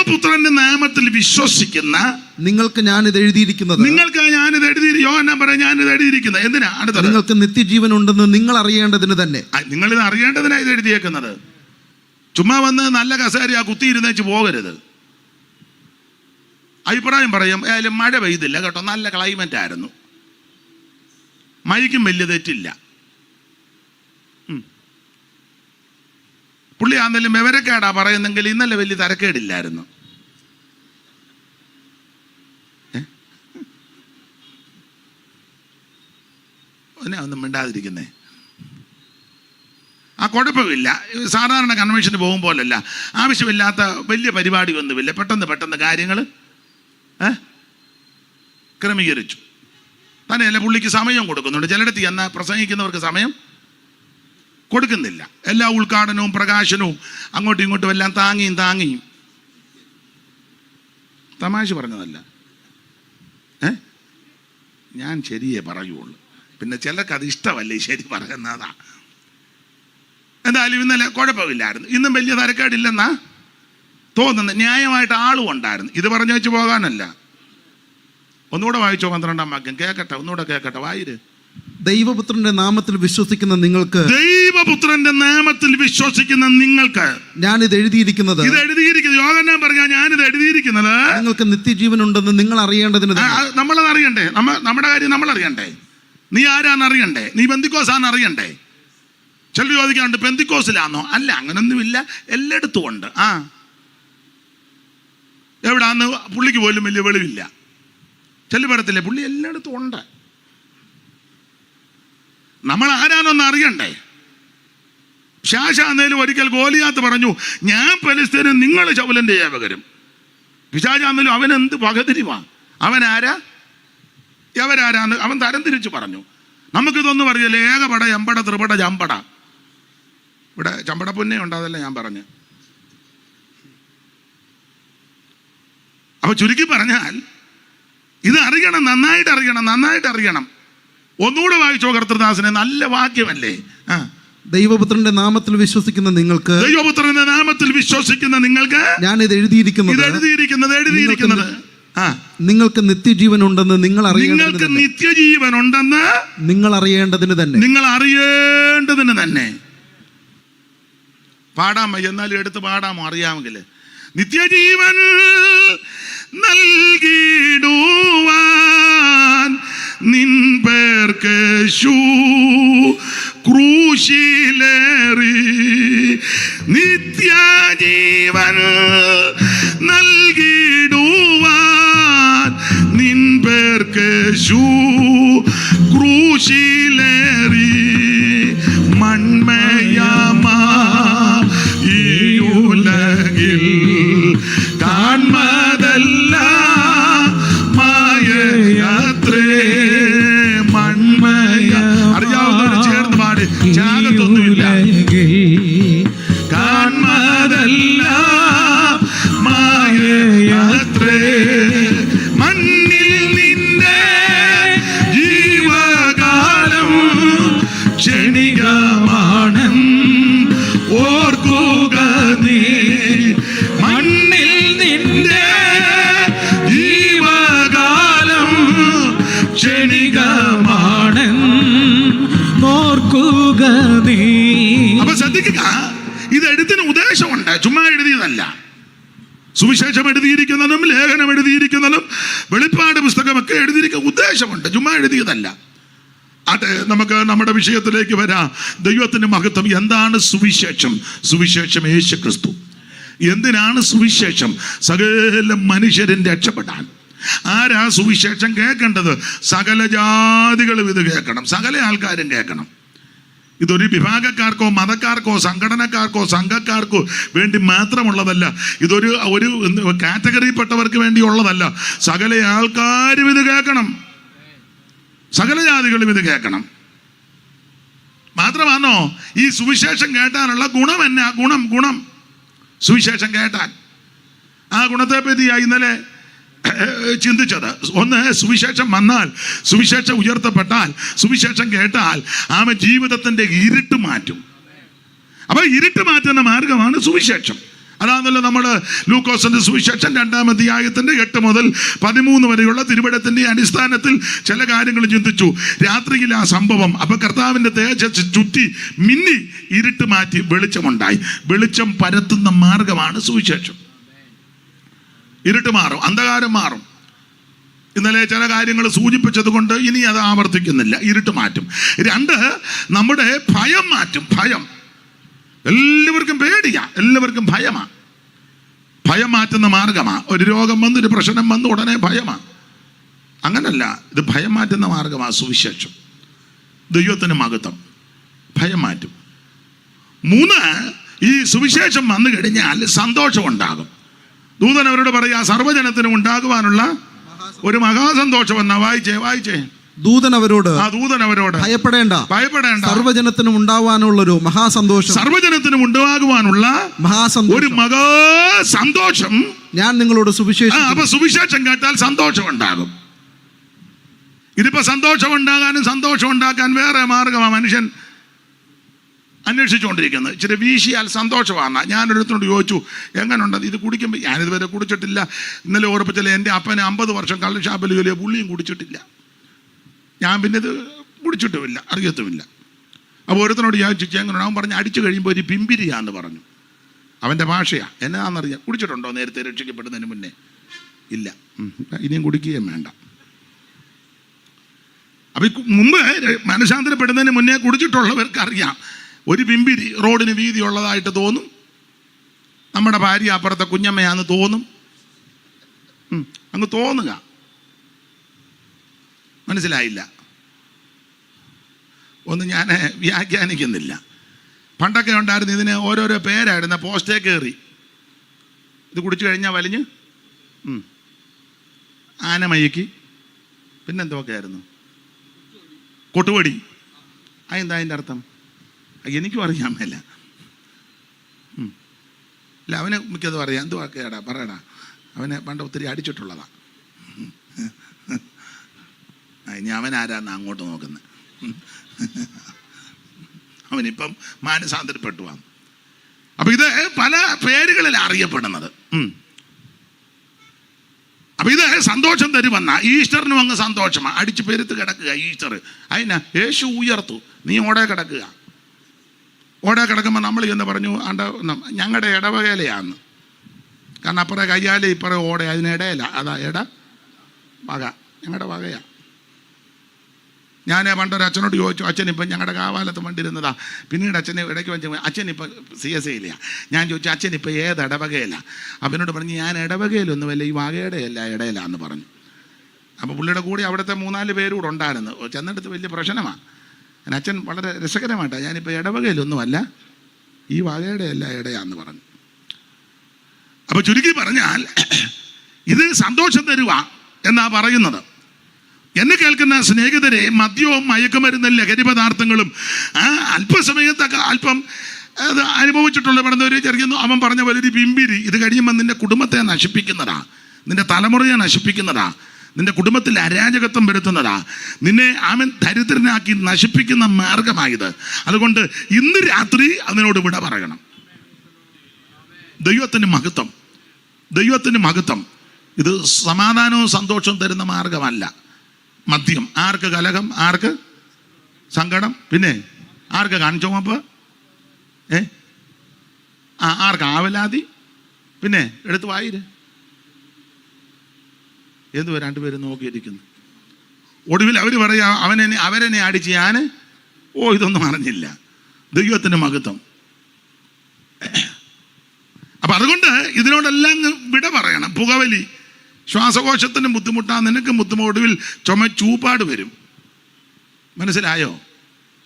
ദൈവപുത്രന്റെ നാമത്തിൽ വിശ്വസിക്കുന്ന നിങ്ങൾക്ക് ഞാനിത് എഴുതിയിരിക്കുന്നത്. നിങ്ങൾക്ക് ഞാനിത് യോഹന്നാൻ പറയാം, ഞാനിത് എഴുതിയിരിക്കുന്നത് എന്തിനാ? അടുത്തത്, നിങ്ങൾക്ക് നിത്യജീവൻ ഉണ്ടെന്ന് നിങ്ങൾ അറിയേണ്ടതിന് തന്നെ. നിങ്ങളിത് അറിയേണ്ടതിനാ ഇത് എഴുതിയേക്കുന്നത്. ചുമ്മാ വന്ന് നല്ല കസേരയാ കുത്തിയിരുന്നേച്ച് പോകരുത്. അഭിപ്രായം പറയും, ഏതായാലും മഴ പെയ്തില്ല കേട്ടോ, നല്ല ക്ലൈമറ്റ് ആയിരുന്നു, മഴയ്ക്കും വലിയ തെറ്റില്ല, പുള്ളി ആണെങ്കിലും വിവരക്കേടാ പറയുന്നെങ്കിൽ ഇന്നലെ വലിയ തരക്കേടില്ലായിരുന്നു. ഒന്നും മിണ്ടാതിരിക്കുന്നേ. ആ കുഴപ്പമില്ല, സാധാരണ കൺവെൻഷന് പോകുമ്പോഴല്ല, ആവശ്യമില്ലാത്ത വലിയ പരിപാടി ഒന്നുമില്ല, പെട്ടെന്ന് കാര്യങ്ങൾ ക്രമീകരിച്ചു. തന്നെയല്ല പുള്ളിക്ക് സമയം കൊടുക്കുന്നുണ്ട്. ചിലയിടത്ത് എന്നാൽ പ്രസംഗിക്കുന്നവർക്ക് സമയം കൊടുക്കുന്നില്ല. എല്ലാ ഉദ്ഘാടനവും പ്രകാശനവും അങ്ങോട്ടും ഇങ്ങോട്ടും എല്ലാം താങ്ങിയും തമാശ പറഞ്ഞതല്ല, ഞാൻ ശരിയേ പറയുള്ളൂ, പിന്നെ ചിലർക്ക് അത് ഇഷ്ടമല്ലേ ശരി പറയുന്നതാ. എന്തായാലും ഇന്നലെ കുഴപ്പമില്ലായിരുന്നു, ഇന്നും വലിയ തരക്കേടില്ലെന്നാ തോന്നുന്നത്. ന്യായമായിട്ട് ആളും ഉണ്ടായിരുന്നു. ഇത് പറഞ്ഞു വെച്ച് പോകാനല്ല. ഒന്നുകൂടെ വായിച്ചോ 12-ാം വാക്യം, കേൾക്കട്ടെ, ഒന്നുകൂടെ കേൾക്കട്ടെ, വായിര്. ദൈവപുത്രന്റെ നാമത്തിൽ വിശ്വസിക്കുന്ന നിങ്ങൾക്ക്, ദൈവപുത്രന്റെ നാമത്തിൽ വിശ്വസിക്കുന്ന നിങ്ങൾക്ക് ഞാനിത് എഴുതിയിരിക്കുന്നത്. ഇത് എഴുതിയിരിക്കുന്നത് യോഹന്നാൻ പറഞ്ഞാൽ ഞാനിത് എഴുതിയിരിക്കുന്നത് നിങ്ങൾക്ക് നിത്യജീവൻ ഉണ്ടെന്ന് നിങ്ങൾ അറിയേണ്ടതിന്. നമ്മളത് അറിയണ്ടേ? നമ്മുടെ കാര്യം നമ്മൾ അറിയണ്ടേ? നീ ആരാന്ന് അറിയണ്ടേ? നീ പെന്തിക്കോസാന്ന് അറിയണ്ടേ? ചിലർ ചോദിക്കാറുണ്ട് പെന്തിക്കോസിലാണോ? അല്ല, അങ്ങനൊന്നുമില്ല, എല്ലായിടത്തും ഉണ്ട്. എവിടാന്ന് പുള്ളിക്ക് പോലും വലിയ വെളിവില്ല. ചെല്ലുപടത്തില്ലേ, പുള്ളി എല്ലായിടത്തും ഉണ്ട്. നമ്മൾ ആരാന്നൊന്ന് അറിയണ്ടേ? പിശാചാന്നേലും ഒരിക്കൽ ഗോലിയാത്ത് പറഞ്ഞു, ഞാൻ ഫെലിസ്തീനും നിങ്ങൾ ശൗലന്റെ ഏവകരും. പിശാചാന്നേലും അവൻ എന്ത് പകതിരിവാ, അവനാരാ എവരാരാന്ന് അവൻ തരംതിരിച്ചു പറഞ്ഞു. നമുക്കിതൊന്നും അറിയില്ല. ഏകപട, എമ്പട, ത്രിപട, ചമ്പട. ഇവിടെ ചമ്പട പുന്നെ ഉണ്ടാതല്ല ഞാൻ പറഞ്ഞു. അപ്പൊ ചുരുക്കി പറഞ്ഞാൽ ഇത് അറിയണം, നന്നായിട്ട് അറിയണം. ഒന്നുകൂടെ വായിച്ചോ കർത്തൃദാസനെ, നല്ല വാക്യമല്ലേ. ദൈവപുത്രന്റെ നാമത്തിൽ വിശ്വസിക്കുന്ന നിങ്ങൾക്ക്, ഞാനിത് എഴുതിയിരിക്കുന്നത്. നിങ്ങൾക്ക് നിത്യജീവൻ ഉണ്ടെന്ന് നിങ്ങൾ അറിയേണ്ടതിന് തന്നെ. പാടാൻ വയ്യ, എന്നാലും എടുത്ത് പാടാമോ? അറിയാമെങ്കിൽ. നിത്യജീവൻ നൽകിടുവാൻ നിൻ പേർക്ക് ക്രൂശിലേറി. നിത്യജീവൻ നൽകിടുവാൻ നിൻ പേർക്ക് ക്രൂശിലേറി. മൺമയമാ ഈ ഉലകിൽ കാൺമതല്ല മായയാത്രേ. മൺമയ അറിയാവുന്നവർ ചേർന്ന് പാടി, ത്യാഗത്തൊന്നുമില്ല. കാൺമതല്ല മായയാത്രേ. മണ്ണിൽ നിന്റെ ജീവകാലം ക്ഷണികമാണെന്ന് ഓർക്കുക നീ. മണ്ണിൽ നിന്റെ ജീവകാലം ക്ഷണികമാണെന്ന് ഓർക്കുക നീ. അപ്പൊ ശ്രദ്ധിക്കുക, ഇത് എഴുത്തിന് ഉദ്ദേശമുണ്ട്, ചുമ്മാ എഴുതിയതല്ല. സുവിശേഷം എഴുതിയിരിക്കുന്നതും ലേഖനം എഴുതിയിരിക്കുന്നതും വെളിപ്പാട് പുസ്തകമൊക്കെ എഴുതിയിരിക്കുന്ന ഉദ്ദേശമുണ്ട്, ചുമ്മാ എഴുതിയതല്ല. അത് നമുക്ക് നമ്മുടെ വിഷയത്തിലേക്ക് വരാം. ദൈവത്തിന്റെ മഹത്വം. എന്താണ് സുവിശേഷം? സുവിശേഷം യേശു ക്രിസ്തു. എന്തിനാണ് സുവിശേഷം? സകല മനുഷ്യരും രക്ഷപ്പെടാൻ. ആരാ സുവിശേഷം കേൾക്കേണ്ടത്? സകല ജാതികളും ഇത് കേൾക്കണം, സകല ആൾക്കാരും കേൾക്കണം. ഇതൊരു വിഭാഗക്കാർക്കോ മതക്കാർക്കോ സംഘടനക്കാർക്കോ സംഘക്കാർക്കോ വേണ്ടി മാത്രമുള്ളതല്ല. ഇതൊരു കാറ്റഗറിയിൽപ്പെട്ടവർക്ക് വേണ്ടിയുള്ളതല്ല. സകല ആൾക്കാരും ഇത് കേൾക്കണം, സകല ജാതികളും ഇത് കേൾക്കണം. മാത്രമാണോ ഈ സുവിശേഷം കേട്ടാനുള്ള ഗുണം എന്നാ? ഗുണം സുവിശേഷം കേട്ടാൽ. ആ ഗുണത്തെപ്പറ്റിയായി ഇന്നലെ ചിന്തിച്ചത്. ഒന്ന്, സുവിശേഷം വന്നാൽ, സുവിശേഷം ഉയർത്തപ്പെട്ടാൽ, സുവിശേഷം കേട്ടാൽ ആമ ജീവിതത്തിന്റെ ഇരുട്ട് മാറ്റും. അപ്പൊ ഇരുട്ട് മാറ്റുന്ന മാർഗമാണ് സുവിശേഷം. അതാണല്ലോ നമ്മൾ ലൂക്കോസിന്റെ സുവിശേഷം 2-ാം അധ്യായത്തിന്റെ 8 മുതൽ 13 വരെയുള്ള തിരുവചനത്തിന്റെ അടിസ്ഥാനത്തിൽ ചില കാര്യങ്ങൾ ചിന്തിച്ചു. രാത്രിയിൽ ആ സംഭവം, അപ്പൊ കർത്താവിന്റെ തേജസ് ചുറ്റി മിന്നി ഇരുട്ട് മാറ്റി വെളിച്ചമുണ്ടായി. വെളിച്ചം പരത്തുന്ന മാർഗമാണ് സുവിശേഷം. ഇരുട്ട് മാറും, അന്ധകാരം മാറും. ഇന്നലെ ചില കാര്യങ്ങൾ സൂചിപ്പിച്ചത് കൊണ്ട് ഇനി അത് ആവർത്തിക്കുന്നില്ല. ഇരുട്ട് മാറ്റും. 2, നമ്മുടെ ഭയം മാറ്റും. ഭയം, എല്ലാവർക്കും പേടിയാ, എല്ലാവർക്കും ഭയമാ. ഭയം മാറ്റുന്ന മാർഗമാ. ഒരു രോഗം വന്നു, ഒരു പ്രശ്നം വന്നു, ഉടനെ ഭയമാ. അങ്ങനല്ല, ഇത് ഭയം മാറ്റുന്ന മാർഗമാ സുവിശേഷം. ദൈവത്തിന് മഹത്വം. ഭയം മാറ്റും. 3, ഈ സുവിശേഷം വന്നു കഴിഞ്ഞാൽ സന്തോഷം ഉണ്ടാകും. ദൂതൻ അവരോട് പറയാ, സർവ്വജനത്തിനും ഉണ്ടാകുവാനുള്ള ഒരു മഹാസന്തോഷം എന്നാ. വായിച്ചേ. ദൂതൻ അവരോട് ഭയപ്പെടേണ്ട, സർവ്വജനത്തിനും ഉണ്ടാവാനുള്ളൊരു മഹാസന്തോഷം, സർവ്വജനത്തിനും ഉണ്ടാകുവാനുള്ള ഒരു മഹാസന്തോഷം ഞാൻ നിങ്ങളോട് സുവിശേഷം. അപ്പൊ സുവിശേഷം കേട്ടാൽ സന്തോഷം ഉണ്ടാകും. ഇതിപ്പോ സന്തോഷം ഉണ്ടാക്കാൻ വേറെ മാർഗമാണ് മനുഷ്യൻ അന്വേഷിച്ചുകൊണ്ടിരിക്കുന്നത്. ഇച്ചിരി വീശിയാൽ സന്തോഷമാണ്. ഞാനൊരുത്തിനോട് ചോദിച്ചു, എങ്ങനെയുണ്ടത് ഇത് കുടിക്കുമ്പോൾ? ഞാനിതുവരെ കുടിച്ചിട്ടില്ല. ഇന്നലെ ഓർപ്പിച്ചല്ലേ, എൻ്റെ അപ്പന് 50 വർഷം കള്ളുഷാപ്പിൽ ജോലിയോ പുള്ളിയും കുടിച്ചിട്ടില്ല. ഞാൻ പിന്നെ ഇത് കുടിച്ചിട്ടുമില്ല, അറിയത്തുമില്ല. അപ്പോൾ ഓരോരുത്തരോട് ചോദിച്ചു എങ്ങനെയാണ്? അവൻ പറഞ്ഞു, അടിച്ചു കഴിയുമ്പോൾ ഒരു പിമ്പിരിയാന്ന് പറഞ്ഞു. അവൻ്റെ ഭാഷയാ. എന്നാണെന്നറിയാം. കുടിച്ചിട്ടുണ്ടോ നേരത്തെ രക്ഷിക്കപ്പെടുന്നതിന് മുന്നേ? ഇല്ല. ഇനിയും കുടിക്കുകയും വേണ്ട. അപ്പം മുമ്പ് മനഃശാന്തരപ്പെടുന്നതിന് മുന്നേ കുടിച്ചിട്ടുള്ളവർക്ക് അറിയാം. ഒരു പിമ്പിരി റോഡിന് വീതി ഉള്ളതായിട്ട് തോന്നും. നമ്മുടെ ഭാര്യ അപ്പുറത്തെ കുഞ്ഞമ്മയാന്ന് തോന്നും. അങ്ങ് തോന്നുക. മനസ്സിലായില്ല? ഒന്നും ഞാൻ വ്യാഖ്യാനിക്കുന്നില്ല. പണ്ടൊക്കെ ഉണ്ടായിരുന്നു ഇതിന് ഓരോരോ പേരായിരുന്നു. പോസ്റ്റേ കയറി ഇത് കുടിച്ചു കഴിഞ്ഞാൽ വലിഞ്ഞ് ആനമയക്കി, പിന്നെന്തൊക്കെ ആയിരുന്നു, കൊട്ടുപടി. അതെന്താ അതിൻ്റെ അർത്ഥം? എനിക്കും അറിയാൻ മേല. ഇല്ല, അവനെ മിക്കതും അറിയാം. എന്തുവാ കേടാ പറയടാ. അവനെ പണ്ട് ഒത്തിരി അടിച്ചിട്ടുള്ളതാ. ഇനി അവൻ ആരാന്ന് അങ്ങോട്ട് നോക്കുന്നത്. അവനിപ്പം മാനസാന്തരപ്പെട്ടു വന്നു. അപ്പൊ ഇത് പല പേരുകളിൽ അറിയപ്പെടുന്നത്. അപ്പൊ ഇത് സന്തോഷം തരുമെന്ന. ഈസ്റ്ററിനും അങ്ങ് സന്തോഷമാണ്. അടിച്ചു പെരുത്ത് കിടക്കുക ഈസ്റ്റർ. അതിനാ യേശു ഉയർത്തു, നീ ഓടെ കിടക്കുക. ഓടെ കിടക്കുമ്പോൾ നമ്മൾ എന്ന് പറഞ്ഞു, ഞങ്ങളുടെ ഇടവകയിലെയാന്ന്. കാരണം അപ്പുറം കയ്യാലെ ഇപ്പുറം ഓടെ, അതിനിടയില. അതാ വക, ഞങ്ങളുടെ വകയാ. ഞാൻ പണ്ടൊരു അച്ഛനോട് ചോദിച്ചു, അച്ഛനിപ്പം ഞങ്ങളുടെ കാവാലത്ത് വണ്ടിരുന്നതാ. പിന്നീട് അച്ഛനെ ഇടയ്ക്ക് വെച്ച് അച്ഛനിപ്പം CSIയില്ല. ഞാൻ ചോദിച്ചു, അച്ഛനിപ്പോൾ ഏത് ഇടവകയില്ല? അവനോട് പറഞ്ഞു, ഞാൻ ഇടവകയിലൊന്നുമല്ല, ഈ വകയുടെ ഇടയിലാന്ന് പറഞ്ഞു. അപ്പോൾ പുള്ളിയുടെ കൂടെ അവിടുത്തെ 3-4 പേരും കൂടെ ഉണ്ടായിരുന്നു. ചെന്നിടത്ത് വലിയ പ്രശ്നമാണ്. അച്ഛൻ വളരെ രസകരമായിട്ടാണ്, ഞാനിപ്പോൾ ഇടവകയിലൊന്നുമല്ല, ഈ വകയുടെ ഇടയാന്ന് പറഞ്ഞു. അപ്പോൾ ചുരുക്കി പറഞ്ഞാൽ ഇത് സന്തോഷം തരുക എന്നാ പറയുന്നത്. എന്നെ കേൾക്കുന്ന സ്നേഹിതരെ, മദ്യവും മയക്കുമരുന്നും ലഹരി പദാർത്ഥങ്ങളും അല്പസമയത്തൊക്കെ അല്പം അത് അനുഭവിച്ചിട്ടുള്ള പറഞ്ഞവർ ചെറിയുന്നു. അവൻ പറഞ്ഞ വലിയൊരു പിമ്പിരി. ഇത് കഴിയുമ്പോൾ നിന്റെ കുടുംബത്തെ നശിപ്പിക്കുന്നതാ, നിന്റെ തലമുറയെ നശിപ്പിക്കുന്നതാ, നിന്റെ കുടുംബത്തിൽ അരാജകത്വം വരുത്തുന്നതാ, നിന്നെ അവൻ ദരിദ്രനാക്കി നശിപ്പിക്കുന്ന മാർഗമായത്. അതുകൊണ്ട് ഇന്ന് രാത്രി അതിനോട് വിട പറയണം. ദൈവത്തിന് മഹത്വം, ദൈവത്തിന് മഹത്വം. ഇത് സമാധാനവും സന്തോഷവും തരുന്ന മാർഗമല്ല മദ്യം. ആർക്ക് കലഹം, ആർക്ക് സങ്കടം, പിന്നെ ആർക്ക് കൺചുമപ്പ്, ആർക്ക് ആവലാതി, പിന്നെ എടുത്ത് വായിര്. എന്തുവാ 2 പേരും നോക്കിയിരിക്കുന്നു. ഒടുവിൽ അവർ പറയാ, അവരെന്നെ അടിച്ച് ഞാൻ ഇതൊന്നും അറിഞ്ഞില്ല. ദൈവത്തിന് മഹത്വം. അപ്പം അതുകൊണ്ട് ഇതിനോടെല്ലാം വിട പറയണം. പുകവലി ശ്വാസകോശത്തിനും ബുദ്ധിമുട്ടാ, നിനക്കും ബുദ്ധിമുട്ട്. ഒടുവിൽ ചൂപ്പാട് വരും. മനസ്സിലായോ?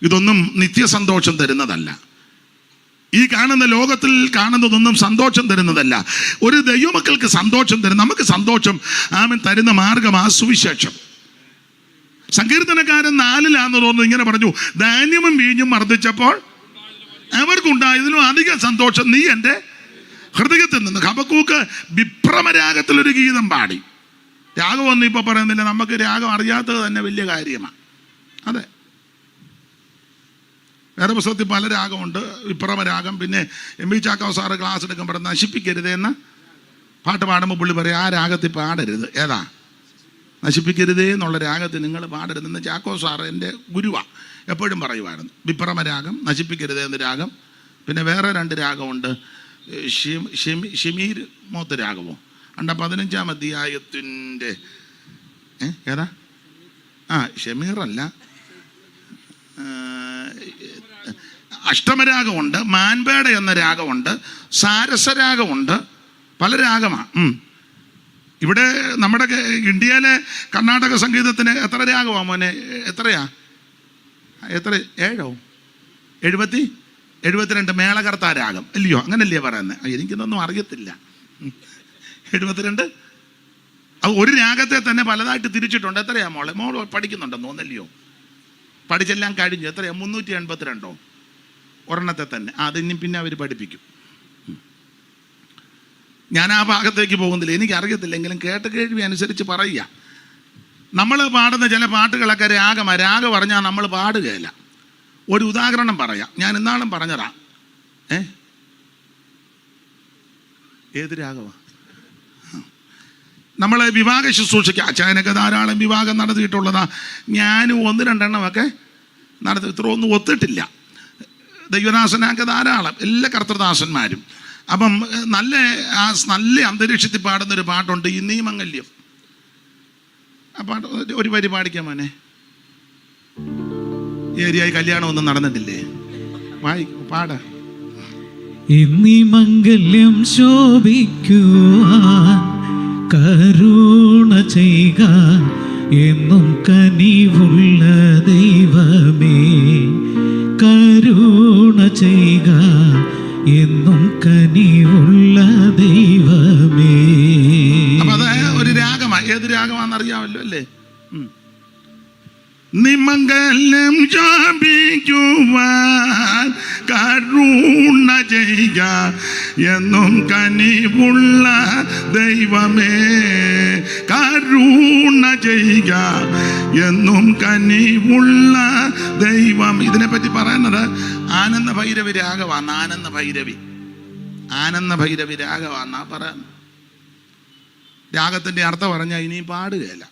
ഇതൊന്നും നിത്യസന്തോഷം തരുന്നതല്ല. ഈ കാണുന്ന ലോകത്തിൽ കാണുന്നതൊന്നും സന്തോഷം തരുന്നതല്ല. ഒരു ദൈവമക്കൾക്ക് സന്തോഷം തരും, നമുക്ക് സന്തോഷം തരുന്ന മാർഗമാ സുവിശേഷം. സങ്കീർത്തനക്കാരൻ 4-ലാന്ന് തോന്നുന്നു ഇങ്ങനെ പറഞ്ഞു, ധാന്യവും വീഞ്ഞും വർദ്ധിച്ചപ്പോൾ അവർക്കുണ്ടായതിലും അധിക സന്തോഷം നീ എൻ്റെ ഹൃദയത്തിൽ നിന്ന്. ഹബക്കൂക്ക് വിഭ്രമരാഗത്തിലൊരു ഗീതം പാടി. രാഗമൊന്നും ഇപ്പൊ പറയുന്നില്ല, നമുക്ക് രാഗം അറിയാത്തത് തന്നെ വലിയ കാര്യമാണ്. അതെ, വേറെ പുസ്തകത്തിൽ പല രാഗമുണ്ട്. വിപ്രമ രാഗം. പിന്നെ M V Chacko sir class എടുക്കുമ്പോൾ നശിപ്പിക്കരുത് എന്ന പാട്ട് പാടുമ്പോൾ പുള്ളി പറയും ആ രാഗത്തിൽ പാടരുത്. ഏതാ? നശിപ്പിക്കരുതേ എന്നുള്ള രാഗത്തിൽ നിങ്ങൾ പാടരുതെന്ന് ചാക്കോ സാറ് എൻ്റെ ഗുരുവാണ്, എപ്പോഴും പറയുമായിരുന്നു. വിപ്രമ രാഗം, നശിപ്പിക്കരുതേ എന്ന രാഗം. പിന്നെ വേറെ 2 രാഗമുണ്ട്, ഷമീർ മോത്ത് രാഗമോ അണ്ട 15-ാം അധ്യായത്തിൻ്റെ ഏതാ? ഷമീറല്ല, അഷ്ടമരാഗമുണ്ട്, മാൻപേട എന്ന രാഗമുണ്ട്, സാരസരാഗമുണ്ട്, പല രാഗമാണ്. ഇവിടെ നമ്മുടെ ഇന്ത്യയിലെ കർണാടക സംഗീതത്തിന് എത്ര രാഗമാണ് മോനെ? എത്രയാ? 7 72 മേളകർത്ത രാഗം അല്ലയോ? അങ്ങനല്ലേ പറയുന്നത്? എനിക്കിതൊന്നും അറിയത്തില്ല. 72 അത് ഒരു രാഗത്തെ തന്നെ പലതായിട്ട് തിരിച്ചിട്ടുണ്ട്. എത്രയാ മോളെ? മോൾ പഠിക്കുന്നുണ്ടെന്ന് തോന്നല്ലയോ? പഠിച്ചെല്ലാം കഴിഞ്ഞു. എത്രയാ? 382 ഒരെണ്ണത്തെ തന്നെ. അതിനും പിന്നെ അവർ പഠിപ്പിക്കും. ഞാൻ ആ ഭാഗത്തേക്ക് പോകുന്നില്ല, എനിക്കറിയത്തില്ലെങ്കിലും കേട്ട് കേൾവി അനുസരിച്ച് പറയുക. നമ്മൾ പാടുന്ന ചില പാട്ടുകളൊക്കെ രാഗം പറഞ്ഞാൽ നമ്മൾ പാടുകയില്ല. ഒരു ഉദാഹരണം പറയാം. ഞാൻ ഇന്നാളും പറഞ്ഞതാ. ഏത് രാഗമാണ്? നമ്മൾ വിവാഹ ശുശ്രൂഷയ്ക്ക് അച്ചായനൊക്കെ ധാരാളം വിവാഹം നടത്തിയിട്ടുള്ളതാ. ഞാനും 1-2 എണ്ണമൊക്കെ നടത്തി. ഇത്ര ഒന്നും ഒത്തിട്ടില്ല. ദൈവദാസനൊക്കെ ധാരാളം, എല്ലാ കർത്തൃദാസന്മാരും. അപ്പം നല്ല അന്തരീക്ഷത്തിൽ പാടുന്നൊരു പാട്ടുണ്ട്, ഇന്നീ മംഗല്യം. ആ പാട്ട് ഒരു വരി പാടിക്കാൻ മോനെ. ഏരിയായി കല്യാണം ഒന്നും നടന്നിട്ടില്ലേ? പാട. ഇന്നീ മംഗല്യം ശോഭിക്കുവാൻ കരുണ ചെയ്യുക എന്നും കനിവുള്ള ദൈവമേ, കരുണ ചെയ്യുക എന്നും കനിവുള്ള ദൈവമേ. അപ്പൊ അത് ഒരു രാഗമാണ്. ഏത് രാഗമാണെന്ന് അറിയാമല്ലോ അല്ലേ? നിമംഗലം ശോഭിക്കുവാൻ കരുണ ചെയ്യുക എന്നും കനിവുള്ള ദൈവമേ, കരുണ ചെയ്യുക എന്നും കനിവുള്ള ദൈവം. ഇതിനെപ്പറ്റി പറയുന്നത് ആനന്ദ ഭൈരവി രാഗമാണ്. ആനന്ദ ഭൈരവി രാഗമാണെന്നാ പറയാൻ. രാഗത്തിൻ്റെ അർത്ഥം പറഞ്ഞാൽ ഇനിയും പാടുകയില്ല.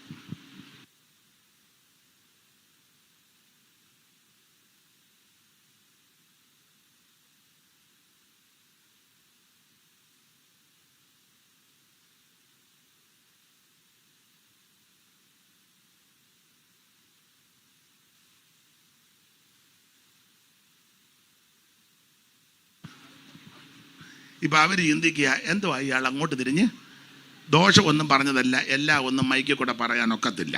ഇപ്പം അവർ ചിന്തിക്കുക, എന്തോ ഇയാൾ അങ്ങോട്ട് തിരിഞ്ഞ് ദോഷമൊന്നും പറഞ്ഞതല്ല, എല്ലാം ഒന്നും മൈക്കിൽ കൂടെ പറയാനൊക്കത്തില്ല.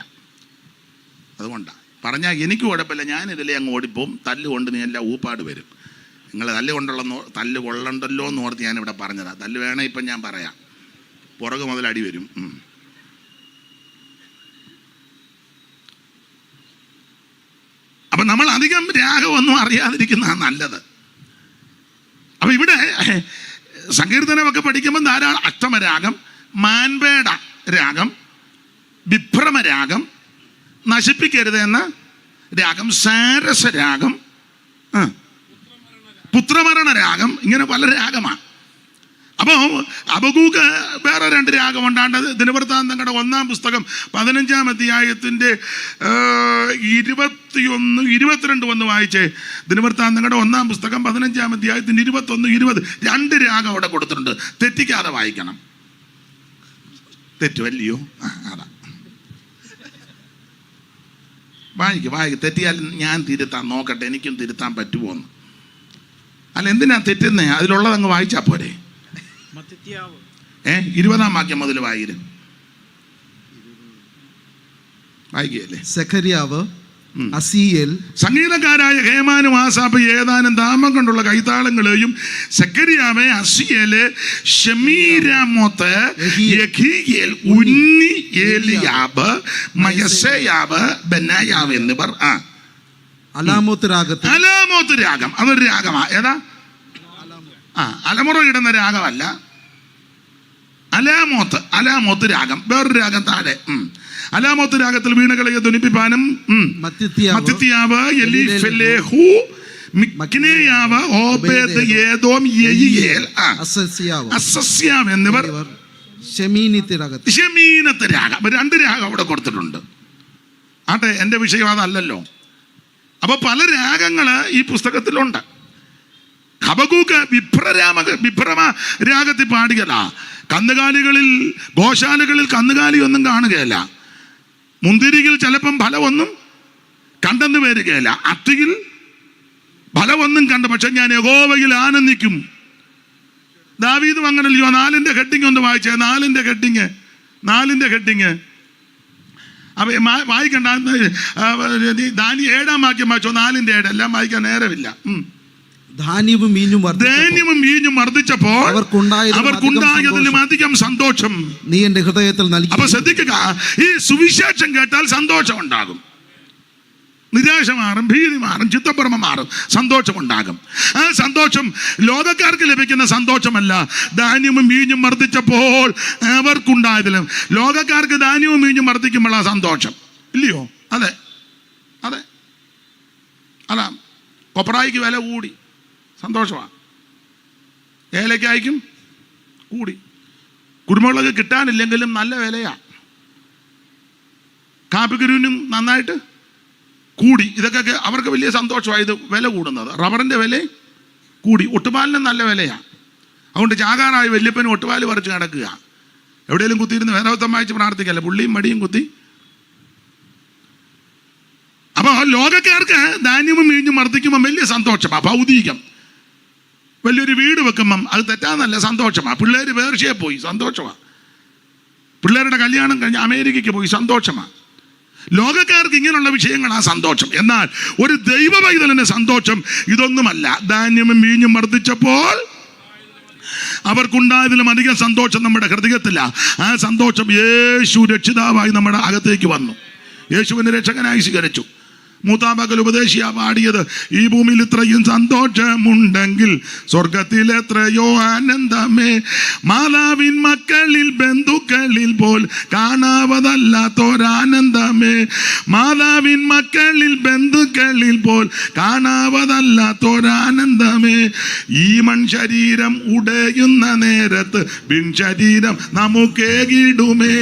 അതുകൊണ്ടാണ് പറഞ്ഞാൽ എനിക്ക് കുഴപ്പമില്ല, ഞാനിതിലേ അങ്ങ് ഓടിപ്പോവും. തല്ലുകൊണ്ട് നീ എല്ലാം ഊപ്പാട് വരും. നിങ്ങൾ തല്ല് കൊള്ളണ്ടല്ലോ എന്ന് ഓർത്ത് ഞാനിവിടെ പറഞ്ഞതാണ്. തല്ല് വേണേ ഇപ്പം ഞാൻ പറയാം, പുറകു മുതൽ അടി വരും. അപ്പം നമ്മൾ അധികം രാഗമൊന്നും അറിയാതിരിക്കുന്നതാണ് നല്ലത്. അപ്പം ഇവിടെ സങ്കീർത്തനമൊക്കെ പഠിക്കുമ്പോൾ ധാരാളം അഷ്ടമരാഗം, മാൻപേട രാഗം, വിഭ്രമ രാഗം, നശിപ്പിക്കരുത് എന്ന രാഗം, സാരസരാഗം, പുത്രമരണ രാഗം, ഇങ്ങനെ പല രാഗമാണ്. അപ്പോൾ ഹബക്കൂക്ക് വേറെ 2 രാഗമുണ്ടാണ്ട്. ദിനവൃത്താന്തങ്ങളുടെ 1-ാം പുസ്തകം 15-ാം അധ്യായത്തിൻ്റെ 21, 22 വന്ന് വായിച്ചേ. ദിനവൃത്താന്തങ്ങളുടെ 1-ാം പുസ്തകം 15-ാം അധ്യായത്തിൻ്റെ 21, 20 2 രാഗം അവിടെ കൊടുത്തിട്ടുണ്ട്. തെറ്റിക്കാതെ വായിക്കണം. തെറ്റുമല്ലയോ? അതാ വായിക്ക്. തെറ്റിയാൽ ഞാൻ തിരുത്താൻ നോക്കട്ടെ, എനിക്കും തിരുത്താൻ പറ്റുമോ എന്ന്. അല്ല, എന്തിനാ തെറ്റുന്നേ? അതിലുള്ളതങ്ങ് വായിച്ചാൽ പോരെ. 20-ാം വാക്യം മുതൽ വായിക്കുകയല്ലേ. സെഖര്യാവ്, അസീയേൽ, സംഗീതക്കാരായ ഹേമാനും ആസാഫ് ഏതാനും താമം കൊണ്ടുള്ള കൈത്താളങ്ങളെയും സെഖര്യാവ്, അസീയേല്, ശമീരാമോത്ത്, യെഹീയേൽ, ഉന്നി, ഏലിയാബ്, മയസേയാബ്, ബെനായാവ് എന്നിവർ അലാമോത്ത് രാഗം. അതൊരു രാഗമാ. ഏതാ? അലമുറ ഇടുന്ന രാഗമല്ല. അലാമോത്ത് രാഗം. വേറൊരു രാഗം താഴെ. അലാമോത്ത് രാഗത്തിൽ വീണകളെ ധ്വനിപ്പിപ്പാനും മത്തിത്യാവ്, എലിഫെലേഹു, മിക്നേയാവ്, ഓബേദ്, ഏദോം, യെഹിയേൽ, അസസ്യാവ്, അസസ്യാവ് എന്നിവർ ശമീനത്ത് രാഗം. അപ്പൊ 2 രാഗം അവിടെ കൊടുത്തിട്ടുണ്ട്. ആട്ടെ, എൻ്റെ വിഷയം അതല്ലല്ലോ. അപ്പൊ പല രാഗങ്ങള് ഈ പുസ്തകത്തിലുണ്ട്. ഹബക്കൂക്ക് വിഭ്രമ രാഗത്തിൽ പാടുകയല്ല. കന്നുകാലികളിൽ, ഗോശാലകളിൽ കന്നുകാലി ഒന്നും കാണുകയല്ല. മുന്തിരിയിൽ ചിലപ്പം ഫലമൊന്നും കണ്ടെന്ന് വരികയല്ല. അത്തിയിൽ ഫലമൊന്നും കണ്ട, പക്ഷെ ഞാൻ യഹോവയിൽ ആനന്ദിക്കും. ദാവീദും അങ്ങനല്ലയോ? 4-ന്റെ ഹെഡിങ് ഒന്ന് വായിച്ചേ. 4-ന്റെ ഹെഡിങ് അപ്പൊ വായിക്കണ്ട. 7-ാം വാക്യം വായിച്ചോ. 4-ന്റെ 7 എല്ലാം വായിക്കാൻ നേരമില്ല. ധാന്യവും വീഞ്ഞും വർദ്ധിച്ചപ്പോൾ അവർക്കുണ്ടായതിലും അധികം സന്തോഷം നീ എന്റെ ഹൃദയത്തിൽ നൽകി. അപ്പൊ ശ്രദ്ധിക്കുക, ഈ സുവിശേഷം കേട്ടാൽ സന്തോഷം ഉണ്ടാകും. നിരാശ മാറും, ഭീതി മാറും, ചിത്തഭ്രമം മാറും, സന്തോഷമുണ്ടാകും. ആ സന്തോഷം ലോകക്കാർക്ക് ലഭിക്കുന്ന സന്തോഷമല്ല. ധാന്യവും വീഞ്ഞും വർദ്ധിച്ചപ്പോൾ അവർക്കുണ്ടായതിലും. ലോകക്കാർക്ക് ധാന്യവും വീഞ്ഞും വർദ്ധിക്കുമ്പോഴാണ് സന്തോഷം, ഇല്ലയോ? അതെ. അല്ല, കൊപ്രായിക്ക് വില കൂടി, സന്തോഷമാണ്. ഏലക്കായ്ക്കും കൂടി. കുരുമുളക് കിട്ടാനില്ലെങ്കിലും നല്ല വിലയാണ്. കാപ്പിക്കുരുവിനും നന്നായിട്ട് കൂടി. ഇതൊക്കെ അവർക്ക് വലിയ സന്തോഷമായത് വില കൂടുന്നത്. റബ്ബറിൻ്റെ വില കൂടി. ഒട്ടുപാലിനും നല്ല വിലയാണ്. അതുകൊണ്ട് ചാകാറായ വല്യപ്പനും ഒട്ടുപാല് പറിച്ച് കിടക്കുക. എവിടെയെങ്കിലും കുത്തിയിരുന്ന് വേദവത്തം വായിച്ച് പ്രാർത്ഥിക്കല്ല, പുള്ളിയും മടിയും കുത്തി. അപ്പോൾ ലോകക്കാർക്ക് ധാന്യവും വീഞ്ഞും വർദ്ധിക്കുമ്പം വലിയ സന്തോഷമാണ്, ഭൗതികം. വലിയൊരു വീട് വെക്കുമ്പം അത് തെറ്റാന്നല്ല, സന്തോഷമാണ്. പിള്ളേർ പേർഷ്യയിൽ പോയി, സന്തോഷമാണ്. പിള്ളേരുടെ കല്യാണം കഴിഞ്ഞ് അമേരിക്കയ്ക്ക് പോയി, സന്തോഷമാണ്. ലോകക്കാർക്ക് ഇങ്ങനെയുള്ള വിഷയങ്ങളാണ് സന്തോഷം. എന്നാൽ ഒരു ദൈവ പൈതലിന്റെ സന്തോഷം ഇതൊന്നുമല്ല. ധാന്യവും വീഞ്ഞും വർദ്ധിച്ചപ്പോൾ അവർക്കുണ്ടായതിലും അധികം സന്തോഷം നമ്മുടെ ഹൃദയത്തിലാണ്. ആ സന്തോഷം യേശു രക്ഷിതാവായി നമ്മുടെ അകത്തേക്ക് വന്നു. യേശുവിനെ രക്ഷകനായി സ്വീകരിച്ചു. മൂത്താമകൽ ഉപദേശിയാ പാടിയത്, ഈ ഭൂമിയിൽ ഇത്രയും സന്തോഷമുണ്ടെങ്കിൽ സ്വർഗത്തിൽ എത്രയോ ആനന്ദമേ. മാതാവിൻ മക്കളിൽ ബന്ധുക്കളിൽ പോൽ കാണാവതല്ലാത്തൊരാനന്ദമേ. മാതാവിൻ മക്കളിൽ ബന്ധുക്കളിൽ പോൽ കാണാവതല്ലാത്തൊരാനന്ദമേ. ഈ മൺശരീരം ഉടയുന്ന നേരത്ത് പിൻശരീരം നമുക്കേകിടുമേ.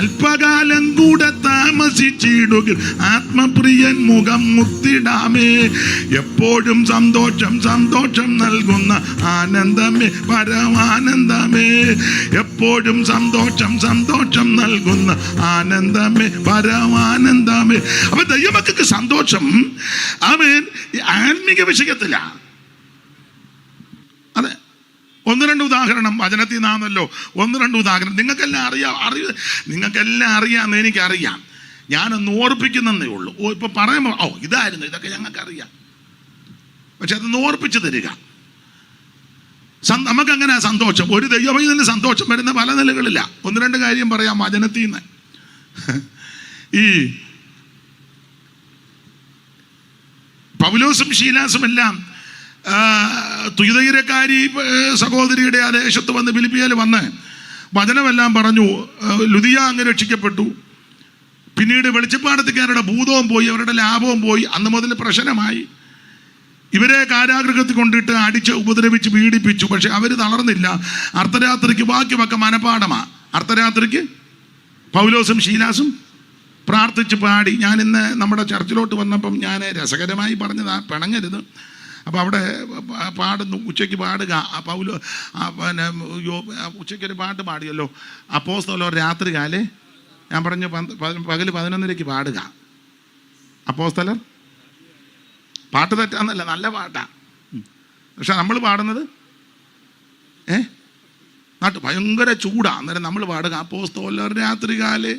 അല്പകാലം കൂടെ താമസിച്ചിടുകിൽ ആത്മപ്രിയൻ മുഖം മുത്തിടാമേ. എപ്പോഴും സന്തോഷം നൽകുന്ന ആനന്ദമേ, പരമാനന്ദമേ. എപ്പോഴും സന്തോഷം നൽകുന്ന ആനന്ദമേ, പരമാനന്ദമേ. അപ്പൊ ദൈവമക്കൾക്ക് സന്തോഷം ആമേൻ ആത്മീക വിഷയത്തിലാണ്. അതെ, 1-2 ഉദാഹരണം വചനത്തിൽ നിന്നാണല്ലോ. 1-2 ഉദാഹരണം നിങ്ങൾക്കെല്ലാം അറിയാമെന്ന് എനിക്കറിയാം. ഞാനൊന്ന് ഓർപ്പിക്കുന്നതേ ഉള്ളൂ. ഇപ്പൊ പറയുമ്പോൾ ഇതായിരുന്നു, ഇതൊക്കെ ഞങ്ങൾക്കറിയാം. പക്ഷെ അതൊന്ന് ഓർപ്പിച്ച് തരിക. നമുക്കങ്ങനെ സന്തോഷം, ഒരു ദൈവത്തിന് സന്തോഷം വരുന്ന പല നിലകളില്ല. 1-2 കാര്യം പറയാം വചനത്തിൽ നിന്ന്. ഈ പൗലോസും ശീലാസും എല്ലാം തുയതൈരക്കാരി സഹോദരിയുടെ ആ ദേശത്ത് വന്ന് ഫിലിപ്പിയിൽ വന്ന് വചനമെല്ലാം പറഞ്ഞു. ലുദിയ അങ്ങ് രക്ഷിക്കപ്പെട്ടു. പിന്നീട് വെളിച്ചപ്പാടത്തുകാരുടെ ഭൂതവും പോയി, അവരുടെ ലാഭവും പോയി. അന്ന് മുതൽ പ്രശ്നമായി. ഇവരെ കാരാഗൃഹത്തിൽ കൊണ്ടിട്ട് അടിച്ച് ഉപദ്രവിച്ച് പീഡിപ്പിച്ചു. പക്ഷെ അവർ തളർന്നില്ല. അർദ്ധരാത്രിക്ക് ബാക്കിയൊക്കെ മനപാഠമാണ്. അർദ്ധരാത്രിക്ക് പൗലോസും ശീലാസും പ്രാർത്ഥിച്ച് പാടി. ഞാൻ ഇന്ന് നമ്മുടെ ചർച്ചിലോട്ട് വന്നപ്പം ഞാൻ രസകരമായി പറഞ്ഞതാ, പിണങ്ങരുത്. അപ്പോൾ അവിടെ പാടുന്നു, ഉച്ചയ്ക്ക് പാടുക. പിന്നെ ഉച്ചയ്ക്കൊരു പാട്ട് പാടിയല്ലോ, അപ്പോസ്തലർ രാത്രി കാലേ. ഞാൻ പറഞ്ഞു പകൽ 11:00 പാടുക. അപ്പോസ്തലർ പാട്ട് തെറ്റാന്നല്ല, നല്ല പാട്ടാണ്. പക്ഷെ നമ്മൾ പാടുന്നത് നാട്ടു ഭയങ്കര ചൂടാണ്. അന്നേരം നമ്മൾ പാടുക അപ്പോസ്തലർ രാത്രി കാലേ.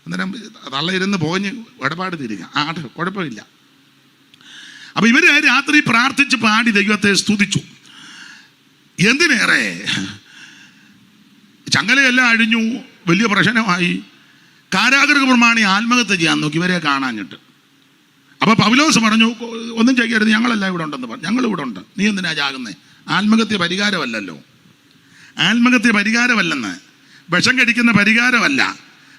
അന്നേരം തള്ളയിരുന്ന് പോഞ്ഞ് ഇടപാട് തീരുക. കുഴപ്പമില്ല. അപ്പം ഇവർ രാത്രി പ്രാർത്ഥിച്ച് പാടി ദൈവത്തെ സ്തുതിച്ചു. എന്തിനേറെ ചങ്ങലയെല്ലാം അഴിഞ്ഞു, വലിയ പ്രശ്നമായി. കാരാഗൃഹ പ്രമാണി ആത്മഹത്യ ചെയ്യാൻ നോക്കി ഇവരെ കാണാഞ്ഞിട്ട്. അപ്പോൾ പൗലോസ് പറഞ്ഞു, ഒന്നും ചെയ്യരുത്, ഞങ്ങളെല്ലാം ഇവിടെ ഉണ്ടെന്ന് പറഞ്ഞു. ഞങ്ങളിവിടെ ഉണ്ട്, നീ എന്തിനാ ചാകുന്നേ? ആത്മഹത്യ പരിഹാരമല്ലല്ലോ. ആത്മഹത്യ പരിഹാരമല്ലെന്ന്, വിഷം കടിക്കുന്ന പരിഹാരമല്ല,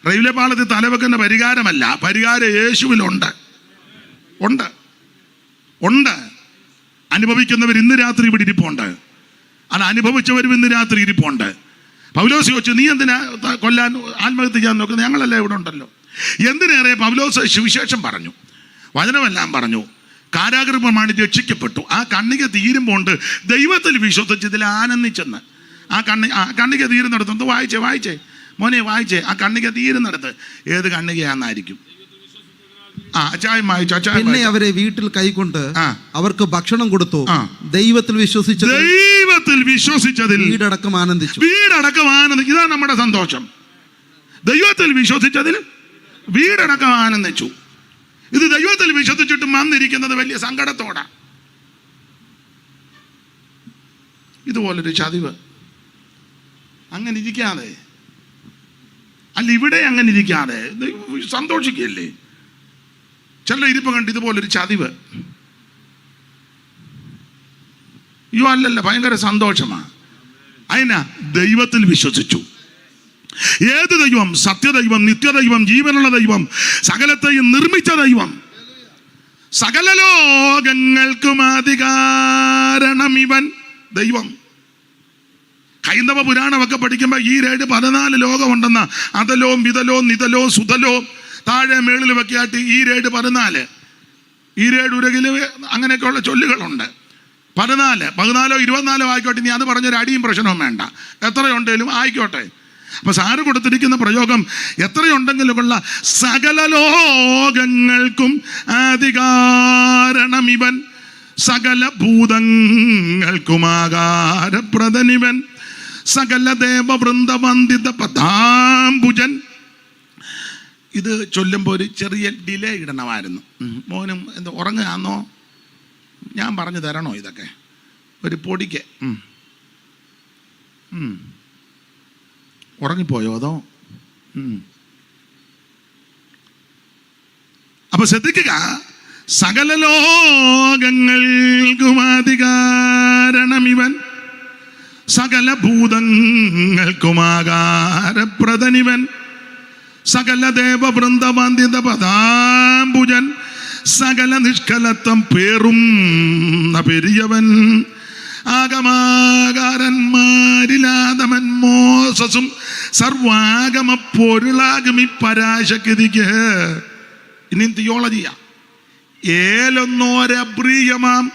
റെയിൽവേ പാളത്തിൽ തലവെക്കുന്ന പരിഹാരമല്ല. പരിഹാരം യേശുവിലുണ്ട്. ഉണ്ട്. അനുഭവിക്കുന്നവർ ഇന്ന് രാത്രി ഇവിടെ ഇരിപ്പുണ്ട്. അത് അനുഭവിച്ചവരും ഇന്ന് രാത്രി ഇരിപ്പുണ്ട്. പൗലോസ് ചോദിച്ചു, നീ എന്തിനാ കൊല്ലാൻ ആത്മഹത്യ ചെയ്യാൻ നോക്കുന്നത്? ഞങ്ങളെല്ലാം ഇവിടെ ഉണ്ടല്ലോ. എന്തിനേറെ പൗലോസ് സുവിശേഷം പറഞ്ഞു, വചനമെല്ലാം പറഞ്ഞു, കാരാഗൃഹമാണ് രക്ഷിക്കപ്പെട്ടു. ആ കണ്ണിക തീരുമ്പോണ്ട് ദൈവത്തിൽ വിശ്വസിച്ചതിൽ ആനന്ദിച്ചെന്ന്. ആ കണ്ണിക തീരുന്നിടത്ത് വായിച്ചേ മോനെ വായിച്ചേ. ആ കണ്ണിക തീരുന്നിടത്ത് ഏത് കണ്ണികയാന്നായിരിക്കും? പിന്നെ അവരെ വീട്ടിൽ കൈക്കൊണ്ട് അവർക്ക് ഭക്ഷണം കൊടുത്തു. ദൈവത്തിൽ വിശ്വസിച്ചതിൽ വീടടക്കം ആനന്ദിച്ചു. ഇതാണ് നമ്മുടെ സന്തോഷം. ദൈവത്തിൽ വിശ്വസിച്ചതിൽ വീടടക്കം ആനന്ദിച്ചു. ഇത് ദൈവത്തിൽ വിശ്വസിച്ചിട്ടും വന്നിരിക്കുന്നത് വലിയ സങ്കടത്തോടാ. ഇതുപോലൊരു ചതിവ്. അങ്ങനെ ഇരിക്കാതെ, അല്ല ഇവിടെ അങ്ങനെ ഇരിക്കാതെ സന്തോഷിക്കല്ലേ. ചില ഇരിപ്പ് കണ്ട് ഇതുപോലൊരു ചതിവ്. അല്ലല്ല, ഭയങ്കര സന്തോഷമാണ്. അതിനാ ദൈവത്തിൽ വിശ്വസിച്ചു. ഏത് ദൈവം? സത്യദൈവം, നിത്യദൈവം, ജീവനുള്ള ദൈവം, സകലത്തെയും നിർമ്മിച്ച ദൈവം, സകല ലോകങ്ങൾക്കും അധികാരണം ഇവൻ ദൈവം. ഹൈന്ദവ പുരാണമൊക്കെ പഠിക്കുമ്പോൾ ഈ 14 ലോകമുണ്ടെന്ന അതലോം വിതലോം നിതലോം സുതലോം താഴെ മേളിൽ വെക്കാട്ട് ഈ 14 ഉരകില് അങ്ങനെയൊക്കെയുള്ള ചൊല്ലുകളുണ്ട്. 14 24 ആയിക്കോട്ടെ. ഇനി അത് പറഞ്ഞൊരു അടിയും പ്രശ്നവും വേണ്ട, എത്രയുണ്ടെങ്കിലും ആയിക്കോട്ടെ. അപ്പൊ സാറ് കൊടുത്തിരിക്കുന്ന പ്രയോഗം എത്രയുണ്ടെങ്കിലുമുള്ള സകല ലോകങ്ങൾക്കും അധികാരണം ഇവൻ, സകല ഭൂതങ്ങൾക്കും ആകാരപ്രദനിവൻ, സകല ദേവവൃന്ദവന്ദിത പദാംബുജൻ. ഇത് ചൊല്ലുമ്പോൾ ഒരു ചെറിയ ഡിലേ ഇടണമായിരുന്നു. മോനും എന്താ ഉറങ്ങാന്നോ? ഞാൻ പറഞ്ഞു തരണോ ഇതൊക്കെ? ഒരു പൊടിക്ക് ഉറങ്ങിപ്പോയോ അതോ? അപ്പൊ ശ്രദ്ധിക്കുക, സകല ലോകങ്ങൾക്കും അധികാരണം ഇവൻ, സകല ഭൂതങ്ങൾക്കും ആകാരപ്രദനിവൻ, സകല ദേവവൃന്ദവന്ദിത പദാംബുജൻ, സകല നിഷ്കലത്വം പേറും പെരിയവൻ, ആഗമാകാരന്മാരിലാദമൻ മോസസും സർവാഗമ പൊരുളാകും ഈ പരാശക്തിക്ക്. ഇനി തിയോളജിയാ. ഏലൊന്നോരബ്രീയമാം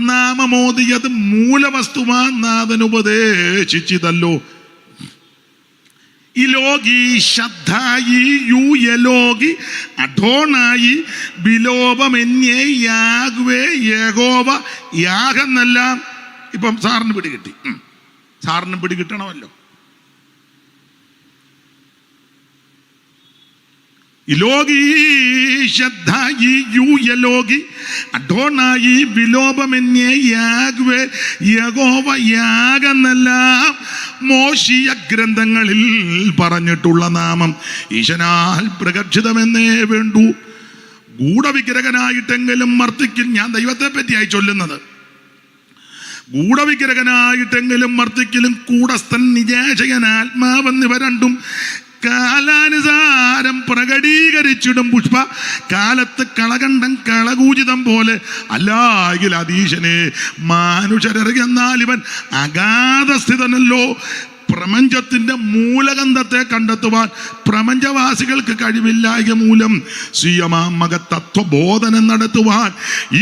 നാമമോദിയത് മൂലവസ്തുമാ നാഥനുപദേശിച്ചിതല്ലോ. ഇലോകി ശദ്ധായി യുയലോകി അഠോണായി ബിലോപമെന്യേ യാഗ്വേ യഹോവ യാഗെന്നെല്ലാം. ഇപ്പം സാറിന് പിടികിട്ടി. സാറിന് പിടികിട്ടണമല്ലോ. ഇലോകി ശദ്ധായി യുയലോകി അഠോണായി ബിലോപമെന്യേ യാഗ്വേ യഹോവ യാഗെന്നെല്ലാം മോശീയ ഗ്രന്ഥങ്ങളിൽ പറഞ്ഞിട്ടുള്ള നാമം ഈശനാൽ പ്രകർഷിതമെന്നേ വേണ്ടൂ. ഗൂഢവിഗ്രഹനായിട്ടെങ്കിലും മർത്തിക്കിൽ, ഞാൻ ദൈവത്തെ പറ്റിയായി ചൊല്ലുന്നത്, ഗൂഢവിഗ്രഹനായിട്ടെങ്കിലും മർത്തിക്കിലും കൂടസ്ഥൻ നിജാശയൻ ആത്മാവെന്നിവ രണ്ടും കാലാനുസാരം പ്രകടീകരിച്ചിടും പുഷ്പ കാലത്ത് കളകണ്ഠം കളകൂചിതം പോലെ. അല്ലായെങ്കിൽ അതീശനെ മാനുഷരെന്നാൽ ഇവൻ അഗാധസ്ഥിതനല്ലോ. പ്രപഞ്ചത്തിന്റെ മൂലഗന്ധത്തെ കണ്ടെത്തുവാൻ പ്രപഞ്ചവാസികൾക്ക് കഴിവില്ലായ മൂലം സ്വീയമാമക തത്വബോധനം നടത്തുവാൻ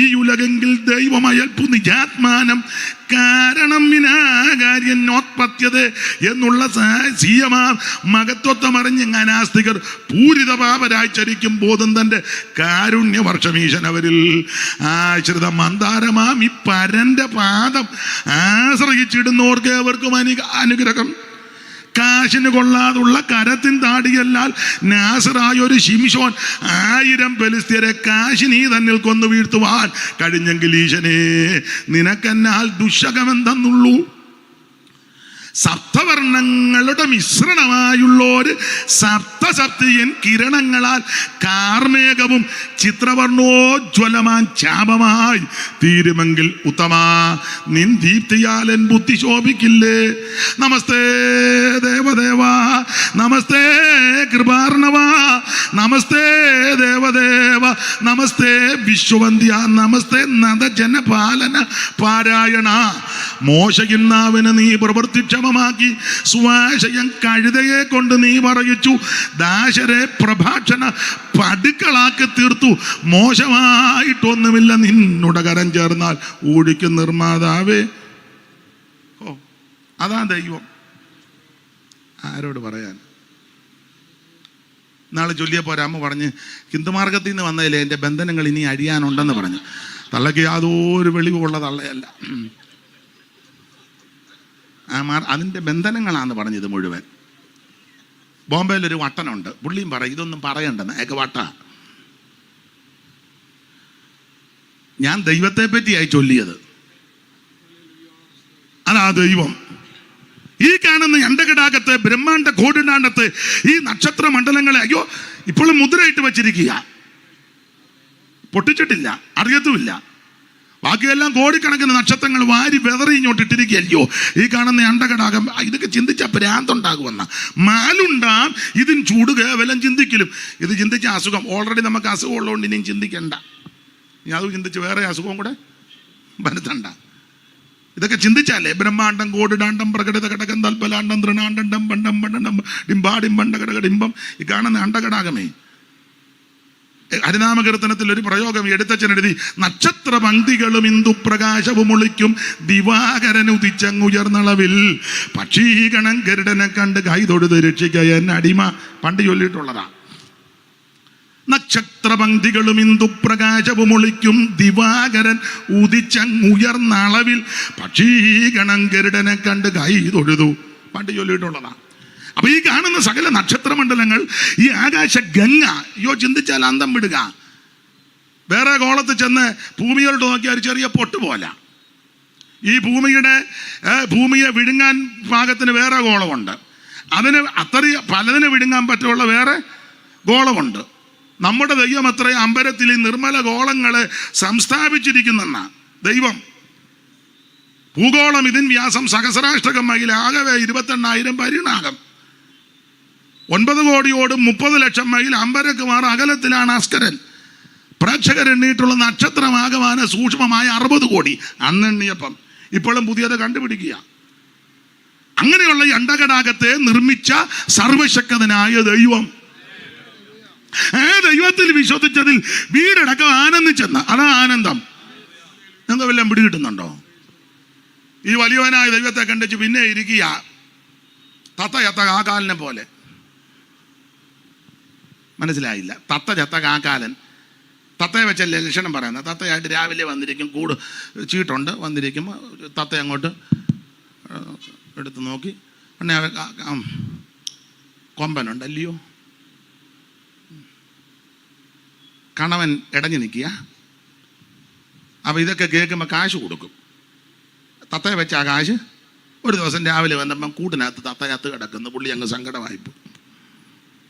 ഈ ഉലകെങ്കിൽ ദൈവമയൽപ്പു നിജാത്മാനം കാരണം വിനാകാര്യനോത്പത്യത എന്നുള്ള സ്വീയമാം മകത്വത്വമറിഞ്ഞ് അനാസ്തികർ പൂരിതപാപരായി ചരിക്കും ബോധം തൻ്റെ കാരുണ്യവർഷമീശൻ അവരിൽ ആശ്രിത മന്ദാരമാം ഈ പരന്റെ പാദം ആശ്രയിച്ചിടുന്നവർക്ക് അവർക്കും അനുഗ്രഹം. കാശിന് കൊള്ളാതുള്ള കരത്തിൻ താടിയല്ലാൽ നാസറായൊരു ശിംശോൻ 1000 ഫെലിസ്ത്യരെ കാശിനീ തന്നിൽ കൊന്നു വീഴ്ത്തുവാൻ കഴിഞ്ഞെങ്കിൽ ഈശനെ നിനക്കെന്നാൽ ദുശകമെന്തെന്നുള്ളൂ. സപ്തവർണ്ണങ്ങളുടെ മിശ്രണമായുള്ളൊരു സപ്തസപ്തിയൻ കിരണങ്ങളാൽ കാർമേഘവും ചിത്രവർണ്ണോജ്വലമാൻ ചാപമായി തീരുമെങ്കിൽ ഉത്തമാ നിൻ ദീപ്തിയാലൻ ബുദ്ധി ശോഭിക്കില്ലേ. നമസ്തേ ദേവദേവ, നമസ്തേ കൃപാർണവ, നമസ്തേ ദേവദേവ, നമസ്തേ വിശ്വവന്ധ്യ, നമസ്തേ നദജനപാലന പാരായണ. മോശയിന്നാവിന് നീ പ്രവൃത്തിക്ഷമമാക്കി, സ്വാശയം കഴുതയെ കൊണ്ട് നീ പറയിച്ചു, ദാശരെ പ്രഭാഷണ പടുക്കളാക്കി തീർത്തു. മോശമായിട്ടൊന്നുമില്ല നിന്നുടെ കരം ചേർന്നാൽ ഊഴിക്കും നിർമ്മാതാവേ. ഓ, അതാ ദൈവം. ആരോട് പറയാൻ? നാളെ ചൊല്ലിയപ്പോൾ ഒരമ്മ പറഞ്ഞ്, ഹിന്ദുമാർഗത്തിൽ നിന്ന് വന്നതിലെ എൻ്റെ ബന്ധനങ്ങൾ ഇനി അഴിയാനുണ്ടെന്ന് പറഞ്ഞു. തള്ളയ്ക്ക് യാതൊരു വെളിവുള്ള തള്ളയല്ല. അതിൻ്റെ ബന്ധനങ്ങളാന്ന് പറഞ്ഞത് മുഴുവൻ. ബോംബെയിലൊരു വട്ടനുണ്ട്, പുള്ളിയും പറയും ഇതൊന്നും പറയണ്ടെന്ന്. ഏക വട്ട. ഞാൻ ദൈവത്തെ പറ്റിയായി ചൊല്ലിയത്. അതാ ദൈവം. ഈ കാണുന്ന അണ്ടകടാകത്ത്, ബ്രഹ്മാണ്ട കോടിനാണ്ടത്ത് ഈ നക്ഷത്ര മണ്ഡലങ്ങളെ അയ്യോ ഇപ്പോഴും മുദ്രയിട്ട് വച്ചിരിക്കുക, പൊട്ടിച്ചിട്ടില്ല, അറിയത്തുമില്ല. ബാക്കിയെല്ലാം കോടിക്കണക്കിന് നക്ഷത്രങ്ങൾ വാരി വെതറി ഇങ്ങോട്ടിട്ടിരിക്കുകയല്ലോ. ഈ കാണുന്ന അണ്ടകടാകം ഇതൊക്കെ ചിന്തിച്ച ഭ്രാന്തുണ്ടാകുമെന്ന മാലുണ്ടാം. ഇതിന് ചൂട് കേവലം ചിന്തിക്കലും. ഇത് ചിന്തിച്ച അസുഖം. ഓൾറെഡി നമുക്ക് അസുഖം ഉള്ളതുകൊണ്ട് ഇനിയും ചിന്തിക്കണ്ട. ഇനി അത് ചിന്തിച്ച് വേറെ അസുഖം കൂടെ വരുത്തണ്ട. ഇതൊക്കെ ചിന്തിച്ചാലേ ബ്രഹ്മാണ്ടം കോടിടാണ്ടം പ്രകടിത ഘടകം തൽപ്പലാണ്ടം തൃണാണ്ടം പണ്ടം പണ്ടം ഡിംബാഡിംബണ്ടകടകടിംബം. ഈ കാണുന്ന അണ്ടകടാകമേ. ഹരിനാമകീർത്തനത്തിൽ ഒരു പ്രയോഗം എടുത്തച്ഛനെഴുതി, നക്ഷത്ര പങ്ക്തികളും ഇന്ദുപ്രകാശവും ഒളിക്കും, ദിവാകരൻ ഉദിച്ചങ്ങുയർന്നളവിൽ പക്ഷീഗണം ഗരുഡനെ കണ്ട് കൈതൊഴുത് രക്ഷിക്കയൻ അടിമ. പണ്ട് ചൊല്ലിയിട്ടുള്ളതാ. നക്ഷത്രപങ്ക്തികളും ഇന്ദുപ്രകാശവും ഒളിക്കും, ദിവാകരൻ ഉദിച്ചങ്ങുയർന്ന അളവിൽ പക്ഷീഗണം ഗരുഡനെ കണ്ട് കൈതൊഴുതു. പണ്ട് ചൊല്ലിയിട്ടുള്ളതാ. അപ്പൊ ഈ കാണുന്ന സകല നക്ഷത്രമണ്ഡലങ്ങൾ, ഈ ആകാശ ഗംഗ, അയ്യോ ചിന്തിച്ചാൽ അന്തം വിടുക. വേറെ കോളത്ത് ചെന്ന് ഭൂമിയോട്ട് നോക്കിയാൽ ഒരു ചെറിയ പൊട്ട് പോലെ. ഈ ഭൂമിയെ വിഴുങ്ങാൻ പാകത്തിന് വേറെ ഗോളമുണ്ട്. അതിന് പലതിനെ വിഴുങ്ങാൻ പറ്റുള്ള വേറെ ഗോളമുണ്ട്. നമ്മുടെ ദൈവം അത്ര അമ്പരത്തിൽ ഈ നിർമ്മല ഗോളങ്ങളെ സംസ്ഥാപിച്ചിരിക്കുന്ന ദൈവം. ഭൂഗോളം ഇതിൻ വ്യാസം സഹസ്രാഷ്ടകം മൈൽ, ആകെ 28,000 പരിണാകം. 9 കോടിയോടും 30 ലക്ഷം മൈൽ അമ്പരക്കുമാർ അകലത്തിലാണ് അസ്കരൻ. പ്രേക്ഷകരെണ്ണീട്ടുള്ള നക്ഷത്രമാകമാന സൂക്ഷ്മമായ 60 കോടി അന്നെണ്ണിയപ്പം. ഇപ്പോഴും പുതിയത് കണ്ടുപിടിക്കുക. അങ്ങനെയുള്ള ഈ അണ്ടകടാകത്തെ നിർമ്മിച്ച സർവശക്തനായ ദൈവം. ദൈവത്തിൽ വിശ്വസിച്ചതിൽ വീടടക്കം ആനന്ദിച്ചെന്ന്. അതാ ആനന്ദം. നിങ്ങൾക്ക് വല്ലതും പിടികിട്ടുന്നുണ്ടോ? ഈ വലിയവനായ ദൈവത്തെ കണ്ടിച്ച് പിന്നെ ഇരിക്കുക തത്ത ചത്ത കാക്കാലനെ പോലെ. മനസ്സിലായില്ല? തത്ത ചത്ത കാക്കാലൻ. തത്തയെ വെച്ചല്ലേ ലക്ഷണം പറയുന്നത്. തത്തയായിട്ട് രാവിലെ വന്നിരിക്കും, കൂട് ചീട്ടുണ്ട്, വന്നിരിക്കുമ്പോൾ തത്ത അങ്ങോട്ട് എടുത്ത് നോക്കി, പിന്നെ കൊമ്പനുണ്ടല്ലയോ, കണവൻ ഇടഞ്ഞു നിൽക്കുക. അപ്പോൾ ഇതൊക്കെ കേൾക്കുമ്പോൾ കാശ് കൊടുക്കും. തത്തയെ വെച്ച ആ കാശ് ഒരു ദിവസം രാവിലെ വന്നപ്പം കൂട്ടിനകത്ത് തത്തയത്ത് കിടക്കുന്നു. പുള്ളി അങ്ങ് സങ്കടമായിപ്പോയി.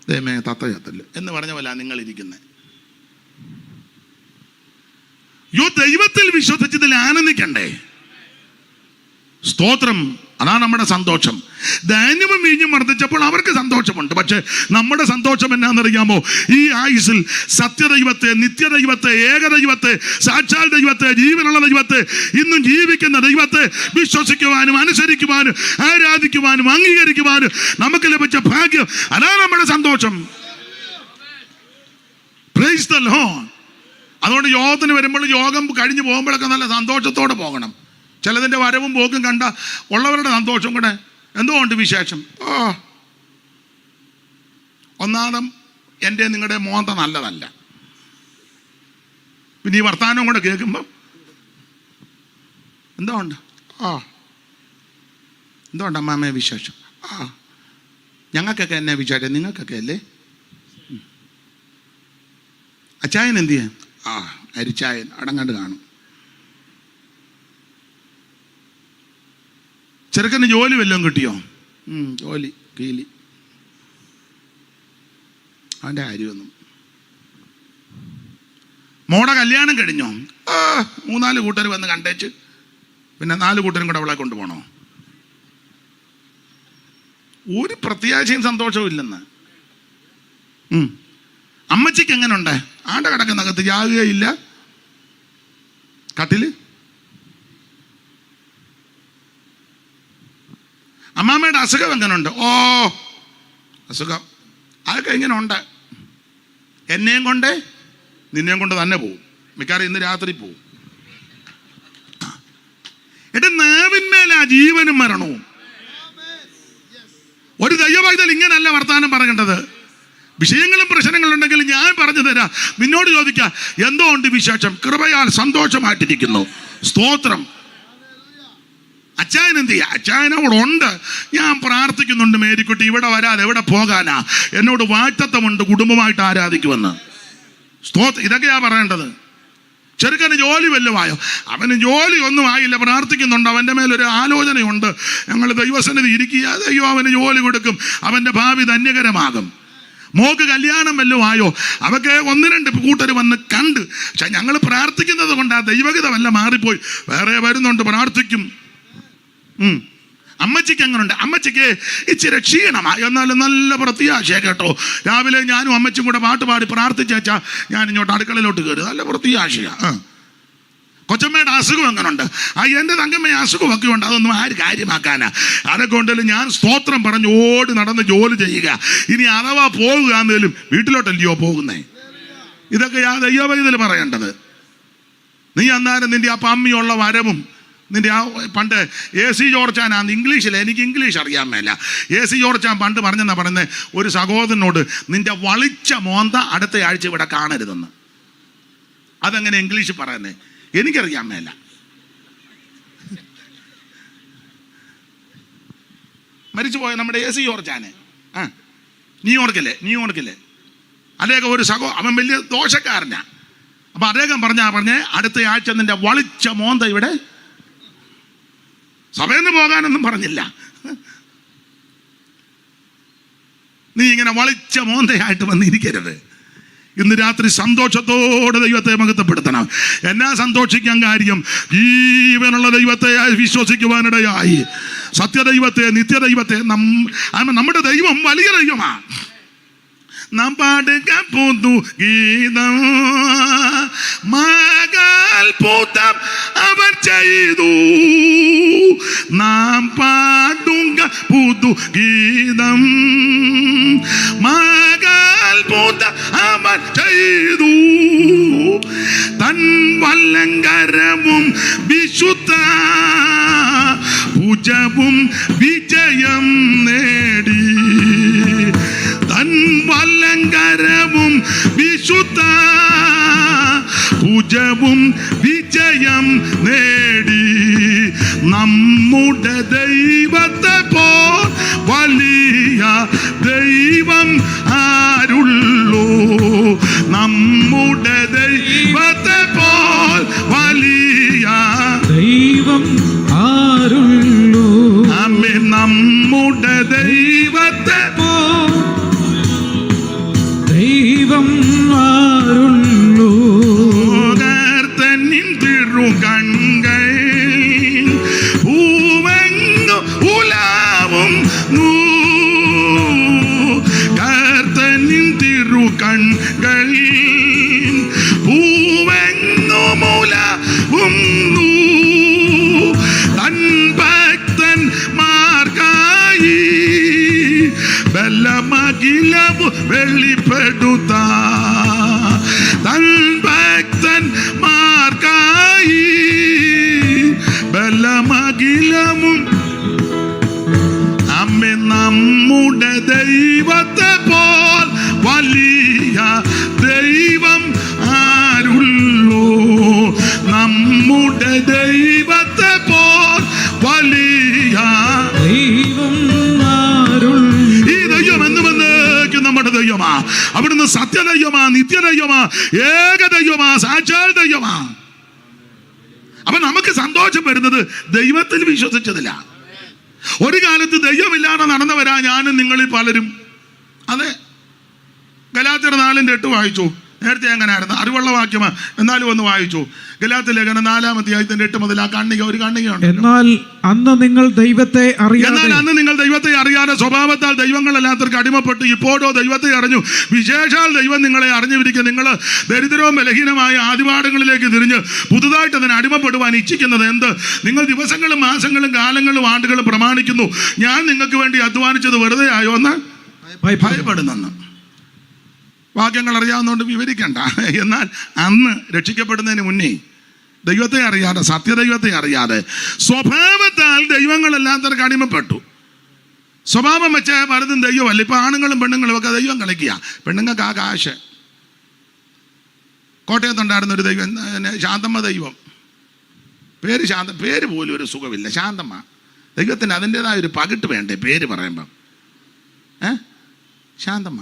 ദൈവമേ തത്തയത്തല്ലോ എന്ന് പറഞ്ഞ പോലെ നിങ്ങളിരിക്കുന്നത്. ദൈവത്തിൽ വിശ്വസിച്ചതിൽ ആനന്ദിക്കണ്ടേ? സ്തോത്രം. അതാണ് നമ്മുടെ സന്തോഷം. ധാന്യവും വീഞ്ഞും വർദ്ധിച്ചപ്പോൾ അവർക്ക് സന്തോഷമുണ്ട്. പക്ഷെ നമ്മുടെ സന്തോഷം എന്നാണെന്നറിയാമോ? ഈ ആയുസിൽ സത്യദൈവത്തെ, നിത്യദൈവത്തെ, ഏകദൈവത്തെ, സാക്ഷാൽ ദൈവത്തെ, ജീവനുള്ള ദൈവത്തെ, ഇന്നും ജീവിക്കുന്ന ദൈവത്തെ വിശ്വസിക്കുവാനും അനുസരിക്കുവാനും ആരാധിക്കുവാനും അംഗീകരിക്കുവാനും നമുക്ക് ലഭിച്ച ഭാഗ്യം. അതാണ് നമ്മുടെ സന്തോഷം. Praise the Lord. അതുകൊണ്ട് യോഗത്തിന് വരുമ്പോൾ, യോഗം കഴിഞ്ഞ് പോകുമ്പോഴൊക്കെ നല്ല സന്തോഷത്തോടെ പോകണം. ചിലതിൻ്റെ വരവും പോക്കും കണ്ട ഉള്ളവരുടെ സന്തോഷം കൂടെ എന്തുകൊണ്ട് വിശേഷം. ഒന്നാമതും എൻ്റെ നിങ്ങളുടെ മോന്ത നല്ലതല്ല. പിന്നെ ഈ വർത്തമാനം കൂടെ കേൾക്കുമ്പോൾ എന്തുകൊണ്ട് എന്തുകൊണ്ട് അമ്മാമ്മയെ വിശേഷം? ഞങ്ങൾക്കൊക്കെ എന്നെ വിശേഷം, നിങ്ങൾക്കൊക്കെ അല്ലേ? അച്ചായൻ എന്ത് ചെയ്യാൻ? അരിച്ചായൻ അടങ്ങാണ്ട് കാണും. ചെറുക്കന് ജോലി വല്ലതും കിട്ടിയോ? ജോലി കീലി. അവൻ്റെ കാര്യമൊന്നും. മോടെ കല്യാണം കഴിഞ്ഞോ? 3-4 കൂട്ടർ വന്ന് കണ്ടേച്ച് പിന്നെ 4 കൂട്ടരും കൂടെ അവളെ കൊണ്ടുപോകണോ? ഒരു പ്രത്യാശയും സന്തോഷവും ഇല്ലെന്ന്. അമ്മച്ചിക്ക് എങ്ങനെയുണ്ട്? ആണ്ട കിടക്കുന്നകത്ത് ജാകുകയില്ല, കട്ടില്. അമ്മാമ്മയുടെ അസുഖം എങ്ങനെയുണ്ട്? ഓ അസുഖം അതൊക്കെ ഇങ്ങനെ ഉണ്ട്. എന്നെയും കൊണ്ട് നിന്നെയും കൊണ്ട് തന്നെ പോവും, മിക്കവാറും ഇന്ന് രാത്രി പോവും. എന്റെ നാവിന്മേലാ ജീവനും മരണവും. ഒരു ദൈവവൈതൽ ഇങ്ങനല്ല വർത്താനം പറയേണ്ടത്. വിഷയങ്ങളും പ്രശ്നങ്ങളും ഉണ്ടെങ്കിൽ ഞാൻ പറഞ്ഞു തരാം. നിന്നോട് ചോദിക്കാം, എന്തോ ഉണ്ട് വിശേഷം? കൃപയാൽ സന്തോഷമായിട്ടിരിക്കുന്നു, സ്തോത്രം. അച്ചായൻ എന്ത് ചെയ്യാ? അച്ചായൻ അവിടെ ഉണ്ട്. ഞാൻ പ്രാർത്ഥിക്കുന്നുണ്ട്, മേരിക്കുട്ടി ഇവിടെ വരാതെ എവിടെ പോകാനാ? എന്നോട് വാറ്റത്തമുണ്ട്, കുടുംബമായിട്ട് ആരാധിക്കുമെന്ന്. സ്തോത്രം. ഇതൊക്കെയാ പറയേണ്ടത്. ചെറുക്കന് ജോലി വല്ലതുമായോ? അവന് ജോലി ഒന്നും ആയില്ല, പ്രാർത്ഥിക്കുന്നുണ്ട്. അവൻ്റെ മേലൊരു ആലോചനയുണ്ട്. ഞങ്ങൾ ദൈവസന്നിധി ഇരിക്കുക, ദൈവം അവന് ജോലി കൊടുക്കും, അവൻ്റെ ഭാവി ധന്യകരമാകും. മോക്ക് കല്യാണം വല്ലതും ആയോ? അവക്ക് 1-2 കൂട്ടർ വന്ന് കണ്ട്. പക്ഷെ ഞങ്ങൾ പ്രാർത്ഥിക്കുന്നത് കൊണ്ട് ആ ദൈവഗത വല്ല മാറിപ്പോയി. വേറെ വരുന്നുണ്ട്, പ്രാർത്ഥിക്കും. അമ്മച്ചിക്ക് എങ്ങനെയുണ്ട്? അമ്മച്ചിക്ക് ഇച്ചിരി ക്ഷീണമാ, എന്നാലും നല്ല പ്രത്യാശ കേട്ടോ. രാവിലെ ഞാനും അമ്മച്ചും കൂടെ പാട്ട് പാടി പ്രാർത്ഥിച്ചാ ഞാൻ ഇങ്ങോട്ട് അടുക്കളയിലോട്ട് കയറി. നല്ല പ്രത്യാശയാ. കൊച്ചമ്മയുടെ അസുഖം എങ്ങനെയുണ്ട്? എൻ്റെ തങ്കമ്മ അസുഖമൊക്കെ ഉണ്ട്, അതൊന്നും ആര് കാര്യമാക്കാനാ? അതൊക്കെ ഉണ്ടല്ലോ. ഞാൻ സ്തോത്രം പറഞ്ഞ് ഓടി നടന്ന് ജോലി ചെയ്യുക. ഇനി അഥവാ പോകുക എന്നേലും വീട്ടിലോട്ടല്ലയോ പോകുന്നേ? ഇതൊക്കെ ആ ദൈവവൈതൽ പറയേണ്ടത്. നീ അന്നേരം നിന്റെ ആ പമ്മിയുള്ള വരവും നിന്റെ ആ പണ്ട് AC ജോർജാനാണ് ഇംഗ്ലീഷിൽ, എനിക്ക് ഇംഗ്ലീഷ് അറിയാൻ മേല. AC ജോർജാൻ പണ്ട് പറഞ്ഞെന്നാ പറയുന്നത്, ഒരു സഹോദരനോട് നിന്റെ വളിച്ച മോന്ത അടുത്ത ആഴ്ച ഇവിടെ കാണരുതെന്ന്. അതെങ്ങനെ ഇംഗ്ലീഷ് പറയുന്നേ? എനിക്കറിയാൻ മേല. മരിച്ചുപോയ നമ്മുടെ AC ജോർജാന് ന്യൂയോർക്കിലെ അദ്ദേഹം ഒരു അവൻ വലിയ ദോഷക്കാരനാ. അപ്പൊ അദ്ദേഹം പറഞ്ഞേ അടുത്ത ആഴ്ച നിന്റെ വളിച്ച മോന്ത ഇവിടെ. സഭയിൽ നിന്ന് പോകാനൊന്നും പറഞ്ഞില്ല. നീ ഇങ്ങനെ വളിച്ച മോന്തയായിട്ട് വന്നിരിക്കരുത്. ഇന്ന് രാത്രി സന്തോഷത്തോടെ ദൈവത്തെ മഹത്വപ്പെടുത്തണം. എന്നാ സന്തോഷിക്കാൻ കാര്യം? ജീവനുള്ള ദൈവത്തെ വിശ്വസിക്കുവാനിടയായി. സത്യദൈവത്തെ, നിത്യദൈവത്തെ. നമ്മുടെ ദൈവം വലിയ ദൈവമാണ്. നാം പാടുക പുതു ഗീതം, മകാത്ഭുതം അവൻ ചെയ്തു. നാം പാടുക പുതു ഗീതം, മകാത്ഭുതം അവൻ ചെയ്തു. തൻ വല്ലങ്കരവും വിശുദ്ധ ഭുജവും വിജയം നേടി. തൻ വല്ലങ്കരവും വിശുദ്ധ ഭുജവും വിജയം നേടി. നമ്മുടെ ദൈവത്തെ പോൽ വലിയ ദൈവം ആരുള്ളൂ? നമ്മുടെ ദൈവത്തെ പോൽ വലിയ ദൈവം ആരുള്ളൂ? ആമേൻ. നമ്മുടെ ദൈവത്തെ ദൈവം ആരുള്ളൂ? കർത്തനിൻ തിരുകൺകൾ പൂവെങ്ങു ഉലാവും. കർത്തനിൻ തിരുകൺകൾ പൂവെങ്ങു ഉലാവും. തൻ ഭക്തന്മാർക്കായി ബലമഖിലവും വെളിപ്പെടുത്ത. തൻ ഭക്തന്മാർക്കായി ബലമഖിലവും. അമ്മേ, നമ്മുടെ ദൈവത്തെ പോൽ വലിയ ദൈവം ആരുള്ളൂ? നമ്മുടെ ദൈവത്തെ പോൽ വലിയ ദൈവം ആരുള്ളൂ? ഈ ദൈവം എന്നും എന്നേക്കും നമ്മുടെ ദൈവമാ. അവിടുന്ന് സത്യദൈവമാ, നിത്യദൈവമാ, ഏകദൈവമാ, സാക്ഷാൽ ദൈവമാ. അപ്പൊ നമുക്ക് സന്തോഷം വരുന്നത് ദൈവത്തിൽ വിശ്വസിച്ചതില്ല. ഒരു കാലത്ത് ദൈവമില്ലാതെ നടന്നവരാ ഞാനും നിങ്ങളിൽ പലരും. അതെ, ഗലാത്യർ 4:8 വായിച്ചു. നേരത്തെ എങ്ങനെയായിരുന്നു? അറിവുള്ള വാക്യമാണ്, എന്നാലും ഒന്ന് വായിച്ചു. ഗലാത്യ ലേഖനം 4-ാം അധ്യായത്തിന്റെ 8 മുതൽ ആ ഒരു കണ്ണികയുണ്ട്. എന്നാൽ അന്ന് നിങ്ങൾ ദൈവത്തെ അറിയാതെ സ്വഭാവത്താൽ ദൈവങ്ങളല്ലാത്തവർക്ക് അടിമപ്പെട്ട് ഇപ്പോഴോ ദൈവത്തെ അറിഞ്ഞു. വിശേഷാൽ ദൈവം നിങ്ങളെ അറിഞ്ഞിരിക്കുക. നിങ്ങൾ ദരിദ്രവും ബലഹീനമായ ആദിപാഠങ്ങളിലേക്ക് തിരിഞ്ഞ് പുതുതായിട്ട് അതിന് അടിമപ്പെടുവാൻ ഇച്ഛിക്കുന്നത് എന്ത്? നിങ്ങൾ ദിവസങ്ങളും മാസങ്ങളും കാലങ്ങളും ആണ്ടുകളും പ്രമാണിക്കുന്നു. ഞാൻ നിങ്ങൾക്ക് വേണ്ടി അധ്വാനിച്ചത് വെറുതെ ആയോ എന്ന് ഭയപ്പെടുന്നെന്ന്. വാക്യങ്ങൾ അറിയാവുന്നതുകൊണ്ട് വിവരിക്കണ്ട. എന്നാൽ അന്ന് രക്ഷിക്കപ്പെടുന്നതിന് മുന്നേ ദൈവത്തെ അറിയാതെ, സത്യദൈവത്തെ അറിയാതെ സ്വഭാവത്താൽ ദൈവങ്ങളല്ലാത്തവർക്ക് അടിമപ്പെട്ടു. സ്വഭാവം വെച്ച പലതും ദൈവമല്ല. ഇപ്പം ആണുങ്ങളും പെണ്ണുങ്ങളും ഒക്കെ ദൈവം കളിക്കുക. പെണ്ണുങ്ങൾക്ക് ആ കാശ്. കോട്ടയത്തുണ്ടായിരുന്ന ഒരു ദൈവം, ശാന്തമ്മ ദൈവം. പേര് പോലും ഒരു സുഖമില്ല. ശാന്തമ്മ ദൈവത്തിന് അതിൻ്റെതായ ഒരു പകിട്ട് വേണ്ടേ പേര് പറയുമ്പം? ശാന്തമ്മ.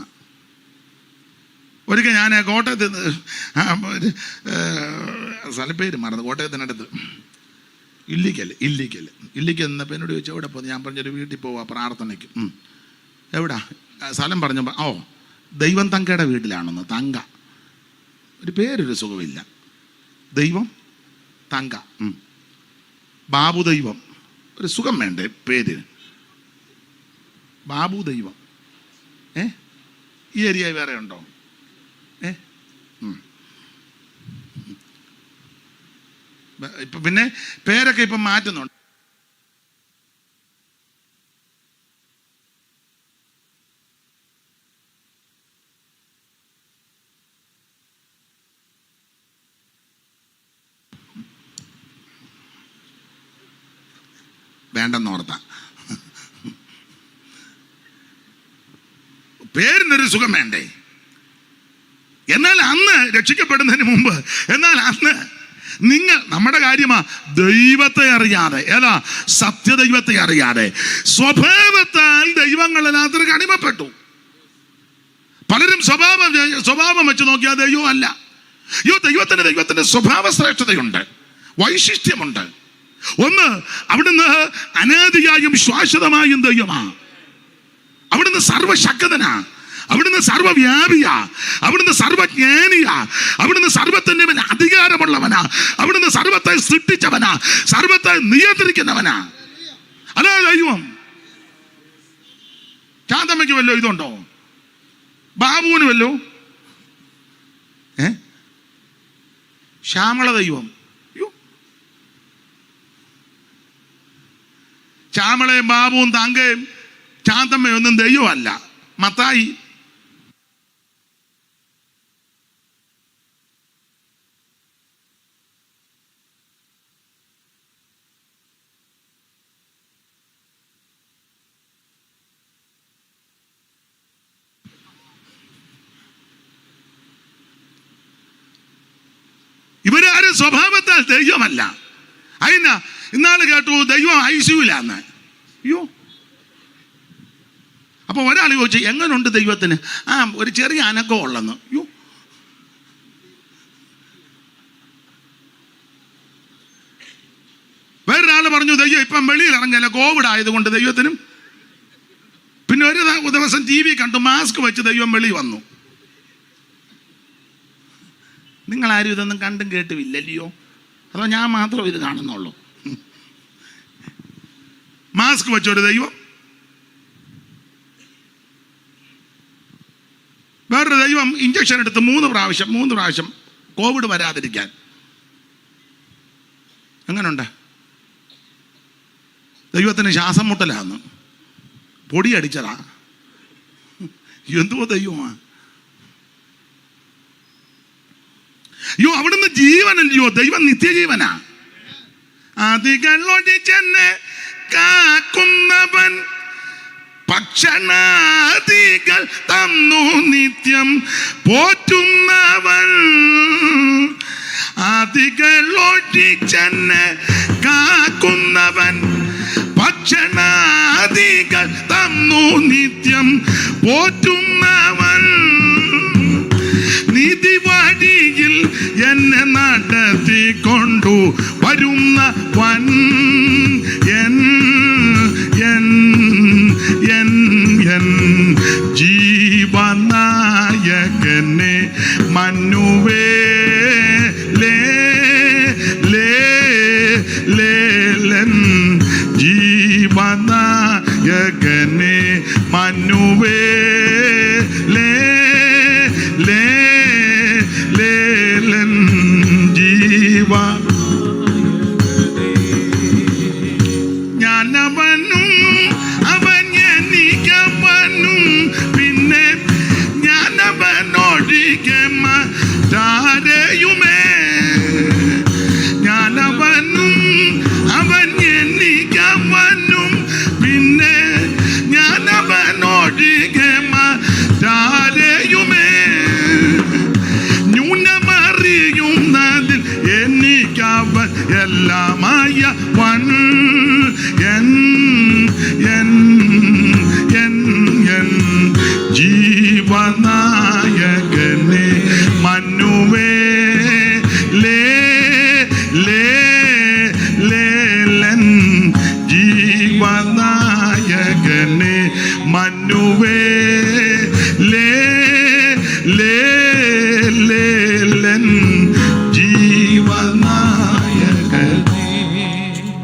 ഒരിക്കൽ ഞാൻ കോട്ടയത്ത് സ്ഥലപ്പേര് മറന്നു, കോട്ടയത്തിനടുത്ത് ഇല്ലിക്കൽ എന്നപ്പോൾ എന്നോട് ചോദിച്ചു എവിടെ പോകുന്നു? ഞാൻ പറഞ്ഞൊരു വീട്ടിൽ പോവാ പ്രാർത്ഥനയ്ക്ക്. എവിടാ സ്ഥലം പറഞ്ഞപ്പോൾ ദൈവം തങ്കയുടെ വീട്ടിലാണെന്ന്. തങ്ക, ഒരു പേരൊരു സുഖമില്ല. ദൈവം തങ്ക, ബാബു ദൈവം, ഒരു സുഖം വേണ്ടേ പേര്? ബാബു ദൈവം. ഈ ഏരിയ വേറെ ഉണ്ടോ? ഇപ്പൊ പിന്നെ പേരൊക്കെ ഇപ്പം മാറ്റുന്നുണ്ട്. വേണ്ടെന്നോർത്ത പേരിനൊരു സുഖം വേണ്ടേ? എന്നാൽ അന്ന് രക്ഷിക്കപ്പെടുന്നതിന് മുമ്പ്, എന്നാൽ അന്ന് നമ്മുടെ കാര്യമാ ദൈവത്തെ അറിയാതെ, ഏതാ സത്യദൈവത്തെ അറിയാതെ സ്വഭാവത്താൽ ദൈവങ്ങളല്ലാത്തവർക്ക് അടിമപ്പെട്ടു. പലരും സ്വഭാവം വെച്ച് നോക്കിയാൽ ദൈവം അല്ല. ദൈവത്തിന്റെ സ്വഭാവ ശ്രേഷ്ഠതയുണ്ട്, വൈശിഷ്ട്യമുണ്ട്. ഒന്ന്, അവിടുന്ന് അനാദിയായും ശാശ്വതമായും ദൈവമാ. അവിടുന്ന് സർവശക്തനാ, അവിടുന്ന് സർവവ്യാപിയാ, അവിടുന്ന് സർവജ്ഞാനിയാ, അവിടുന്ന് സർവത്തിന്റെ മേൽ അധികാരമുള്ളവനാ, അവിടുന്ന് സർവത്തെ സൃഷ്ടിച്ചവനാ, സർവത്തെ നിയന്ത്രിക്കുന്നവനാ. അതാ ദൈവം. ശാന്തമ്മയ്ക്ക് വല്ലോ ഇതുണ്ടോ? ബാബുവിന് വല്ലോ? ശ്യാമള ദൈവം. ശ്യാമളയും ബാബുവും തങ്കയും ശാന്തമ്മയൊന്നും ദൈവമല്ല. മത്തായി ഇവരാരും സ്വഭാവത്താൽ ദൈവമല്ല. അതിനാ ഇന്നാള് കേട്ടു ദൈവം ഐസിയുലാന്ന്. അപ്പൊ ഒരാൾ ചോദിച്ചു എങ്ങനുണ്ട് ദൈവത്തിന്? ഒരു ചെറിയ അനക്കം ഉള്ളെന്ന്. വേറൊരാൾ പറഞ്ഞു ദൈവം ഇപ്പം വെളിയിൽ ഇറങ്ങല, കോവിഡ് ആയതുകൊണ്ട് ദൈവത്തിനും. പിന്നെ ഒരു ദിവസം TV കണ്ടു, മാസ്ക് വെച്ച് ദൈവം വെളി വന്നു. നിങ്ങളാരും ഇതൊന്നും കണ്ടും കേട്ടുമില്ലല്ലയോ? അതോ ഞാൻ മാത്രം ഇത് കാണുന്നുള്ളൂ? മാസ്ക് വെച്ചൊരു ദൈവം, വേറൊരു ദൈവം ഇഞ്ചക്ഷൻ എടുത്ത് 3 പ്രാവശ്യം കോവിഡ് വരാതിരിക്കാൻ. എങ്ങനുണ്ട്? ദൈവത്തിന് ശ്വാസം മുട്ടലാന്ന്, പൊടിയടിച്ചതാ. എന്തോ ദൈവമാ? അവിടുന്ന് ജീവനല്ലയോ? ദൈവം നിത്യജീവനാ. ആദികളോടി ചെന്ന് കാക്കുന്നവൻ, ഭക്ഷണാദികൾ തന്നു നിത്യം പോറ്റുന്നവൻ. ആദികളോടി ചെന്ന് കാക്കുന്നവൻ, ഭക്ഷണാദികൾ തന്നു നിത്യം പോറ്റുന്നവൻ. നീതി വഴിയിൽ എന്നെ നടത്തിക്കൊണ്ടു വരുന്നവൻ, ജീവനായകനെ മന്നുവേ ലേ ലേ ലേലൻ ജീവനായകനെ മന്നുവേ ലേ ലേ ലേലൻ ജീവ ഞാനവനും അവൻ എനിക്കവനും പിന്നെ ഞാനവനോടിക്കെ മറ്റാരെയുമേ ഞാനവനും അവൻ എനിക്കവനും പിന്നെ ഞാനവനോടിക്കെ മറ്റാരെയുമേ ന്യൂനമറിയുന്നതിൽ എനിക്കവൻ എല്ലാമായ വൻ ജീവനായകനെ മന്നുവേ ലേ ലേ ലേലൻ ജീവനായകനെ മന്നുവേ ലേ ലേ ലേലൻ ജീവനായകനെ.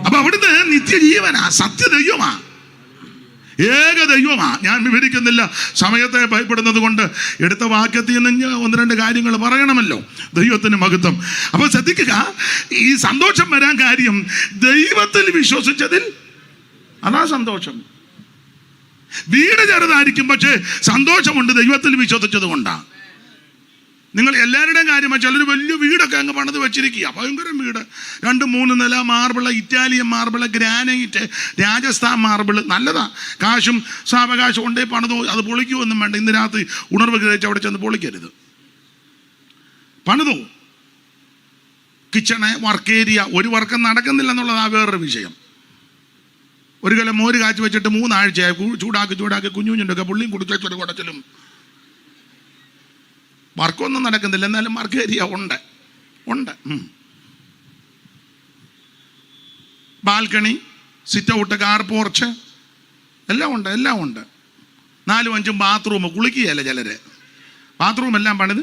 അപ്പൊ അവിടുന്ന് നിത്യജീവനാ, സത്യദൈവമാ, ഏക ദൈവമാ. ഞാൻ വിവരിക്കുന്നില്ല, സമയത്തെ ഭയപ്പെടുന്നത് കൊണ്ട്. എടുത്ത വാക്യത്തിൽ നിന്ന് ഒന്ന് രണ്ട് കാര്യങ്ങൾ പറയണമല്ലോ. ദൈവത്തിന് മഹത്വം. അപ്പോൾ ശ്രദ്ധിക്കുക, ഈ സന്തോഷം വരാൻ കാര്യം ദൈവത്തിൽ വിശ്വസിച്ചതിൽ, അതാ സന്തോഷം. വീട് ചെറുതായിരിക്കും, പക്ഷേ സന്തോഷമുണ്ട് ദൈവത്തിൽ വിശ്വസിച്ചത് കൊണ്ടാണ്. നിങ്ങൾ എല്ലാവരുടെയും കാര്യം ചിലർ വലിയ വീടൊക്കെ അങ്ങ് പണിത് വെച്ചിരിക്കുക, ഭയങ്കര വീട്, 2-3 നില marble, Italian marble, granite, Rajasthan marble, നല്ലതാ. കാശും സാവകാശം കൊണ്ടേ പണിതോ, അത് പൊളിക്കുമൊന്നും വേണ്ട. ഇന്ന് രാത്രി ഉണർവ് ഗ്രഹിച്ച് അവിടെ ചെന്ന് പൊളിക്കരുത്, പണിതോ. കിച്ചണ്, വർക്ക് ഏരിയ, ഒരു വർക്കും നടക്കുന്നില്ല എന്നുള്ളതാ വേറൊരു വിഷയം. ഒരു കലം മോര് കാച്ചി വെച്ചിട്ട് 3 ആഴ്ചയായി, ചൂടാക്കി കുഞ്ഞുഞ്ഞുണ്ടൊക്കെ പുള്ളിയും കുടിച്ചൊരു കുടച്ചിലും വർക്കൊന്നും നടക്കുന്നില്ല. എന്നാലും വർക്ക് ഏരിയ ഉണ്ട്. Balcony, sit out, car porch എല്ലാം ഉണ്ട്. 4-5 ബാത്റൂം, കുളിക്കുകയല്ല ചിലര്, ബാത്റൂം എല്ലാം പണിത്.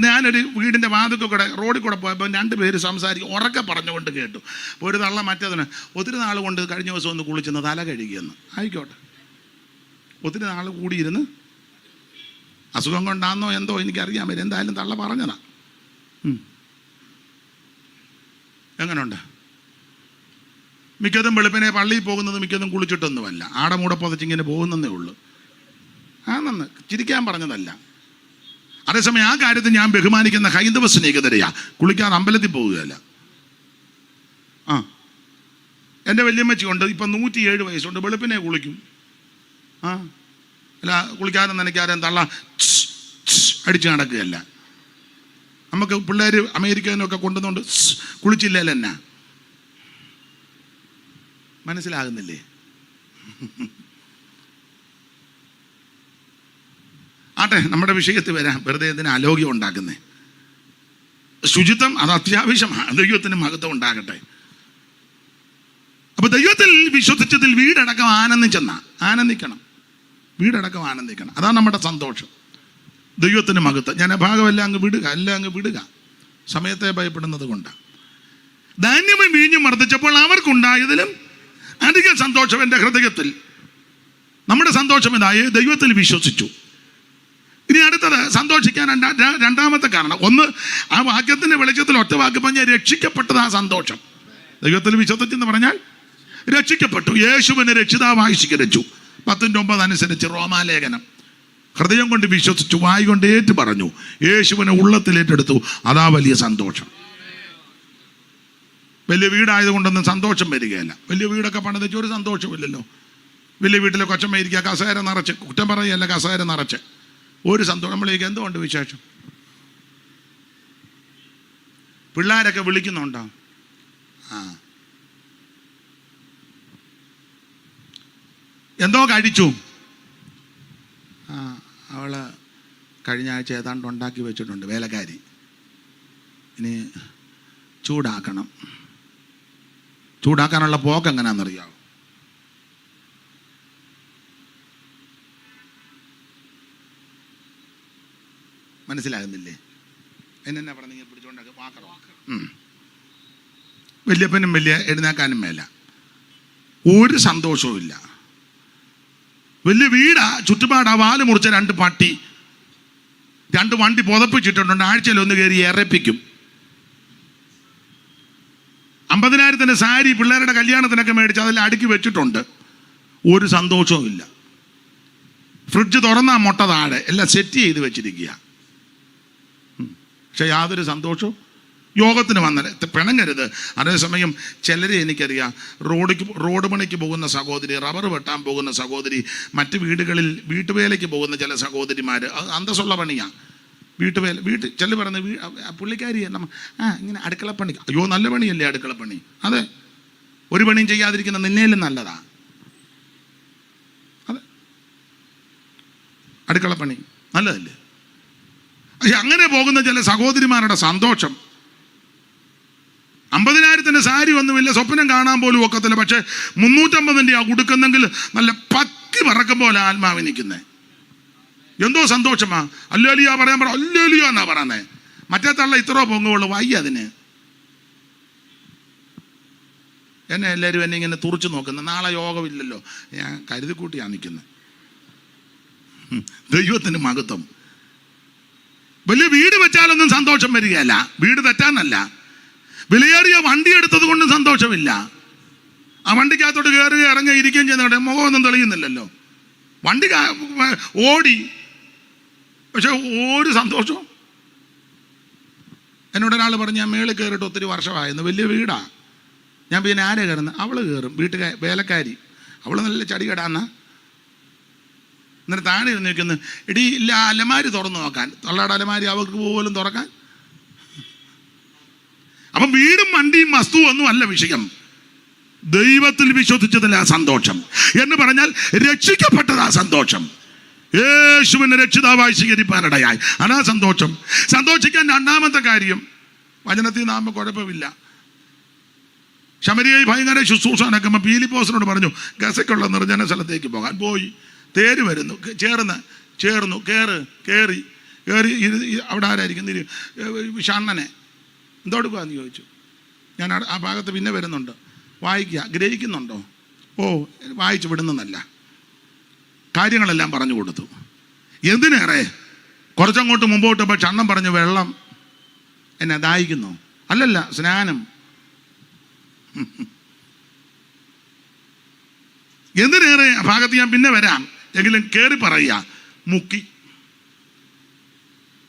ഞാനൊരു വീടിൻ്റെ വാതിൽക്ക് കൂടെ റോഡിൽ കൂടെ പോയപ്പോൾ 2 പേര് സംസാരിക്കും, ഉറക്കെ പറഞ്ഞുകൊണ്ട് കേട്ടു. അപ്പോൾ ഒരു തള്ള മറ്റേതിന് ഒത്തിരി നാൾ കൊണ്ട് കഴിഞ്ഞ ദിവസം ഒന്ന് കുളിച്ചെന്ന്, തല കഴുകിയെന്ന്. ആയിക്കോട്ടെ, ഒത്തിരി നാൾ കൂടിയിരുന്ന് അസുഖം കൊണ്ടാണെന്നോ എന്തോ എനിക്കറിയാൻ പറ്റും. എന്തായാലും തള്ള പറഞ്ഞതാ. എങ്ങനെയുണ്ട്? മിക്കതും വെളുപ്പിനെ പള്ളിയിൽ പോകുന്നത് മിക്കതും കുളിച്ചിട്ടൊന്നുമല്ല, ആടമൂടെ പൊതച്ചിങ്ങനെ പോകുന്നതേ ഉള്ളൂ. നന്ന് ചിരിക്കാൻ പറഞ്ഞതല്ല. അതേസമയം ആ കാര്യത്തിൽ ഞാൻ ബഹുമാനിക്കുന്ന ഹൈന്ദവ സ്നേഹിതരെയാ, കുളിക്കാതെ അമ്പലത്തിൽ പോവുകയല്ല. എൻ്റെ വല്യമ്മച്ചി ഉണ്ട്, ഇപ്പം 107 വയസ്സുണ്ട്, വെളുപ്പിനെ കുളിക്കും. അല്ല, കുളിക്കാതെ നനയ്ക്കാതെ തള്ള അടിച്ച് നടക്കുകയല്ല. നമുക്ക് പിള്ളേർ അമേരിക്കനൊക്കെ കൊണ്ടുവന്നുകൊണ്ട് കുളിച്ചില്ലല്ലോ, എന്നാ മനസ്സിലാകുന്നില്ലേ? ആട്ടെ, നമ്മുടെ വിഷയത്തിൽ വരാം. വെറുതെ ഇതിന് അലോഗ്യം ഉണ്ടാക്കുന്നേ. ശുചിത്വം അത് അത്യാവശ്യമാണ്, ദൈവത്തിന് മഹത്വം ഉണ്ടാകട്ടെ. അപ്പൊ ദൈവത്തിൽ വിശ്വസിച്ചതിൽ വീടടക്കം ആനന്ദിക്കണം. വീടടക്കം ആനന്ദിക്കണം, അതാണ് നമ്മുടെ സന്തോഷം. ദൈവത്തിന് മഹത്വം. ഞാൻ ഭാഗമെല്ലാം അങ്ങ് വിടുക, സമയത്തെ ഭയപ്പെടുന്നത് കൊണ്ടാണ്. ധാന്യവും വീഞ്ഞും വർദ്ധിച്ചപ്പോൾ അവർക്കുണ്ടായതിലും അധിക സന്തോഷം എൻ്റെ ഹൃദയത്തിൽ. നമ്മുടെ സന്തോഷം ഇതായി, ദൈവത്തിൽ വിശ്വസിച്ചു. ഇനി അടുത്തത് സന്തോഷിക്കാൻ രണ്ടാമത്തെ കാരണം. ഒന്ന്, ആ വാക്യത്തിന്റെ വെളിച്ചത്തിൽ ഒറ്റ വാക്ക് പറഞ്ഞാൽ രക്ഷിക്കപ്പെട്ടത് ആ സന്തോഷം. ദൈവത്തിൽ വിശ്വസിച്ചെന്ന് പറഞ്ഞാൽ രക്ഷിക്കപ്പെട്ടു, യേശുവിനെ രക്ഷിതാവായി സ്വീകരിച്ചു. 10:9 അനുസരിച്ച് റോമാലേഖനം. ഹൃദയം കൊണ്ട് വിശ്വസിച്ചു, വായ് കൊണ്ട് ഏറ്റു പറഞ്ഞു, യേശുവിനെ ഉള്ളത്തിൽ ഏറ്റെടുത്തു. അതാ വലിയ സന്തോഷം. വലിയ വീടായതുകൊണ്ടൊന്നും സന്തോഷം വരികയല്ല. വലിയ വീടൊക്കെ പണിതിച്ച് ഒരു സന്തോഷമില്ലല്ലോ. വലിയ വീട്ടിലെ കൊച്ചമ്മ ഇരിക്കുക, കസേര നിറച്ച്, കുറ്റം പറയുകയല്ല, കസേര നിറച്ച് ഒരു സന്തോഷം. നമ്മളേക്ക് എന്തുകൊണ്ട് വിശേഷം? പിള്ളേരൊക്കെ വിളിക്കുന്നുണ്ടോ? എന്തോ കഴിച്ചു. അവള് കഴിഞ്ഞ ആഴ്ച ഏതാണ്ട് ഉണ്ടാക്കി വെച്ചിട്ടുണ്ട്, വേലക്കാരി. ഇനി ചൂടാക്കാനുള്ള പോക്ക് എങ്ങനെയാണെന്നറിയാമോ? മനസ്സിലാകുന്നില്ലേ? എന്നെ പറഞ്ഞ പിടിച്ചോണ്ടൊക്കെ വാക്കറോ. വല്യപ്പനും വലിയ എഴുന്നേക്കാനും മേല, ഒരു സന്തോഷവും ഇല്ല. വലിയ വീടാ, ചുറ്റുപാടാ, വാല് മുറിച്ച 2 പട്ടി, 2 വണ്ടി പുതപ്പിച്ചിട്ടുണ്ട്, ആഴ്ചയിൽ ഒന്ന് കയറി ഇറപ്പിക്കും. 50,000 സാരി പിള്ളേരുടെ കല്യാണത്തിനൊക്കെ മേടിച്ച് അതെല്ലാം അടുക്കി വെച്ചിട്ടുണ്ട്, ഒരു സന്തോഷവും ഇല്ല. ഫ്രിഡ്ജ് തുറന്നാ മുട്ട താഴെ, എല്ലാം സെറ്റ് ചെയ്ത് വെച്ചിരിക്കുക. പക്ഷെ യാതൊരു സന്തോഷവും. യോഗത്തിന് വന്നാൽ പിണങ്ങരുത്. അതേസമയം ചിലരെ എനിക്കറിയാം, റോഡ് പണിക്ക് പോകുന്ന സഹോദരി, റബ്ബർ വെട്ടാൻ പോകുന്ന സഹോദരി, മറ്റ് വീടുകളിൽ വീട്ടുവേലയ്ക്ക് പോകുന്ന ചില സഹോദരിമാർ, അന്തസ്സുള്ള പണിയാണ് വീട്ടുവേല. ചില പറഞ്ഞ പുള്ളിക്കാരി ഇങ്ങനെ അടുക്കളപ്പണി, അയ്യോ നല്ല പണിയല്ലേ അടുക്കളപ്പണി. അതെ, ഒരു പണിയും ചെയ്യാതിരിക്കുന്ന നിന്നേലും നല്ലതാ അതെ, അടുക്കളപ്പണി നല്ലതല്ലേ. അങ്ങനെ പോകുന്ന ചില സഹോദരിമാരുടെ സന്തോഷം, 50,000 സാരി ഒന്നുമില്ല, സ്വപ്നം കാണാൻ പോലും ഒക്കത്തില്ല. പക്ഷെ 350 ആ കൊടുക്കുന്നെങ്കിൽ നല്ല പത്തി പറക്കും പോലെ ആത്മാവ് നിൽക്കുന്നേ. എന്തോ സന്തോഷമാ. അല്ലേലിയ പറയാൻ പറ, അല്ലേലിയ എന്നാ പറയുന്നേ. മറ്റേ തള്ള ഇത്രോ പൊങ്ങുള്ളൂ, വയ്യ അതിന്. എന്നെ എല്ലാവരും എന്നെ ഇങ്ങനെ തുറച്ചു നോക്കുന്നത്, നാളെ യോഗമില്ലല്ലോ, ഞാൻ കരുതിക്കൂട്ടിയാണ് നിൽക്കുന്നത്. ദൈവത്തിന് മഹത്വം. വലിയ വീട് വെച്ചാലൊന്നും സന്തോഷം വരികയല്ല, വീട് തെറ്റാന്നല്ല. വിലയേറിയ വണ്ടി എടുത്തത് കൊണ്ടും സന്തോഷമില്ല. ആ വണ്ടിക്കകത്തോട്ട് കയറി ഇറങ്ങി ഇരിക്കുകയും ചെയ്യുന്നവിടെ മുഖമൊന്നും തെളിയുന്നില്ലല്ലോ. വണ്ടി ഓടി, പക്ഷെ ഒരു സന്തോഷവും. എന്നോടൊരാൾ പറഞ്ഞു, ഞാൻ മേളിൽ കയറിയിട്ട് ഒത്തിരി വർഷമായിരുന്നു, വലിയ വീടാ. ഞാൻ പിന്നെ ആരെ കയറുന്നത്? അവൾ കയറും, വേലക്കാരി. അവൾ നല്ല ചടികടാന്ന. എന്നിട്ട് താഴെ ഇരുന്ന് നിൽക്കുന്നു, എടി ഇല്ല അലമാരി തുറന്നു നോക്കാൻ. തൊള്ളയുടെ അലമാരി അവർക്ക് പോലും തുറക്കാൻ. അപ്പം വീടും വണ്ടിയും വസ്തുവും ഒന്നും അല്ല വിഷയം. ദൈവത്തിൽ വിശ്വസിച്ചതില്ല സന്തോഷം എന്ന് പറഞ്ഞാൽ രക്ഷിക്കപ്പെട്ടതാ സന്തോഷം. യേശുവിനെ രക്ഷിതാവായി സ്വീകരിപ്പാനിടയായി, അതാ സന്തോഷം. സന്തോഷിക്കാൻ രണ്ടാമത്തെ കാര്യം, വചനത്തിൽ നാം കുഴപ്പമില്ല. ശമരിയായി ഭയങ്കര ശുശ്രൂഷ നടക്കുമ്പോൾ പീലിപ്പോസിനോട് പറഞ്ഞു ഗസയ്ക്കുള്ള നിർജ്ജന സ്ഥലത്തേക്ക് പോകാൻ. പോയി, തേര് വരുന്നു, ചേർന്നു, കയറി അവിടെ ആരായിരിക്കും ഷണ്ണനെ എന്തോടുക്കാന്ന് ചോദിച്ചു. ഞാൻ ആ ഭാഗത്ത് പിന്നെ വരുന്നുണ്ട്, വായിക്കുക, ഗ്രഹിക്കുന്നുണ്ടോ? ഓ വായിച്ചു വിടുന്നതല്ല, കാര്യങ്ങളെല്ലാം പറഞ്ഞു കൊടുത്തു. എന്തിനേറെ കുറച്ചങ്ങോട്ട് മുമ്പോട്ട് ഇപ്പോൾ ഷണ്ണം പറഞ്ഞു, വെള്ളം എന്നെ ദാഹിക്കുന്നു. അല്ലല്ല, സ്നാനം. എന്തിനേറെ ആ ഭാഗത്ത് ഞാൻ പിന്നെ വരാം, എങ്കിലും കയറി പറയുക.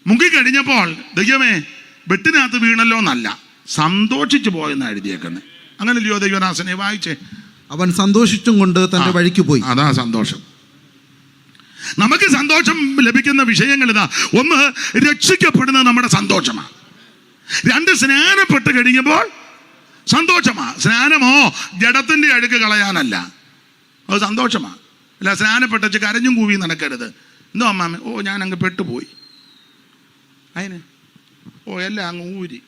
മുക്കി കഴിഞ്ഞപ്പോൾ ദൈവമേ വെട്ടിനകത്ത് വീണല്ലോ എന്നല്ല, സന്തോഷിച്ചു പോയെന്ന് എഴുതിയേക്കുന്നത്. അങ്ങനെയല്ലയോ ദൈവദാസനെ? വായിച്ചേ. അവൻ സന്തോഷിച്ചും കൊണ്ട് തന്റെ വഴിക്ക് പോയി. അതാ സന്തോഷം. നമുക്ക് സന്തോഷം ലഭിക്കുന്ന വിഷയങ്ങൾ ഇതാ. ഒന്ന്, രക്ഷിക്കപ്പെടുന്നത് നമ്മുടെ സന്തോഷമാണ്. 2, സ്നാനപ്പെട്ട് കഴിയുമ്പോൾ സന്തോഷമാണ്. സ്നാനമോ ജഡത്തിന്റെ അഴുക്ക് കളയാനല്ല, അത് സന്തോഷമാണ്. അല്ല സ്നാനപ്പെട്ടച്ച് കരഞ്ഞും കൂവി നടക്കരുത്. എന്തോ അമ്മാമ്മ, ഓ ഞാൻ അങ്ങ് പെട്ടുപോയി, അതിന് എല്ലാം അങ്ങ് ഊരി.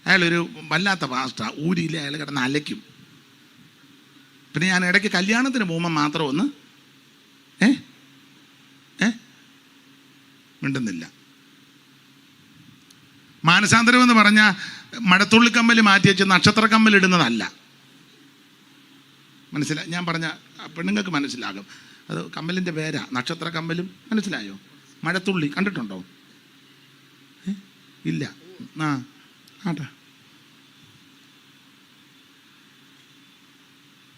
അയാളൊരു വല്ലാത്ത പാസ്റ്റാ, ഊരിയില്ല, അയാൾ കിടന്ന് അലയ്ക്കും. പിന്നെ ഞാൻ ഇടയ്ക്ക് കല്യാണത്തിന് പോകുമ്പോൾ മാത്രം ഒന്ന് മിണ്ടുന്നില്ല. മാനസാന്തരം എന്ന് പറഞ്ഞാൽ മഴത്തുള്ളിക്കമ്മൽ മാറ്റി വെച്ച് നക്ഷത്രക്കമ്മൽ ഇടുന്നതല്ല. മനസ്സിലായി? ഞാൻ പറഞ്ഞ പെണ്ണുങ്ങൾക്ക് മനസ്സിലാകും. അത് കമ്മലിൻ്റെ പേരാ, നക്ഷത്ര കമ്മലും. മനസ്സിലായോ? മഴത്തുള്ളി കണ്ടിട്ടുണ്ടോ? ഇല്ല. ആട്ടെ.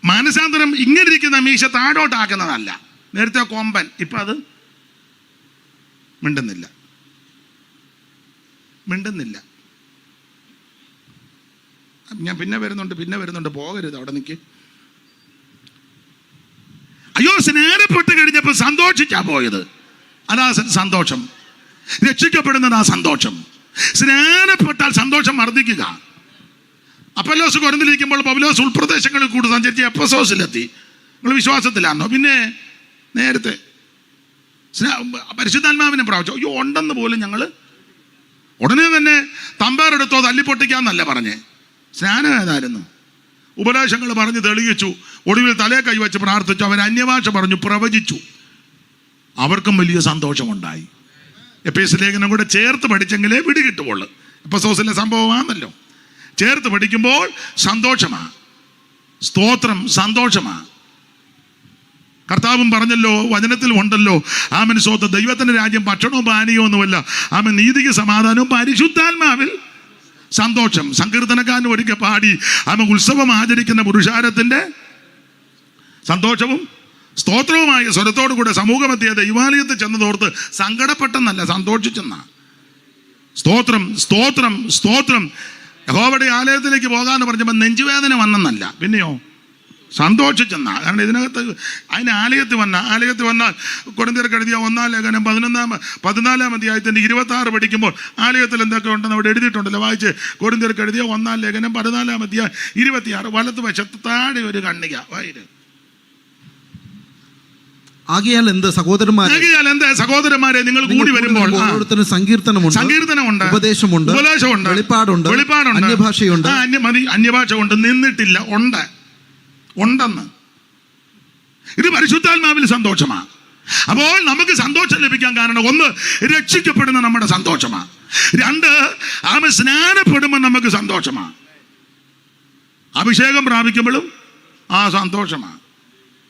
മാനസാന്തരം ഇങ്ങനെ ഇരിക്കുന്ന മീശ താഴോട്ടാക്കുന്നതല്ല. നേരത്തെ കൊമ്പൻ, ഇപ്പം അത് മിണ്ടുന്നില്ല. ഞാൻ പിന്നെ വരുന്നുണ്ട്, പോകരുത്, അവിടെ നിൽക്ക്. അയ്യോ, സ്നേഹപ്പെട്ട് കഴിഞ്ഞപ്പോൾ സന്തോഷിച്ചാ പോയത്. അതാ സന്തോഷം. രക്ഷിക്കപ്പെടുന്നത് ആ സന്തോഷം. സ്നാനപ്പെട്ടാൽ സന്തോഷം വർദ്ധിക്കുക. അപ്പൊല്ലോസ് കൊരിന്തിലിരിക്കുമ്പോൾ പൗലോസ് ഉൾപ്രദേശങ്ങളിൽ കൂടി സഞ്ചരിച്ച് എഫെസോസിലെത്തി. നിങ്ങൾ വിശ്വാസത്തിലാണോ? പിന്നെ നേരത്തെ പരിശുദ്ധാത്മാവിനെ പ്രാപിച്ചു. അയ്യോ ഉണ്ടെന്ന് പോലും ഞങ്ങൾ ഉടനെ തന്നെ തമ്പേറെടുത്തോ തല്ലിപ്പൊട്ടിക്കാന്നല്ല പറഞ്ഞേ. സ്നാനം ഏതായിരുന്നു? ഉപദേശങ്ങൾ പറഞ്ഞ് തെളിയിച്ചു. ഒടുവിൽ തലേ കൈവച്ച് പ്രാർത്ഥിച്ചു. അവൻ അന്യഭാഷ പറഞ്ഞു, പ്രവചിച്ചു. അവർക്കും വലിയ സന്തോഷമുണ്ടായി. എഫേസ്യ ലേഖനം കൂടെ ചേർത്ത് പഠിച്ചെങ്കിലേ പിടികിട്ടുള്ളൂ. എഫെസോസിലെ സംഭവമാണല്ലോ. ചേർത്ത് പഠിക്കുമ്പോൾ സന്തോഷമാണ്. സ്തോത്രം, സന്തോഷമാണ്. കർത്താവും പറഞ്ഞല്ലോ, വചനത്തിൽ ഉണ്ടല്ലോ, ആമൻ സ്വന്തം ദൈവത്തിൻ്റെ രാജ്യം ഭക്ഷണവും പാനീയവും ഒന്നുമല്ല, ആമൻ നീതിക്ക് സമാധാനവും പരിശുദ്ധാത്മാവിൽ സന്തോഷം. സങ്കീർത്തനക്കാരൻ ഒരിക്കൽ പാടി, ആമൻ ഉത്സവം ആചരിക്കുന്ന പുരുഷാരത്തിൻ്റെ സന്തോഷവും സ്തോത്രവുമായ സ്വരത്തോടു കൂടെ സമൂഹമെത്തിയ ദൈവാലയത്തിൽ ചെന്നതോർത്ത് സങ്കടപ്പെട്ടെന്നല്ല, സന്തോഷിച്ചെന്നാ. സ്തോത്രം, സ്തോത്രം, സ്തോത്രം. യഹോവയുടെ ആലയത്തിലേക്ക് പോകാമെന്ന് പറഞ്ഞപ്പോൾ നെഞ്ചുവേദന വന്നെന്നല്ല, പിന്നെയോ സന്തോഷിച്ചെന്നാ. കാരണം ഇതിനകത്ത് അതിന് ആലയത്തിൽ വന്നാൽ കൊരിന്ത്യർക്ക് എഴുതിയ 1-ാം ലേഖനം 14-ാം അധ്യായത്തിൻ്റെ 26 പഠിക്കുമ്പോൾ ആലയത്തിൽ എന്തൊക്കെ ഉണ്ടെന്ന് അവിടെ എഴുതിയിട്ടുണ്ടല്ലോ. വായിച്ച്. കൊരിന്ത്യർക്ക് എഴുതിയ 1-ാം ലേഖനം 14-ാം അധ്യായം 26 വലത്ത് വശത്ത് താഴെ ഒരു കണ്ണിക വായിര്. ആകയാൽ എന്ത് സഹോദരന്മാരെ നിങ്ങൾ കൂടി വരുമ്പോൾ സങ്കീർത്തനമുണ്ട്, ഉപദേശമുണ്ട്, വെളിപ്പാടുണ്ട്, അന്യഭാഷയുണ്ട്. അന്യഭാഷ ഉണ്ട്, നിന്നിട്ടില്ല, ഉണ്ടെന്ന്. ഇത് പരിശുദ്ധാത്മാവിൽ സന്തോഷമാണ്. അപ്പോൾ നമുക്ക് സന്തോഷം ലഭിക്കാൻ കാരണം 1, രക്ഷിക്കപ്പെടുന്ന നമ്മുടെ സന്തോഷമാണ്. 2, ആമ സ്നാനപ്പെടുമ്പോൾ നമുക്ക് സന്തോഷമാണ്. അഭിഷേകം പ്രാപിക്കുമ്പോഴും ആ സന്തോഷമാണ്.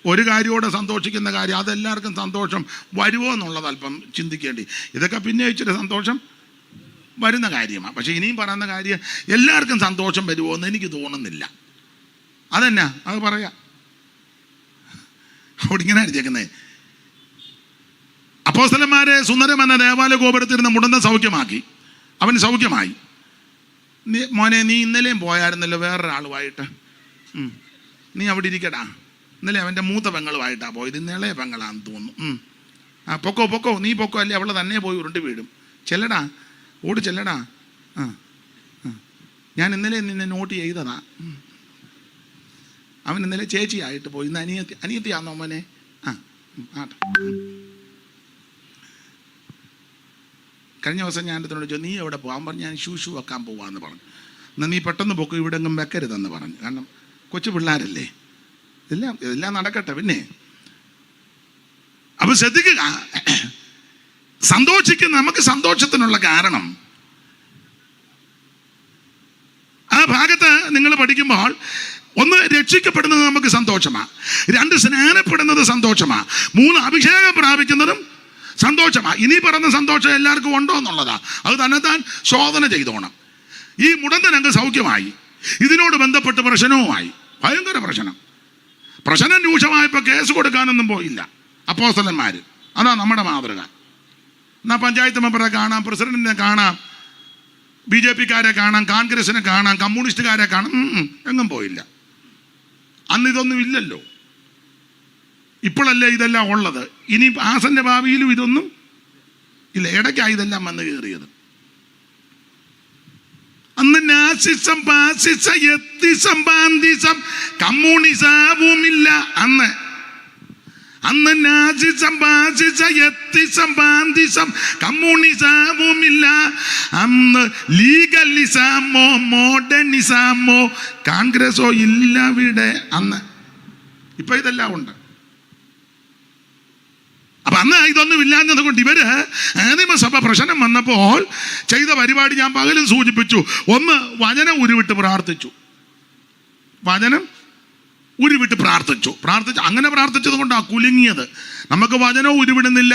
ഒരു കാര്യത്തോടെ സന്തോഷിക്കുന്ന കാര്യം, അതെല്ലാവർക്കും സന്തോഷം വരുമോ എന്നുള്ളത് അല്പം ചിന്തിക്കേണ്ടി. ഇതൊക്കെ പിന്നെ ഇച്ചിരി സന്തോഷം വരുന്ന കാര്യമാണ്. പക്ഷേ ഇനിയും പറയുന്ന കാര്യം എല്ലാവർക്കും സന്തോഷം വരുമോ എന്ന് എനിക്ക് തോന്നുന്നില്ല. അതെന്നാ അത് പറയാം. അവിടെ ഇങ്ങനെ അടിച്ചേക്കുന്നേ, അപ്പോസ്തലന്മാരെ സുന്ദരം എന്ന ദേവാലയ ഗോപുരത്തിരുന്ന മുടന്ത സൗഖ്യമാക്കി. അവന് സൗഖ്യമായി. മോനെ, നീ ഇന്നലെയും പോയായിരുന്നല്ലോ വേറൊരാളുമായിട്ട്, നീ അവിടെ ഇരിക്കടാ. ഇന്നലെ അവൻ്റെ മൂത്ത പെങ്ങളുമായിട്ടാണ് പോയത്, ഇന്നലെ പെങ്ങളാന്ന് തോന്നുന്നു. പൊക്കോ, നീ പൊക്കോ, അല്ലേ അവളെ തന്നെ പോയി ഉരുണ്ട് വീടും. ചെല്ലടാ, ഓടി ചെല്ലടാ. ഞാൻ ഇന്നലെ നിന്നെ നോട്ട് ചെയ്തതാ. അവൻ ഇന്നലെ ചേച്ചിയായിട്ട് പോയി. ഇന്ന് അനിയത്തിയാന്നോ മോനെ? ആട്ടെ. കഴിഞ്ഞ ദിവസം ഞാൻ എന്നോട് ചോദിച്ചു, നീ എവിടെ പോകാൻ പറഞ്ഞു. ഞാൻ ഷൂ വെക്കാൻ പോവാന്ന് പറഞ്ഞു. എന്നാൽ നീ പെട്ടെന്ന് പൊക്കോ, ഇവിടെ എങ്ങും വെക്കരുതെന്ന് പറഞ്ഞു. കാരണം കൊച്ചു പിള്ളേരല്ലേ, ഇതെല്ലാം നടക്കട്ടെ. പിന്നെ അപ്പൊ ശ്രദ്ധിക്കുക, നമുക്ക് സന്തോഷത്തിനുള്ള കാരണം ആ ഭാഗത്ത് നിങ്ങൾ പഠിക്കുമ്പോൾ 1, രക്ഷിക്കപ്പെടുന്നത് നമുക്ക് സന്തോഷമാണ്. 2, സ്നാനപ്പെടുന്നത് സന്തോഷമാണ്. 3, അഭിഷേകം പ്രാപിക്കുന്നതും സന്തോഷമാണ്. ഇനി പറയുന്ന സന്തോഷം എല്ലാവർക്കും ഉണ്ടോ എന്നുള്ളതാ. അത് തന്നെത്താൻ ശോധന ചെയ്തോണം. ഈ മുടന്തനങ്ങ് സൗഖ്യമായി. ഇതിനോട് ബന്ധപ്പെട്ട് പ്രശ്നവുമായി, ഭയങ്കര പ്രശ്നം രൂക്ഷമായപ്പോൾ കേസ് കൊടുക്കാനൊന്നും പോയില്ല അപ്പോസ്തലന്മാർ. അതാ നമ്മുടെ മാതൃക. എന്നാൽ പഞ്ചായത്ത് മെമ്പറെ കാണാം, പ്രസിഡന്റിനെ കാണാം, BJP-ക്കാരെ കാണാം, കോൺഗ്രസിനെ കാണാം, കമ്മ്യൂണിസ്റ്റുകാരെ കാണാം, എങ്ങും പോയില്ല. അന്ന് ഇതൊന്നും ഇല്ലല്ലോ. ഇപ്പോഴല്ലേ ഇതെല്ലാം ഉള്ളത്. ഇനി ആസന്റെ ഭാവിയിലും ഇതൊന്നും ഇല്ല. ഇടയ്ക്കാണ് ഇതെല്ലാം വന്ന് കയറിയത്. അന്ന് നാസിസം, ഫാസിസം, എത്തിസം, ബാന്തിസം, കമ്മ്യൂണിസവുമില്ല. അന്ന് നാസിസം, ഫാസിസം, എത്തിസം, ബാന്തിസം, കമ്മ്യൂണിസവുമില്ല. അന്ന് ലീഗലിസമോ മോഡേണിസമോ കോൺഗ്രസോ ഇല്ല ഇവിടെ. അന്ന് ഇപ്പൊ ഇതെല്ലാം ഉണ്ട്. അപ്പൊ അന്ന് ഇതൊന്നും ഇല്ലാഞ്ഞത് കൊണ്ട് ഇവര് നിയമസഭ പ്രശ്നം വന്നപ്പോൾ ചെയ്ത പരിപാടി ഞാൻ പകലും സൂചിപ്പിച്ചു. 1, വചനം ഉരുവിട്ട് പ്രാർത്ഥിച്ചു. അങ്ങനെ പ്രാർത്ഥിച്ചത് കൊണ്ടാണ് കുലുങ്ങിയത്. നമുക്ക് വചനവും ഉരുവിടുന്നില്ല,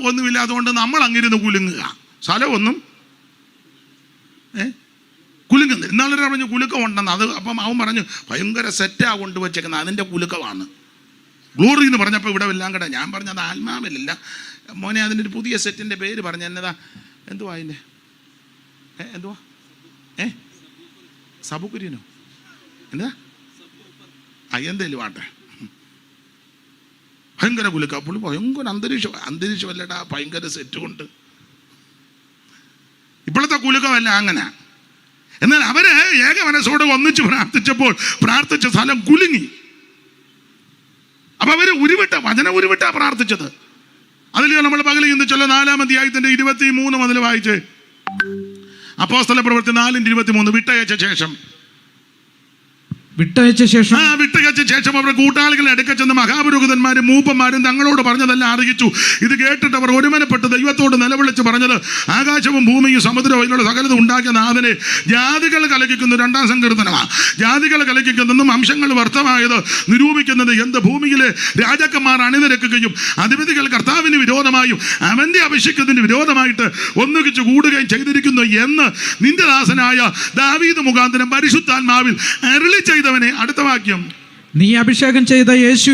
ഒന്നുമില്ലാത്തതുകൊണ്ട് നമ്മൾ അങ്ങിരുന്ന് കുലുങ്ങുക. സ്ഥലമൊന്നും കുലുങ്ങുന്നില്ല. ഇന്നാളൊരു പറഞ്ഞു കുലുക്കം ഉണ്ടെന്ന്. അത് അപ്പം അവൻ പറഞ്ഞു ഭയങ്കര സെറ്റാ കൊണ്ടുവച്ചേക്കുന്നത്, അതിൻ്റെ കുലുക്കമാണ്. ഗ്ലോറി എന്ന് പറഞ്ഞപ്പോൾ ഇവിടെ എല്ലാം കൂടെ ഞാൻ പറഞ്ഞത് ആത്മാവിലല്ല മോനെ. അതിൻ്റെ ഒരു പുതിയ സെറ്റിൻ്റെ പേര് പറഞ്ഞ എന്നതാ, എന്തുവാ അതിൻ്റെ എന്തുവാ സബുക്കുര്യനോ എന്താ എന്തേലും ആട്ടെ. ഭയങ്കര കുലുക്ക. പുള്ളി ഭയങ്കര അന്തരീക്ഷമല്ലടാ, ഭയങ്കര സെറ്റ് കൊണ്ട്. ഇപ്പോഴത്തെ കുലുക്കമല്ല അങ്ങനെ. എന്നാൽ അവര് ഏക മനസ്സോടെ ഒന്നിച്ച് പ്രാർത്ഥിച്ച സ്ഥലം കുലുങ്ങി. അപ്പൊ അവര് വചനം ഉരുവിട്ടാ പ്രാർത്ഥിച്ചത്. അതിൽ നമ്മൾ പകലിൽ ചിന്തിച്ചല്ലോ. 4-ാം അധ്യായത്തിന്റെ 23 മുതൽ വായിച്ച്. അപ്പോസ്തല പ്രവൃത്തി 4:23 വിട്ടയച്ച ശേഷം വിട്ടയച്ച ശേഷം വിട്ടയച്ച ശേഷം അവരുടെ കൂട്ടാളികളെ അടുക്ക ചെന്ന് മഹാപുരോഹിതന്മാരും മൂപ്പന്മാരും തങ്ങളോട് പറഞ്ഞതെല്ലാം അറിയിച്ചു. ഇത് കേട്ടിട്ട് അവർ ഒരുമനപ്പെട്ട് ദൈവത്തോട് നിലവിളിച്ച് പറഞ്ഞത്, ആകാശവും ഭൂമിയും സമുദ്രവും ഇതിലുള്ള സകലതും ഉണ്ടാക്കിയ നാഥനെ ജാതികൾ കലഹിക്കുന്നു. 2-ാം സങ്കീർത്തനമാണ്. ജാതികൾ കലഹിക്കുന്നതെന്നും അംശങ്ങൾ വ്യർത്ഥമായത് നിരൂപിക്കുന്നത് എന്ത്? ഭൂമിയിലെ രാജാക്കന്മാർ അണിനിരക്കുകയും അധിപതികൾ കർത്താവിന് വിരോധമായും അവന്റെ അഭിഷേകത്തിന് വിരോധമായിട്ട് ഒന്നുകിച്ച് കൂടുകയും ചെയ്തിരിക്കുന്നു എന്ന് നിന്റെ ദാസനായ ദാവീദ് മുഖാന്തരം പരിശുദ്ധാത്മാവിൽ അരുളി ചെയ്തവനെ. അടുത്ത വാക്യം, നീ അഭിഷേകം ചെയ്ത യേശു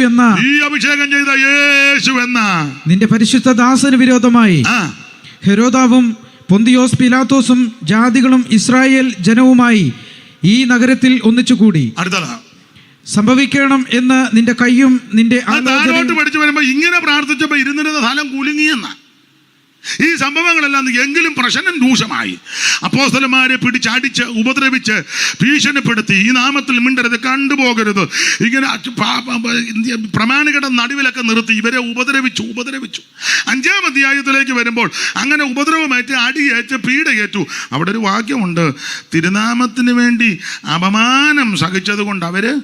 എന്ന നിന്റെ പരിശുദ്ധ ദാസന് വിരോധമായി ഹെരോദാവും പൊന്തിയോസ് പീലാത്തോസും ജാതികളും ഇസ്രായേൽ ജനവുമായി ഈ നഗരത്തിൽ ഒന്നിച്ചുകൂടി സംഭവിക്കണം എന്ന് നിന്റെ കയ്യും നിന്റെ പഠിച്ചു വരുമ്പോ ഇങ്ങനെ പ്രാർത്ഥിച്ചപ്പോ ഇരുന്നിരുന്ന സ്ഥലം കുലുങ്ങിയെന്ന ഈ സംഭവങ്ങളെല്ലാം എങ്കിലും പ്രശ്നം രൂക്ഷമായി. അപ്പോസ്തലന്മാരെ പിടിച്ചടിച്ച് ഉപദ്രവിച്ച് ഭീഷണിപ്പെടുത്തി, ഈ നാമത്തിൽ മിണ്ടരുത്, കണ്ടുപോകരുത്, ഇങ്ങനെ പ്രമാണികളുടെ നടുവിലൊക്കെ നിർത്തി ഇവരെ ഉപദ്രവിച്ചു. 5-ാം അധ്യായത്തിലേക്ക് വരുമ്പോൾ അങ്ങനെ ഉപദ്രവമേറ്റ് അടിയേറ്റ് പീഡയേറ്റു. അവിടെ ഒരു വാക്യമുണ്ട്, തിരുനാമത്തിന് വേണ്ടി അപമാനം സഹിച്ചത് കൊണ്ട് അവര്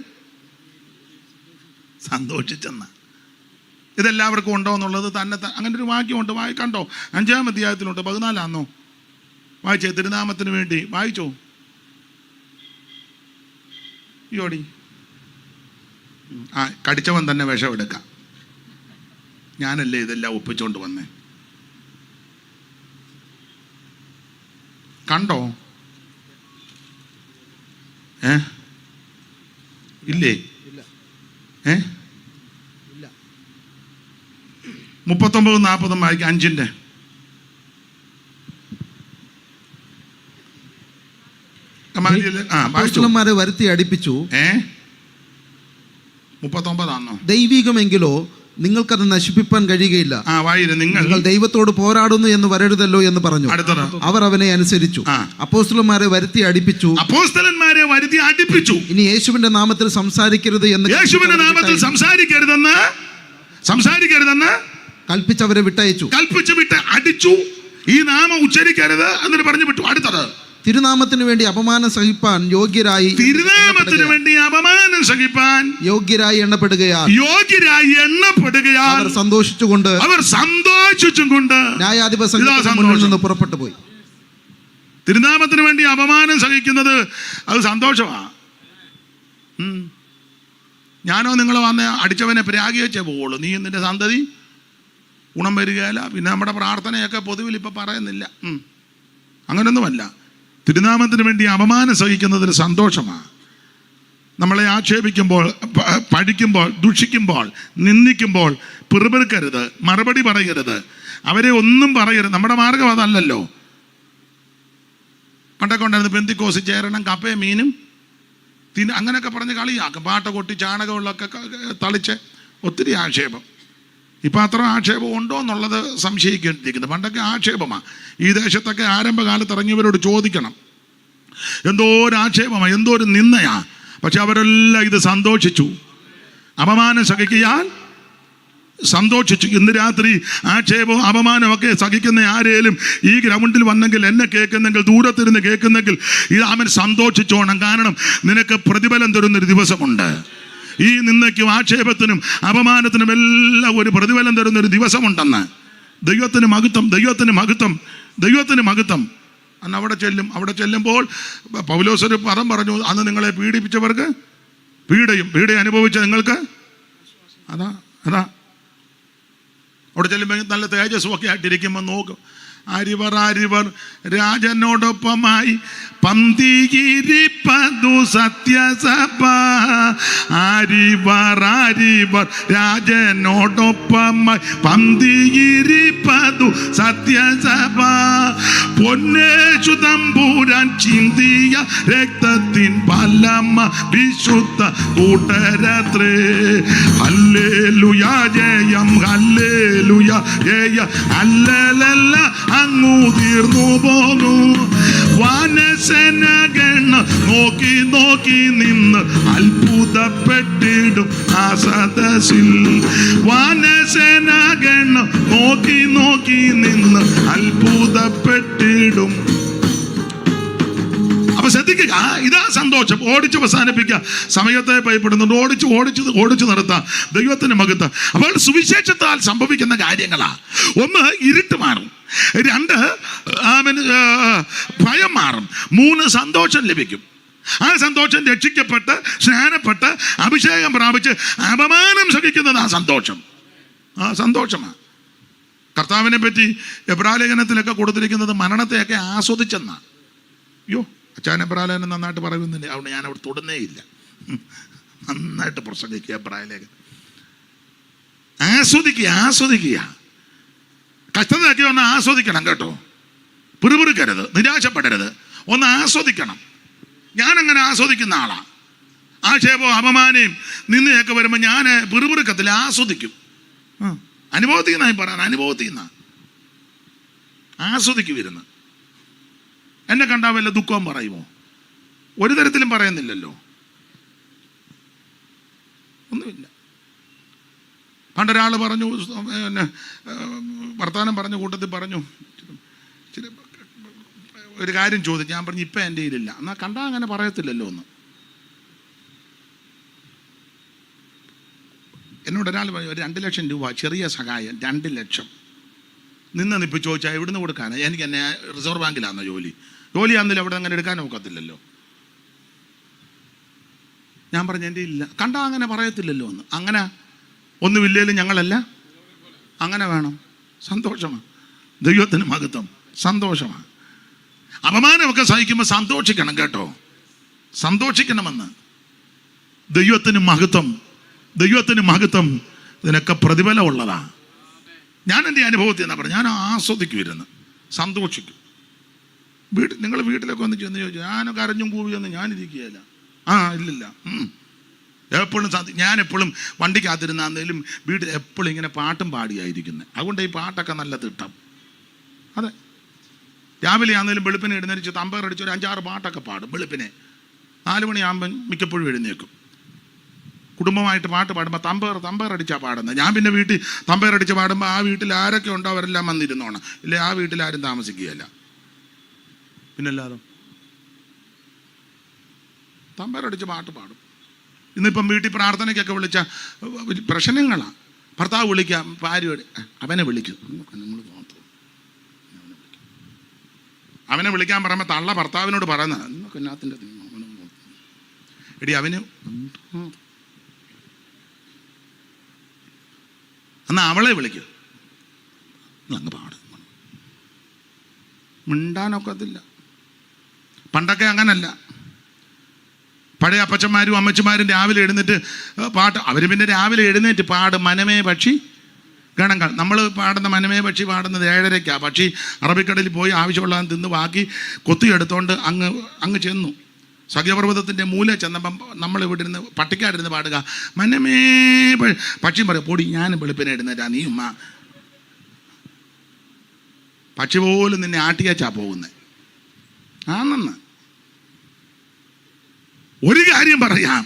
സന്തോഷിച്ചെന്ന. ഇതെല്ലാവർക്കും ഉണ്ടോ എന്നുള്ളത് തന്നെ അങ്ങനെ ഒരു വാക്യമുണ്ട്. വായിക്കണ്ടോ? 5-ാം അധ്യായത്തിലുണ്ട്. 14 വായിച്ചേ. തിരുനാമത്തിന് വേണ്ടി വായിച്ചോ. യോടി കടിച്ചവൻ തന്നെ വിഷമെടുക്കാം. ഞാനല്ലേ ഇതെല്ലാം ഒപ്പിച്ചോണ്ട് വന്നേ. കണ്ടോ? ഇല്ലേ? 39-40 വായിക്കാം. 5-ന്റെ അപ്പോസ്തലന്മാരെ വരുത്തി അടിപ്പിച്ചു. 39 ദൈവികമെങ്കിലോ നിങ്ങൾക്കത് നശിപ്പിക്കാൻ കഴിയുകയില്ല. നിങ്ങൾ ദൈവത്തോട് പോരാടുന്നു എന്ന് വരരുതല്ലോ എന്ന് പറഞ്ഞു. അവർ അവനെ അനുസരിച്ചു. അപ്പോസ്തലന്മാരെ വരുത്തി അടിപ്പിച്ചു. ഇനി യേശുവിന്റെ നാമത്തിൽ സംസാരിക്കരുത് എന്ന് കൽപ്പിച്ചവരെ വിട്ടയച്ചു. അടിച്ചു. ഈ നാമം ഉച്ചരിക്കരുത് എന്നിട്ട് പറഞ്ഞു വിട്ടു. അടുത്തത്, തിരുനാമത്തിന് വേണ്ടി അപമാനം സഹിപ്പാൻ യോഗ്യരായി എണ്ണപ്പെടുകയാൽ അവർ സന്തോഷിച്ചുകൊണ്ട് ന്യായാധിപ സംഘത്തിന് മുന്നിൽ നിന്ന് പുറപ്പെട്ടു പോയി. തിരുനാമത്തിന് വേണ്ടി അപമാനം സഹിക്കുന്നത് അത് സന്തോഷമാണ്. ഞാനോ നിങ്ങൾ വന്ന് അടിച്ചവനെ പ്രാഗി വെച്ചേ പോവുള്ളൂ. നീ നിന്റെ സന്തതി ഗുണം വരികയില്ല. പിന്നെ നമ്മുടെ പ്രാർത്ഥനയൊക്കെ പൊതുവിൽ ഇപ്പം പറയുന്നില്ല. അങ്ങനൊന്നുമല്ല. തിരുനാമത്തിന് വേണ്ടി അപമാനം സഹിക്കുന്നതിന് സന്തോഷമാണ്. നമ്മളെ ആക്ഷേപിക്കുമ്പോൾ, പഠിക്കുമ്പോൾ, ദുഷിക്കുമ്പോൾ, നിന്ദിക്കുമ്പോൾ പിറുപിറുക്കരുത്, മറുപടി പറയരുത്, അവരെ ഒന്നും പറയരുത്. നമ്മുടെ മാർഗം അതല്ലല്ലോ. പണ്ടൊക്കെ ഉണ്ടായിരുന്നു പെന്തിക്കോസ് ചേരണം, കപ്പയും മീനും അങ്ങനെയൊക്കെ പറഞ്ഞ് കളിയാക്കും. പാട്ട കൊട്ടി ചാണകമുള്ളൊക്കെ തളിച്ച് ഒത്തിരി ആക്ഷേപം. ഇപ്പം അത്ര ആക്ഷേപം ഉണ്ടോ എന്നുള്ളത് സംശയിക്കേണ്ടിയിരിക്കുന്നു. പണ്ടൊക്കെ ആക്ഷേപമാണ്. ഈ ദേശത്തൊക്കെ ആരംഭകാലത്ത് ഇറങ്ങിയവരോട് ചോദിക്കണം, എന്തോ ഒരു ആക്ഷേപമാണ്, എന്തോ ഒരു നിന്ദയാ. പക്ഷെ അവരെല്ലാം ഇത് സന്തോഷിച്ചു. അപമാനം സഹിക്കാൻ സന്തോഷിച്ചു. ഇന്ന് രാത്രി ആക്ഷേപവും അപമാനമൊക്കെ സഹിക്കുന്ന ആരേലും ഈ ഗ്രൗണ്ടിൽ വന്നെങ്കിൽ, എന്നെ കേൾക്കുന്നെങ്കിൽ, ദൂരത്തിരുന്ന് കേൾക്കുന്നെങ്കിൽ, ഇത് അവൻ സന്തോഷിച്ചോണം. കാരണം നിനക്ക് പ്രതിഫലം തരുന്നൊരു ദിവസമുണ്ട്. ഈ നിന്നയ്ക്കും ആക്ഷേപത്തിനും അപമാനത്തിനും എല്ലാം ഒരു പ്രതിഫലം തരുന്നൊരു ദിവസമുണ്ടെന്ന്. ദൈവത്തിന് മഹത്വം, ദൈവത്തിന് മഹത്വം, ദൈവത്തിന് മഹത്വം. അന്ന് അവിടെ ചെല്ലുമ്പോൾ പൗലോസ് ഒരു പദം പറഞ്ഞു, അന്ന് നിങ്ങളെ പീഡിപ്പിച്ചവർക്ക് പീഡ അനുഭവിച്ച നിങ്ങൾക്ക് അതാ അവിടെ ചെല്ലുമ്പോൾ നല്ല തേജസ്സുമൊക്കെ ആയിട്ടിരിക്കുമ്പോൾ നോക്കും. അരിവർ രാജനോടൊപ്പമായി പന്തിയിരിപ്പതു സത്യസഭ. അരിവർ രാജനോടൊപ്പമായി പന്തിയിരിപ്പതു സത്യസഭ. പൊന്നേശു തമ്പുരാൻ ചിന്തിയ രക്തത്തിൻ ഫലമ വിശുദ്ധ കൂട്ടരത്രേ. ഹല്ലേലൂയാ ജയം, ഹല്ലേലൂയാ ജയ, ഹല്ലേലൂയ അങ്ങു തീർന്നു പോന്നു. വാനസേനഗണ നോക്കി നിന്ന് അത്ഭുതപ്പെട്ടിടും ആ സദസ്സിൽ. വാനസേനഗണ നോക്കി നിന്ന് അത്ഭുതപ്പെട്ടിടും. അപ്പൊ ശ്രദ്ധിക്കുക, സന്തോഷിക്കുക, ഇതാ സന്തോഷം. ഓടിച്ച് അവസാനിപ്പിക്കുക. സമയത്തെ ഭയപ്പെടുന്നുണ്ട്, ഓടിച്ചു നടത്താം. ദൈവത്തിന് മഹത്വം. അപ്പോൾ സുവിശേഷത്താൽ സംഭവിക്കുന്ന കാര്യങ്ങളാ. ഒന്ന്, ഇരുട്ട് മാറും. 2, ഭയം മാറും. 3, സന്തോഷം ലഭിക്കും. ആ സന്തോഷം രക്ഷിക്കപ്പെട്ട് സ്നാനപ്പെട്ട് അഭിഷേകം പ്രാപിച്ച് അപമാനം സഹിക്കുന്നത് ആ സന്തോഷം. ആ സന്തോഷമാണ്. കർത്താവിനെ പറ്റി എബ്രാലേഖനത്തിലൊക്കെ കൊടുത്തിരിക്കുന്നത് മരണത്തെയൊക്കെ ആസ്വദിച്ചെന്നാ. അയ്യോ, അച്ഛൻ എബ്രാലേഖനം നന്നായിട്ട് പറയുന്നില്ല, അതുകൊണ്ട് ഞാൻ അവിടെ തൊടുന്നേ ഇല്ല. നന്നായിട്ട് പ്രസംഗിക്കുക എബ്രാലേഖനം. ആസ്വദിക്കുക. കഷ്ടതയൊക്കെ ഒന്ന് ആസ്വദിക്കണം കേട്ടോ. പിറുപിറുക്കരുത്, നിരാശപ്പെടരുത്, ഒന്ന് ആസ്വദിക്കണം. ഞാനങ്ങനെ ആസ്വദിക്കുന്ന ആളാണ്. ആക്ഷേപോ അപമാനയും നിന്നയൊക്കെ വരുമ്പോൾ ഞാൻ പിറുപിറുക്കത്തില്ല, ആസ്വദിക്കും. അനുഭവത്തിൽ നിന്നായി പറയാൻ, അനുഭവത്തിൽ നിന്നാ ആസ്വദിക്കും. വരുന്ന എന്നെ കണ്ടാൽ വല്ല ദുഃഖവും പറയുമോ? ഒരു തരത്തിലും പറയുന്നില്ലല്ലോ, ഒന്നുമില്ല. പണ്ടൊരാൾ പറഞ്ഞു, പിന്നെ വർത്തമാനം പറഞ്ഞ കൂട്ടത്തിൽ പറഞ്ഞു, ഒരു കാര്യം ചോദിച്ചു. ഞാൻ പറഞ്ഞു, ഇപ്പം എൻ്റെ കയ്യിലില്ല. എന്നാൽ കണ്ടാൽ അങ്ങനെ പറയത്തില്ലല്ലോ എന്ന്. എന്നോട് ഒരാൾ പറഞ്ഞു, ഒരു 2 ലക്ഷം രൂപ ചെറിയ സഹായം, 2 ലക്ഷം നിന്നിപ്പോൾ ചോദിച്ചാൽ എവിടുന്ന് കൊടുക്കാൻ? എനിക്ക് എന്നെ റിസർവ് ബാങ്കിലാണെന്നോ ജോലിയാണെന്നില്ല, അവിടെ അങ്ങനെ എടുക്കാൻ ഒക്കത്തില്ലല്ലോ. ഞാൻ പറഞ്ഞു, എൻ്റെ ഇല്ല. കണ്ടാൽ അങ്ങനെ പറയത്തില്ലല്ലോ എന്ന്. അങ്ങനെ ഒന്നുമില്ലേലും ഞങ്ങളല്ല, അങ്ങനെ വേണം. സന്തോഷമാണ്. ദൈവത്തിന് മഹത്വം. സന്തോഷമാണ്. അപമാനമൊക്കെ സഹിക്കുമ്പോൾ സന്തോഷിക്കണം കേട്ടോ, സന്തോഷിക്കണമെന്ന്. ദൈവത്തിന് മഹത്വം, ദൈവത്തിന് മഹത്വം. ഇതിനൊക്കെ പ്രതിഫലമുള്ളതാ. ഞാൻ എൻ്റെ അനുഭവത്തിൽ എന്നാ പറഞ്ഞു, ഞാൻ ആസ്വദിക്കുമായിരുന്നു, സന്തോഷിക്കും. നിങ്ങൾ വീട്ടിലൊക്കെ വന്ന് ചെന്ന് ചോദിച്ചു, ഞാനൊക്കെ അരഞ്ഞും കൂവിയൊന്നും ഞാനിരിക്കുകയില്ല. ഇല്ലില്ല. എപ്പോഴും ഞാൻ എപ്പോഴും വണ്ടിക്കകത്തിരുന്നാന്നേലും വീട്ടിൽ എപ്പോഴും ഇങ്ങനെ പാട്ടും പാടിയായിരിക്കുന്നത്. അതുകൊണ്ട് ഈ പാട്ടൊക്കെ നല്ല തിട്ടം. അതെ, രാവിലെ ആണെങ്കിലും വെളുപ്പിനെ എഴുന്നേരിച്ച് തമ്പേറടിച്ച് ഒരു 5-6 പാട്ടൊക്കെ പാടും. വെളുപ്പിനെ 4 മണിയാകുമ്പം മിക്കപ്പോഴും എഴുന്നേക്കും. കുടുംബമായിട്ട് പാട്ട് പാടുമ്പോൾ തമ്പേറടിച്ചാണ് പാടുന്നത്. ഞാൻ പിന്നെ വീട്ടിൽ തമ്പേറടിച്ച് പാടുമ്പോൾ ആ വീട്ടിൽ ആരൊക്കെ ഉണ്ടോ അവരെല്ലാം വന്നിരുന്നോണം, ഇല്ലേ ആ വീട്ടിൽ ആരും താമസിക്കുകയല്ല. പിന്നല്ലാതെ തമ്പേറടിച്ച് പാട്ട് പാടും. ഇന്നിപ്പം വീട്ടിൽ പ്രാർത്ഥനയ്ക്കൊക്കെ വിളിച്ച പ്രശ്നങ്ങളാണ്. ഭർത്താവ് വിളിക്കാം, ഭാര്യ അവനെ വിളിക്കും. അവനെ വിളിക്കാൻ പറയുമ്പോൾ തള്ള ഭർത്താവിനോട് പറയുന്നത്, എന്നാത്തിൻ്റെ എടി അവന് എന്നാൽ അവളെ വിളിക്കും. അങ്ങ് പാടും. മിണ്ടാനൊക്കത്തില്ല. പണ്ടൊക്കെ അങ്ങനല്ല. പഴയ അപ്പച്ചന്മാരും അമ്മച്ചമാരും രാവിലെ എഴുന്നേറ്റ് പാട്ട്. അവർ പിന്നെ രാവിലെ എഴുന്നേറ്റ് പാടും മനമേ പക്ഷി ഗണങ്ങൾ. നമ്മൾ പാടുന്ന മനമേ പക്ഷി പാടുന്നത് 7:30. പക്ഷി അറബിക്കടലിൽ പോയി ആവശ്യമുള്ള തിന്ന് ബാക്കി കൊത്തിയെടുത്തോണ്ട് അങ്ങ് ചെന്നു. സഖ്യപർവ്വതത്തിൻ്റെ മൂല ചെന്നപ്പം നമ്മൾ ഇവിടെ ഇരുന്ന് പട്ടിക്കാരിരുന്ന് പാടുക മനമേ. പക്ഷി പറയും, പൊടി ഞാൻ വെളുപ്പിനെ എഴുന്നേറ്റാ, നീ ഉമ്മ. പക്ഷി പോലും നിന്നെ ആട്ടിയാച്ചാ പോകുന്നത്. ആണെന്ന് ഒരു കാര്യം പറയാം,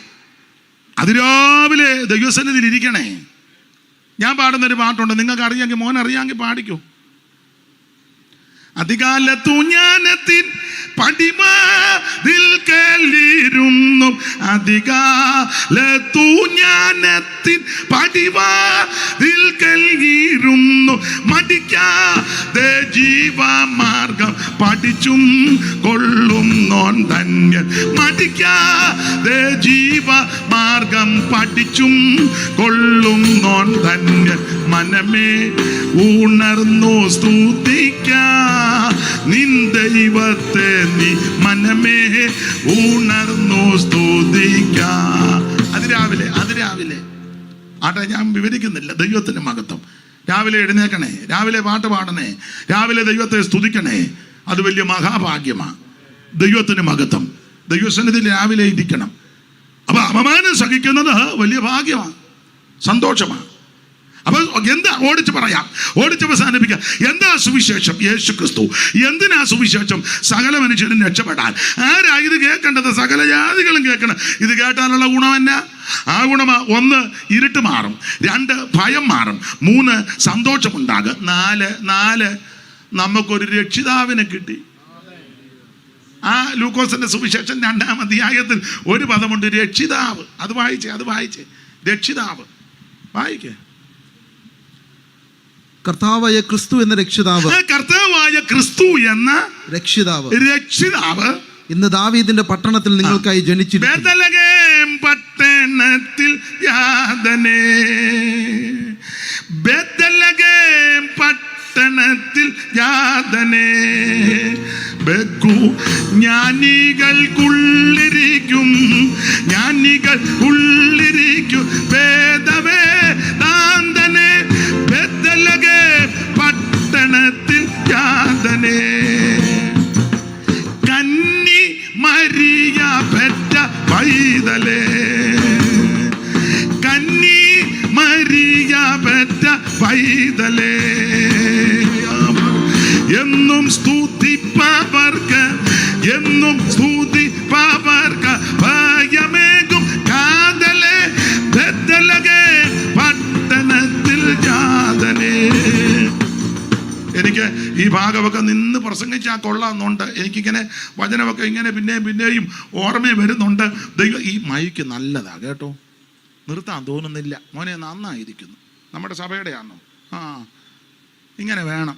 അതിരാവിലെ ദൈവസന്നിധിയിൽ ഇരിക്കണേ. ഞാൻ പാടുന്നൊരു പാട്ടുണ്ട്, നിങ്ങൾക്ക് അറിയാമെങ്കിൽ, മോൻ അറിയാമെങ്കിൽ പാടിക്കൂ. അധികാലത്തു ജ്ഞാനത്തിൻ പടിവാതിൽ കേളിരുന്നു, അധികാലത്തു ജ്ഞാനത്തിൻ പടിവാതിൽ കേളിരുന്നു, മടിക്കാതെ ജീവമാർഗം പഠിച്ചും കൊള്ളും നോൻ ധന്യൻ. മടിക്കാതെ ജീവമാർഗം പഠിച്ചും കൊള്ളും നോൻ ധന്യൻ. മനമേ ഉണർന്നു സ്തുതിക്ക നിൻ ദൈവത്തെ, നീ മനമേ ഉണർന്നു സ്തുതിക്ക. അതിരാവിലെ ആട്ടെ, ഞാൻ വിവരിക്കുന്നില്ല. ദൈവത്തിന് മഹത്വം. രാവിലെ എഴുന്നേക്കണേ, രാവിലെ പാട്ട് പാടണേ, രാവിലെ ദൈവത്തെ സ്തുതിക്കണേ. അത് വലിയ മഹാഭാഗ്യമാണ്. ദൈവത്തിന് മഹത്വം. ദൈവസന്നിധിയിൽ രാവിലെ ഇരിക്കണം. അപ്പൊ അപമാനം സഹിക്കുന്നത് വലിയ ഭാഗ്യമാണ്, സന്തോഷമാണ്. അപ്പൊ എന്താ ഓടിച്ച് പറയാം, ഓടിച്ച് അവസാനിപ്പിക്കാം. എന്താ സുവിശേഷം? യേശു ക്രിസ്തു. എന്തിനാ സുവിശേഷം? സകല മനുഷ്യരും രക്ഷപ്പെടാൻ. ആരാ ഇത് കേൾക്കേണ്ടത്? സകല ജാതികളും കേൾക്കണം. ഇത് കേട്ടാലുള്ള ഗുണം എന്നാ? ആ ഗുണമാ: 1, ഇരുട്ട് മാറും. 2, ഭയം മാറും. 3, സന്തോഷമുണ്ടാകും. 4, നമുക്കൊരു രക്ഷിതാവിനെ കിട്ടി. ആ ലൂക്കോസിന്റെ സുവിശേഷം 2-ാം അധ്യായത്തിൽ ഒരു പദമുണ്ട്, രക്ഷിതാവ്. അത് വായിച്ചേ രക്ഷിതാവ് വായിക്കേ. കർത്താവായ ക്രിസ്തു എന്ന രക്ഷിതാവ്, കർത്താവായ ക്രിസ്തു എന്ന രക്ഷിതാവ് ഇന്ന് ദാവീദിന്റെ പട്ടണത്തിൽ നിങ്ങൾക്കായി ജനിച്ചിരിക്കുന്നു. ബേത്ലഹേം പട്ടണത്തിൽ യാതനേ, ബേത്ലഹേം പട്ടണത്തിൽ യാതനേ, ബഹു ജ്ഞാനികൾക്കുള്ളിരിക്കും വേദവേ താന്തനെ, ബേത്ലഹേം പട്ടണത്തിൽ യാതനേ, കന്നി മരിയ പെറ്റ പൈതലേ, കന്നി മരിയ പെറ്റ പൈതലേ, എന്നും സ്തുതിപ്പവർക്ക് ഭയമേകും കാതലേ, ബേത്ലഹേം പട്ടണത്തിൽ ജാതനേ. എനിക്ക് ഈ ഭാഗമൊക്കെ നിന്ന് പ്രസംഗിച്ചാൽ കൊള്ളാമെന്നുണ്ട്. എനിക്കിങ്ങനെ വചനമൊക്കെ ഇങ്ങനെ പിന്നെയും ഓർമ്മ വരുന്നുണ്ട്. ദൈവം ഈ മൈക്ക് നല്ലതാ കേട്ടോ, നിർത്താൻ തോന്നുന്നില്ല മോനെ, നന്നായിരിക്കുന്നു. നമ്മുടെ സഭയുടെയാണോ? ഇങ്ങനെ വേണം.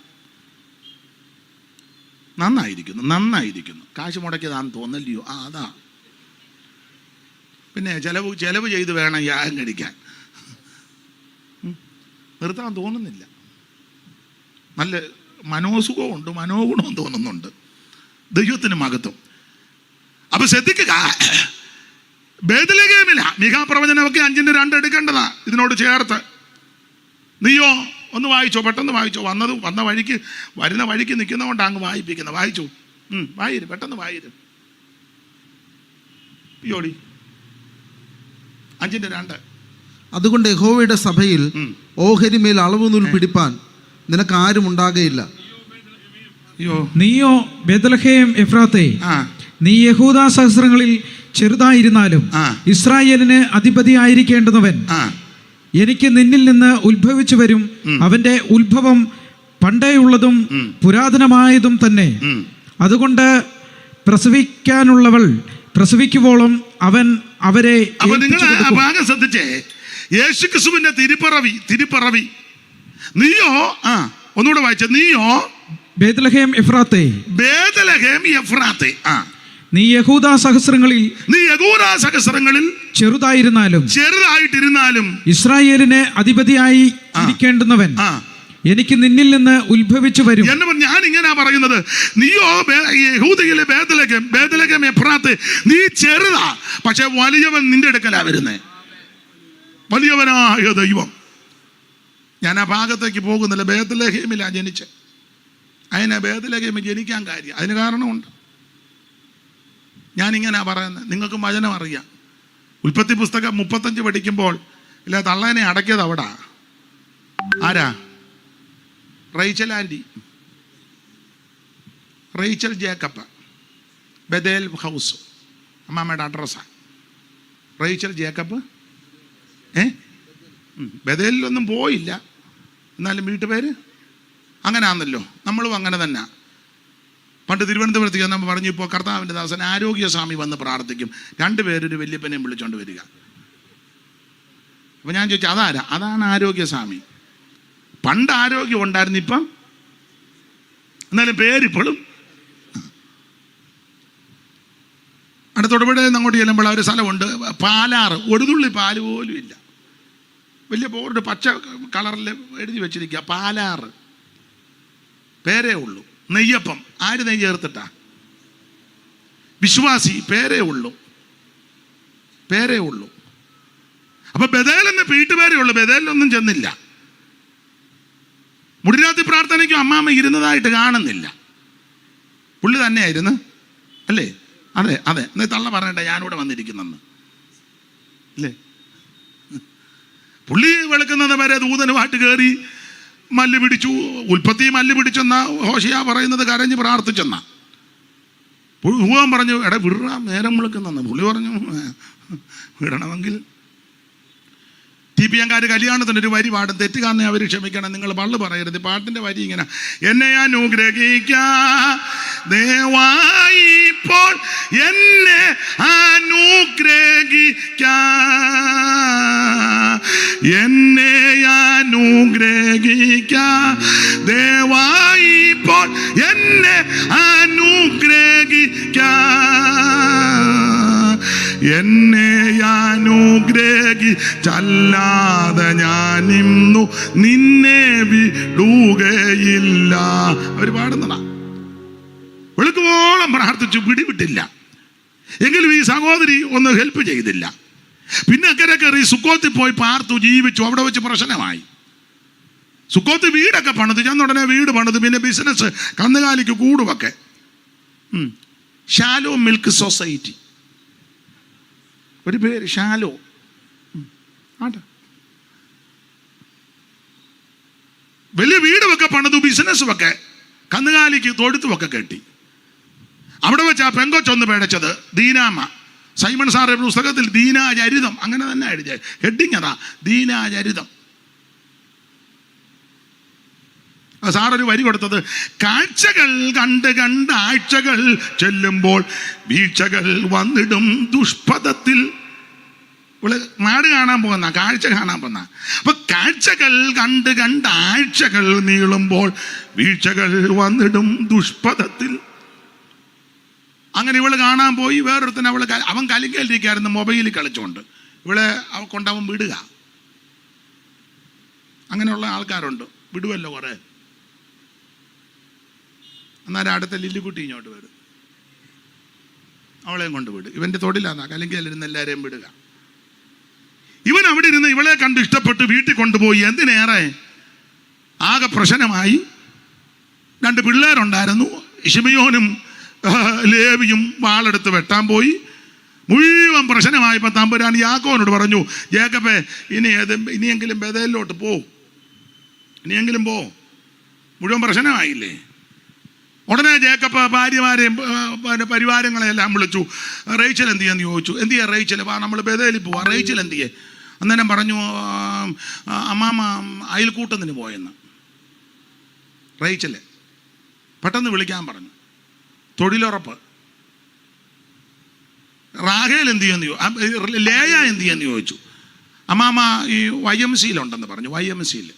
നന്നായിരിക്കുന്നു. കാശ് മുടക്കിയതാന്ന് തോന്നല്ലയോ? അതാ. പിന്നെ ചെലവ് ചെയ്ത് വേണം യാഗം കഴിക്കാൻ. നിർത്താൻ തോന്നുന്നില്ല. നല്ല മനോസുഖമുണ്ട്, മനോഗുണവും തോന്നുന്നുണ്ട്. ദൈവത്തിന് മഹത്വം. അപ്പൊ ശ്രദ്ധിക്കുക, ബേത്ലഹേമില മിഖാപ്രവചനമൊക്കെ 5:2 എടുക്കേണ്ടതാ ഇതിനോട് ചേർത്ത്. നീയോ ഒന്ന് വായിച്ചോ, പെട്ടെന്ന് വായിച്ചോ. വരുന്ന വഴിക്ക് നിൽക്കുന്നതുകൊണ്ട് അങ്ങ് വായിപ്പിക്കുന്നത്. വായിച്ചു, പെട്ടെന്ന് വായിര്. യോടി 5:2. അതുകൊണ്ട് യഹോവയുടെ സഭയിൽ ഓഹരിമേൽ അളവ് നൂൽ പിടിപ്പാൻ നിനക്ക് ആരും ഉണ്ടാകയില്ല. നീയോ ബേത്ലഹേം എഫ്രാത്തേ, നീ യഹൂദാ സഹസ്രങ്ങളിൽ ചെറുതായിരുന്നാലും ഇസ്രായേലിന് അധിപതിയായിരിക്കേണ്ടുന്നവൻ എനിക്ക് നിന്നിൽ നിന്ന് ഉത്ഭവിച്ചു വരും. അവന്റെ ഉത്ഭവം പണ്ടേയുള്ളതും പുരാതനമായതും തന്നെ. അതുകൊണ്ട് പ്രസവിക്കാനുള്ളവൾ പ്രസവിക്കുവോളം അവൻ അവരെ. ശ്രദ്ധിച്ചേ, യേശുക്രിസ്തുവിന്റെ തിരുപ്പറവി. നീയോ ഒന്നുകൂടെ വായിച്ച, നീയോ ബേത്ലഹേം എഫ്രാത്തേ, നീ യഹൂദാ സഹസ്രങ്ങളിൽ ചെറുതായിരുന്നാലും ഇസ്രായേലിന് അധിപതിയായി ഇരിക്കേണ്ടുന്നവൻ എനിക്ക് നിന്നിൽ നിന്ന് ഉത്ഭവിച്ചു വരും. ഞാൻ ഇങ്ങനെ പറയുന്നത്, നീയോ യഹൂദയിലെ ബേത്ലഹേം എഫ്രാത്ത്, നീ ചെറുതാ, പക്ഷെ വലിയവൻ നിന്റെ അടുക്കലാ വരുന്നേ. വലിയവനായ ദൈവം. ഞാൻ ആ ഭാഗത്തേക്ക് പോകുന്നില്ല. ബേത്ലഹേമിലാ ജനിച്ചത്. അതിനെ ബേത്ലഹേമിൽ ജനിക്കാൻ കാര്യം, അതിന് കാരണമുണ്ട്. ഞാനിങ്ങനെ പറയുന്നത്, നിങ്ങൾക്ക് വചനം അറിയാം. ഉൽപ്പത്തി പുസ്തകം 35 പഠിക്കുമ്പോൾ ഇല്ല, തള്ളേനെ അടക്കിയത് അവിടെ ആരാ? Rachel aunty, Rachel Jacob, Bethel house, അമ്മാമ്മയുടെ അഡ്രസ്സാണ്. റേച്ചൽ ജേക്കബ് ബദേലിലൊന്നും പോയില്ല, എന്നാലും വീട്ടുപേര് അങ്ങനെ ആണല്ലോ. നമ്മളും അങ്ങനെ തന്നെ. പണ്ട് തിരുവനന്തപുരത്ത് നമ്മൾ പറഞ്ഞു, ഇപ്പോൾ കർത്താവിൻ്റെ ദാസൻ ആരോഗ്യസ്വാമി വന്ന് പ്രാർത്ഥിക്കും, 2 പേരൊരു വല്യപ്പനെയും വിളിച്ചോണ്ട് വരിക. അപ്പം ഞാൻ ചോദിച്ചു, അതാണ് ആരോഗ്യസ്വാമി. പണ്ട് ആരോഗ്യം ഉണ്ടായിരുന്നു, ഇപ്പം എന്നാലും പേരിപ്പോഴും. അടുത്തൊടുപുഴ അങ്ങോട്ട് ചെല്ലുമ്പോൾ ഒരു സ്ഥലമുണ്ട്, പാലാറ്. ഒരു തുള്ളി പാല് പോലും ഇല്ല. വലിയ ബോർഡ് പച്ച കളറിൽ എഴുതി വെച്ചിരിക്കുക, പാലാറ്. പേരേ ഉള്ളൂ. നെയ്യപ്പം ആര് നെയ്യ് ചേർത്തിട്ടാ? വിശ്വാസി. പേരേ ഉള്ളൂ. അപ്പൊ ബദേലെന്ന് വീട്ടുപേരേ ഉള്ളൂ. ബദേലിലൊന്നും ചെന്നില്ല. മുടിരാത്രി പ്രാർത്ഥനയ്ക്കും അമ്മാമ്മ ഇരുന്നതായിട്ട് കാണുന്നില്ല. പുള്ളി തന്നെയായിരുന്നു അല്ലേ? അതെ. എന്നീ തള്ള പറയണ്ട, ഞാനിവിടെ വന്നിരിക്കുന്നെന്ന് അല്ലേ? പുള്ളി വെളുക്കുന്നത് വരെ ദൂതനുമായിട്ട് കയറി മല്ല് പിടിച്ചു. ഉൽപ്പത്തി മല്ല് പിടിച്ചെന്ന ഹോശിയ പറയുന്നത്, കരഞ്ഞ് പ്രാർത്ഥിച്ചെന്ന. ഭൂവൻ പറഞ്ഞു, വിടാം, നേരം വിളിക്കുന്നെന്ന്. പുള്ളി പറഞ്ഞു, വിടണമെങ്കിൽ TPM-കാർ കല്യാണത്തിന് ഒരു വരി പാടും, തെറ്റുകാരനെ അവർ ക്ഷമിക്കണം, നിങ്ങൾ പള്ളു പറയരുത്. പാട്ടിൻ്റെ വരി ഇങ്ങനെ, എന്നെ അനുഗ്രഹിക്ക ദയവായി ഇപ്പോൾ എന്നെ അനുഗ്രഹിക്ക, എന്നെ അനുഗ്രഹിക്ക, ദയവായി ഇപ്പോൾ എന്നെ അനുഗ്രഹിക്ക, എന്നെ അനുഗ്രഹിച്ചല്ലാതെ ഞാൻ ഇന്നു നിന്നെ വിടുകയില്ല. അവർ പാടുന്നതാ. വെളുക്കുവോളം പ്രാർത്ഥിച്ചു, പിടിവിട്ടില്ല. എങ്കിലും ഈ സഹോദരി ഒന്ന് ഹെൽപ്പ് ചെയ്തില്ല. പിന്നെ അക്കരെ കയറി സുക്കോത്തിൽ പോയി പാർത്തു, ജീവിച്ചു. അവിടെ വെച്ച് പ്രശ്നമായി. സുക്കോത്ത് വീടൊക്കെ പണിത്, ചെന്ന ഉടനെ വീട് പണിത്, പിന്നെ ബിസിനസ്, കന്നുകാലിക്ക് കൂടുമൊക്കെ. ഷാലോ മിൽക്ക് സൊസൈറ്റി, ഒരു പേര് ഷാലോ. വലിയ വീടുമൊക്കെ പണിതു, ബിസിനസ്സും ഒക്കെ, കന്നുകാലിക്ക് തൊഴുത്തുമൊക്കെ കെട്ടി. അവിടെ വെച്ച് ആ പെങ്കൊച്ചൊന്ന് പേടച്ചത് ദീനാമ്മ. സൈമൺ സാറിന്റെ പുസ്തകത്തിൽ ദീനാചരിതം അങ്ങനെ തന്നെ എഴുതിയ ഹെഡിങ് അതാ, ദീനാചരിതം. സാറൊരു വരി കൊടുത്തത്, കാഴ്ചകൾ കണ്ട് കണ്ട് ആഴ്ചകൾ ചെല്ലുമ്പോൾ വീഴ്ചകൾ വന്നിടും ദുഷ്പഥത്തിൽ. ഇവള് നാട് കാണാൻ പോകുന്ന, കാഴ്ച കാണാൻ പോകുന്ന. അപ്പൊ കാഴ്ചകൾ കണ്ട് കണ്ട് ആഴ്ചകൾ നീളുമ്പോൾ വീഴ്ചകൾ വന്നിടും ദുഷ്പഥത്തിൽ. അങ്ങനെ ഇവള് കാണാൻ പോയി. വേറൊരുത്തന്നെ അവൻ കലിക്കലിരിക്കായിരുന്നു മൊബൈലിൽ കളിച്ചുകൊണ്ട്. ഇവളെ കൊണ്ടവൻ വിടുക. അങ്ങനെയുള്ള ആൾക്കാരുണ്ട്, വിടുവല്ലോ കുറെ. എന്നാലും അടുത്ത ലില്ലിക്കുട്ടി ഇങ്ങോട്ട് വരും, അവളെയും കൊണ്ട് വിടും. ഇവന്റെ തൊടിലാന്നാ കലിക്കലിരുന്ന് എല്ലാവരെയും വിടുക. ഇവൻ അവിടെ ഇരുന്ന് ഇവളെ കണ്ട് ഇഷ്ടപ്പെട്ട് വീട്ടിൽ കൊണ്ടുപോയി. എന്തിനേറെ ആകെ പ്രശ്നമായി. 2 പിള്ളേരുണ്ടായിരുന്നു. ശിമിയോനും ലേവിയും വാളെടുത്ത് വെട്ടാൻ പോയി. മുഴുവൻ പ്രശ്നമായപ്പോൾ തമ്പുരാൻ യാക്കോബിനോട് പറഞ്ഞു, ജേക്കബേ ഇനിയെങ്കിലും ബേഥേലിലോട്ട് പോ, ഇനിയെങ്കിലും പോ, മുഴുവൻ പ്രശ്നമായില്ലേ. ഉടനെ ജേക്കബ് ഭാര്യമാരെയും പരിവാരങ്ങളെല്ലാം വിളിച്ചു. റേച്ചൽ എന്ത് ചെയ്യാന്ന് ചോദിച്ചു. എന്ത് ചെയ്യാ റേച്ചൽ? നമ്മൾ ബേഥേലിൽ പോവാ. റേച്ചൽ എന്ത് ചെയ്യേ? അന്നേരം പറഞ്ഞു, അമ്മാമ്മ അയൽക്കൂട്ടത്തിന് പോയെന്ന്. റേച്ചല് പെട്ടെന്ന് വിളിക്കാൻ പറഞ്ഞു. തൊഴിലുറപ്പ്. റാഹേൽ എന്ത് ചെയ്യാന്ന് ചോദിച്ചു. ലേയ എന്ത് ചെയ്യാന്ന് ചോദിച്ചു. അമ്മാമ്മ ഈ YMCയിൽ ഉണ്ടെന്ന് പറഞ്ഞു. YMCയിൽ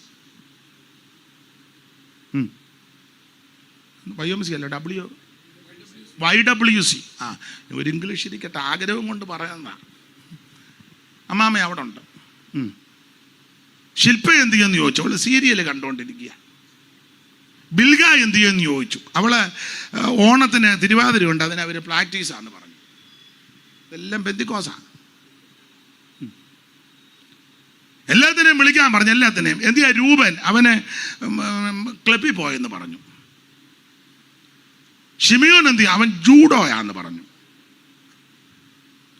YMC അല്ല, YWC. ഒരു ഇംഗ്ലീഷ് ഇരിക്കട്ടെ, ആഗ്രഹം കൊണ്ട് പറയുന്ന. അമ്മാമ്മ അവിടെ ഉണ്ട്. ശില്പ എന്ത് ചെയ്യുമെന്ന് ചോദിച്ചു. അവള് സീരിയൽ കണ്ടുകൊണ്ടിരിക്കുക. ബിൽഗ എന്ത് ചെയ്യുമെന്ന് ചോദിച്ചു. അവള് ഓണത്തിന് തിരുവാതിരയുണ്ട്, അതിന് അവർ പ്രാക്ടീസാന്ന് പറഞ്ഞു. ഇതെല്ലാം പെന്തിക്കോസാണ്. എല്ലാത്തിനെയും വിളിക്കാൻ പറഞ്ഞു, എല്ലാത്തിനെയും. എന്ത് ചെയ്യാ? രൂപൻ അവന് ക്ലബിൽ പോയെന്ന് പറഞ്ഞു. ഷിമിയോൻ എന്ത് ചെയ്യും? അവൻ ജൂഡോയാന്ന് പറഞ്ഞു.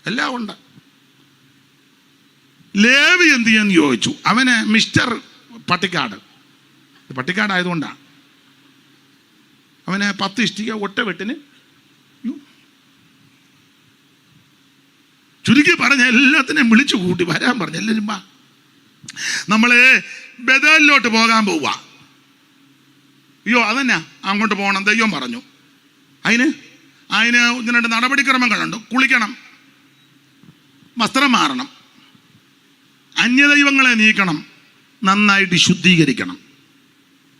എല്ലാം ഉണ്ട്. ലേവി എന്ത് ചെയ്യാന്ന് ചോദിച്ചു. അവന് മിസ്റ്റർ പട്ടിക്കാടായതുകൊണ്ടാണ്. അവന് 10 ഇഷ്ടിക ഒറ്റവെട്ടിന്. ചുരുക്കി പറഞ്ഞ എല്ലാത്തിനെയും വിളിച്ചു കൂട്ടി വരാൻ പറഞ്ഞു. എല്ലാവരും വാ, നമ്മള് ബേഥേലിലോട്ട് പോകാൻ പോവുക. അയ്യോ അതന്നെ, അങ്ങോട്ട് പോകണം ദൈവം പറഞ്ഞു. അതിന് 2 നടപടിക്രമങ്ങളുണ്ട്. കുളിക്കണം, വസ്ത്രം മാറണം, അന്യദൈവങ്ങളെ നീക്കണം, നന്നായിട്ട് ശുദ്ധീകരിക്കണം.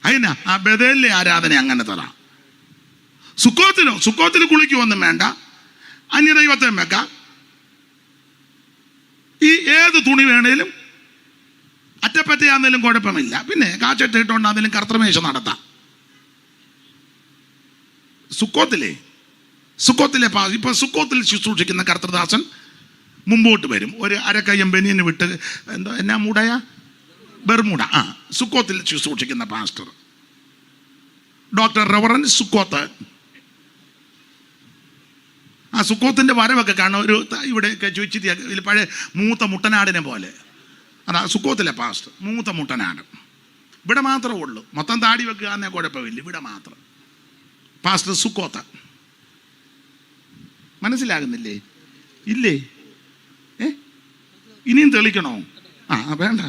അതിനാ ആ ബേഥേലിലെ ആരാധന അങ്ങനെ തരാം. സുക്കോത്തിൽ കുളിക്കുമൊന്നും വേണ്ട, അന്യദൈവത്തെ വെക്കാം. ഈ ഏത് തുണി വേണേലും അറ്റപ്പറ്റയാന്നേലും കുഴപ്പമില്ല. പിന്നെ കാച്ചിട്ടിട്ടുണ്ടെങ്കിലും കർത്തൃമേശ നടത്താം. സുക്കോത്തിലെ ഇപ്പൊ സുക്കോത്തിൽ ശുശ്രൂഷിക്കുന്ന കർത്തൃദാസൻ മുമ്പോട്ട് വരും. ഒരു അരക്കയ്യം ബനിയന് വിട്ട് എന്നാ മൂടയാ ബർമൂട. സുക്കോത്തിൽ ശുശ്രൂഷിക്കുന്ന പാസ്റ്റർ ഡോക്ടർ റവറൻ സുക്കോത്ത്. സുക്കോത്തിന്റെ വരവൊക്കെ കാണും. ഒരു ഇവിടെയൊക്കെ ചോദിച്ചിട്ട് ഇതിൽ പഴയ മൂത്ത മുട്ടനാടിനെ പോലെ. അതാ സുക്കോത്തിലെ പാസ്റ്റർ, മൂത്ത മുട്ടനാട്. ഇവിടെ മാത്രമേ ഉള്ളൂ. മൊത്തം താടി വെക്കുക എന്നേ കുഴപ്പമില്ല. ഇവിടെ മാത്രം പാസ്റ്റർ സുക്കോത്ത്. മനസ്സിലാകുന്നില്ലേ? ഇല്ലേ? ഇനിയും തെളിക്കണോ? വേണ്ട.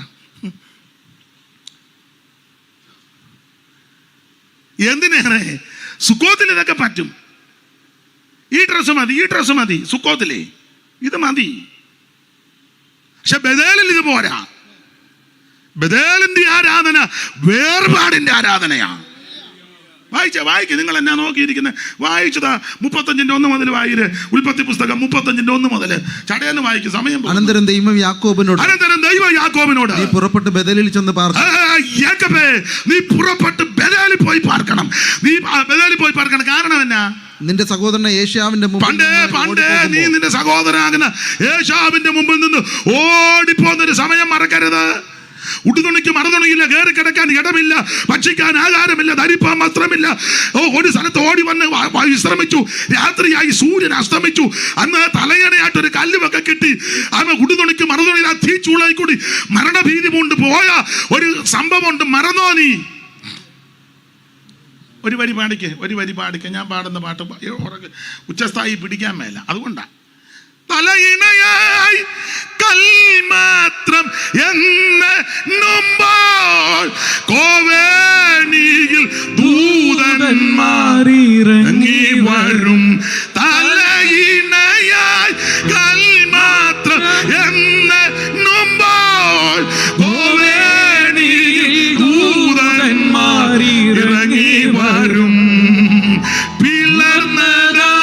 എന്തിനേറെ സുക്കോത്തിൽ ഇതൊക്കെ പറ്റും. ഈ ഡ്രസ്സ് മതി സുക്കോത്തിലെ ഇത് മതി. പക്ഷെ ബഥേലിൽ ഇത് പോരാ. ബഥേലിന്റെ ആരാധന വേർപാടിന്റെ ആരാധനയാണ്. വായിക്ക് നിങ്ങൾ എന്നാ നോക്കിയിരിക്കുന്നത്? വായിച്ചതാ 35:1 മുതൽ വായിര്. ഉൽപ്പത്തി പുസ്തകം 35:1 മുതൽ ചടയെന്ന് വായിക്കും. സമയം. അനന്തരം ദൈവം യാക്കോബിനോട് നീ പുറപ്പെട്ട് ബഥേലിൽ ചെന്ന് നീ പുറപ്പെട്ട് ബഥേലിൽ പോയി പാർക്കണം. നീ ബഥേലിൽ പോയി പാർക്കണം. കാരണം എന്നാ? നിന്റെ സഹോദരൻ ഏശാവിന്റെ പണ്ടേ നീ നിന്റെ സഹോദരനാകുന്ന ഏശാവിന്റെ മുമ്പിൽ നിന്ന് ഓടിപ്പോന്നൊരു സമയം മറക്കരുത്. ഉടുതുണിക്ക് മറുതുണിയില്ല, കയറി കിടക്കാൻ ഇടമില്ല, ഭക്ഷിക്കാൻ ആഹാരമില്ല, ധരിപ്പാൻ വസ്ത്രമില്ല. ഒരു സ്ഥലത്ത് ഓടി വന്ന് വിശ്രമിച്ചു. രാത്രിയായി, സൂര്യൻ അസ്തമിച്ചു. അന്ന് തലയണയായിട്ടൊരു കല്ലുമൊക്കെ കിട്ടി. അവൻ ഉടുതുണിക്ക് മറുതുണിയിൽ ആ തീച്ചൂളായി കൂടി മരണഭീതി കൊണ്ട് പോയ ഒരു സംഭവമുണ്ട്. മറന്നോ നീ? ഒരു വരി പാടിക്ക്. ഞാൻ പാടുന്ന പാട്ട് ഉച്ചസ്ഥായി പിടിക്കാൻ മേല. അതുകൊണ്ടാണ് തലയിണയായി കൽമാത്രം എന്നുമ്പോൾ കോവേണിയിൽ ദൂതന്മാരിറങ്ങി വരും. തലയിണയായി കൽമാത്രം എന്നുമ്പോൾ കോവേണിയിൽ ദൂതന്മാരിറങ്ങി വരും. പിളർന്നതാ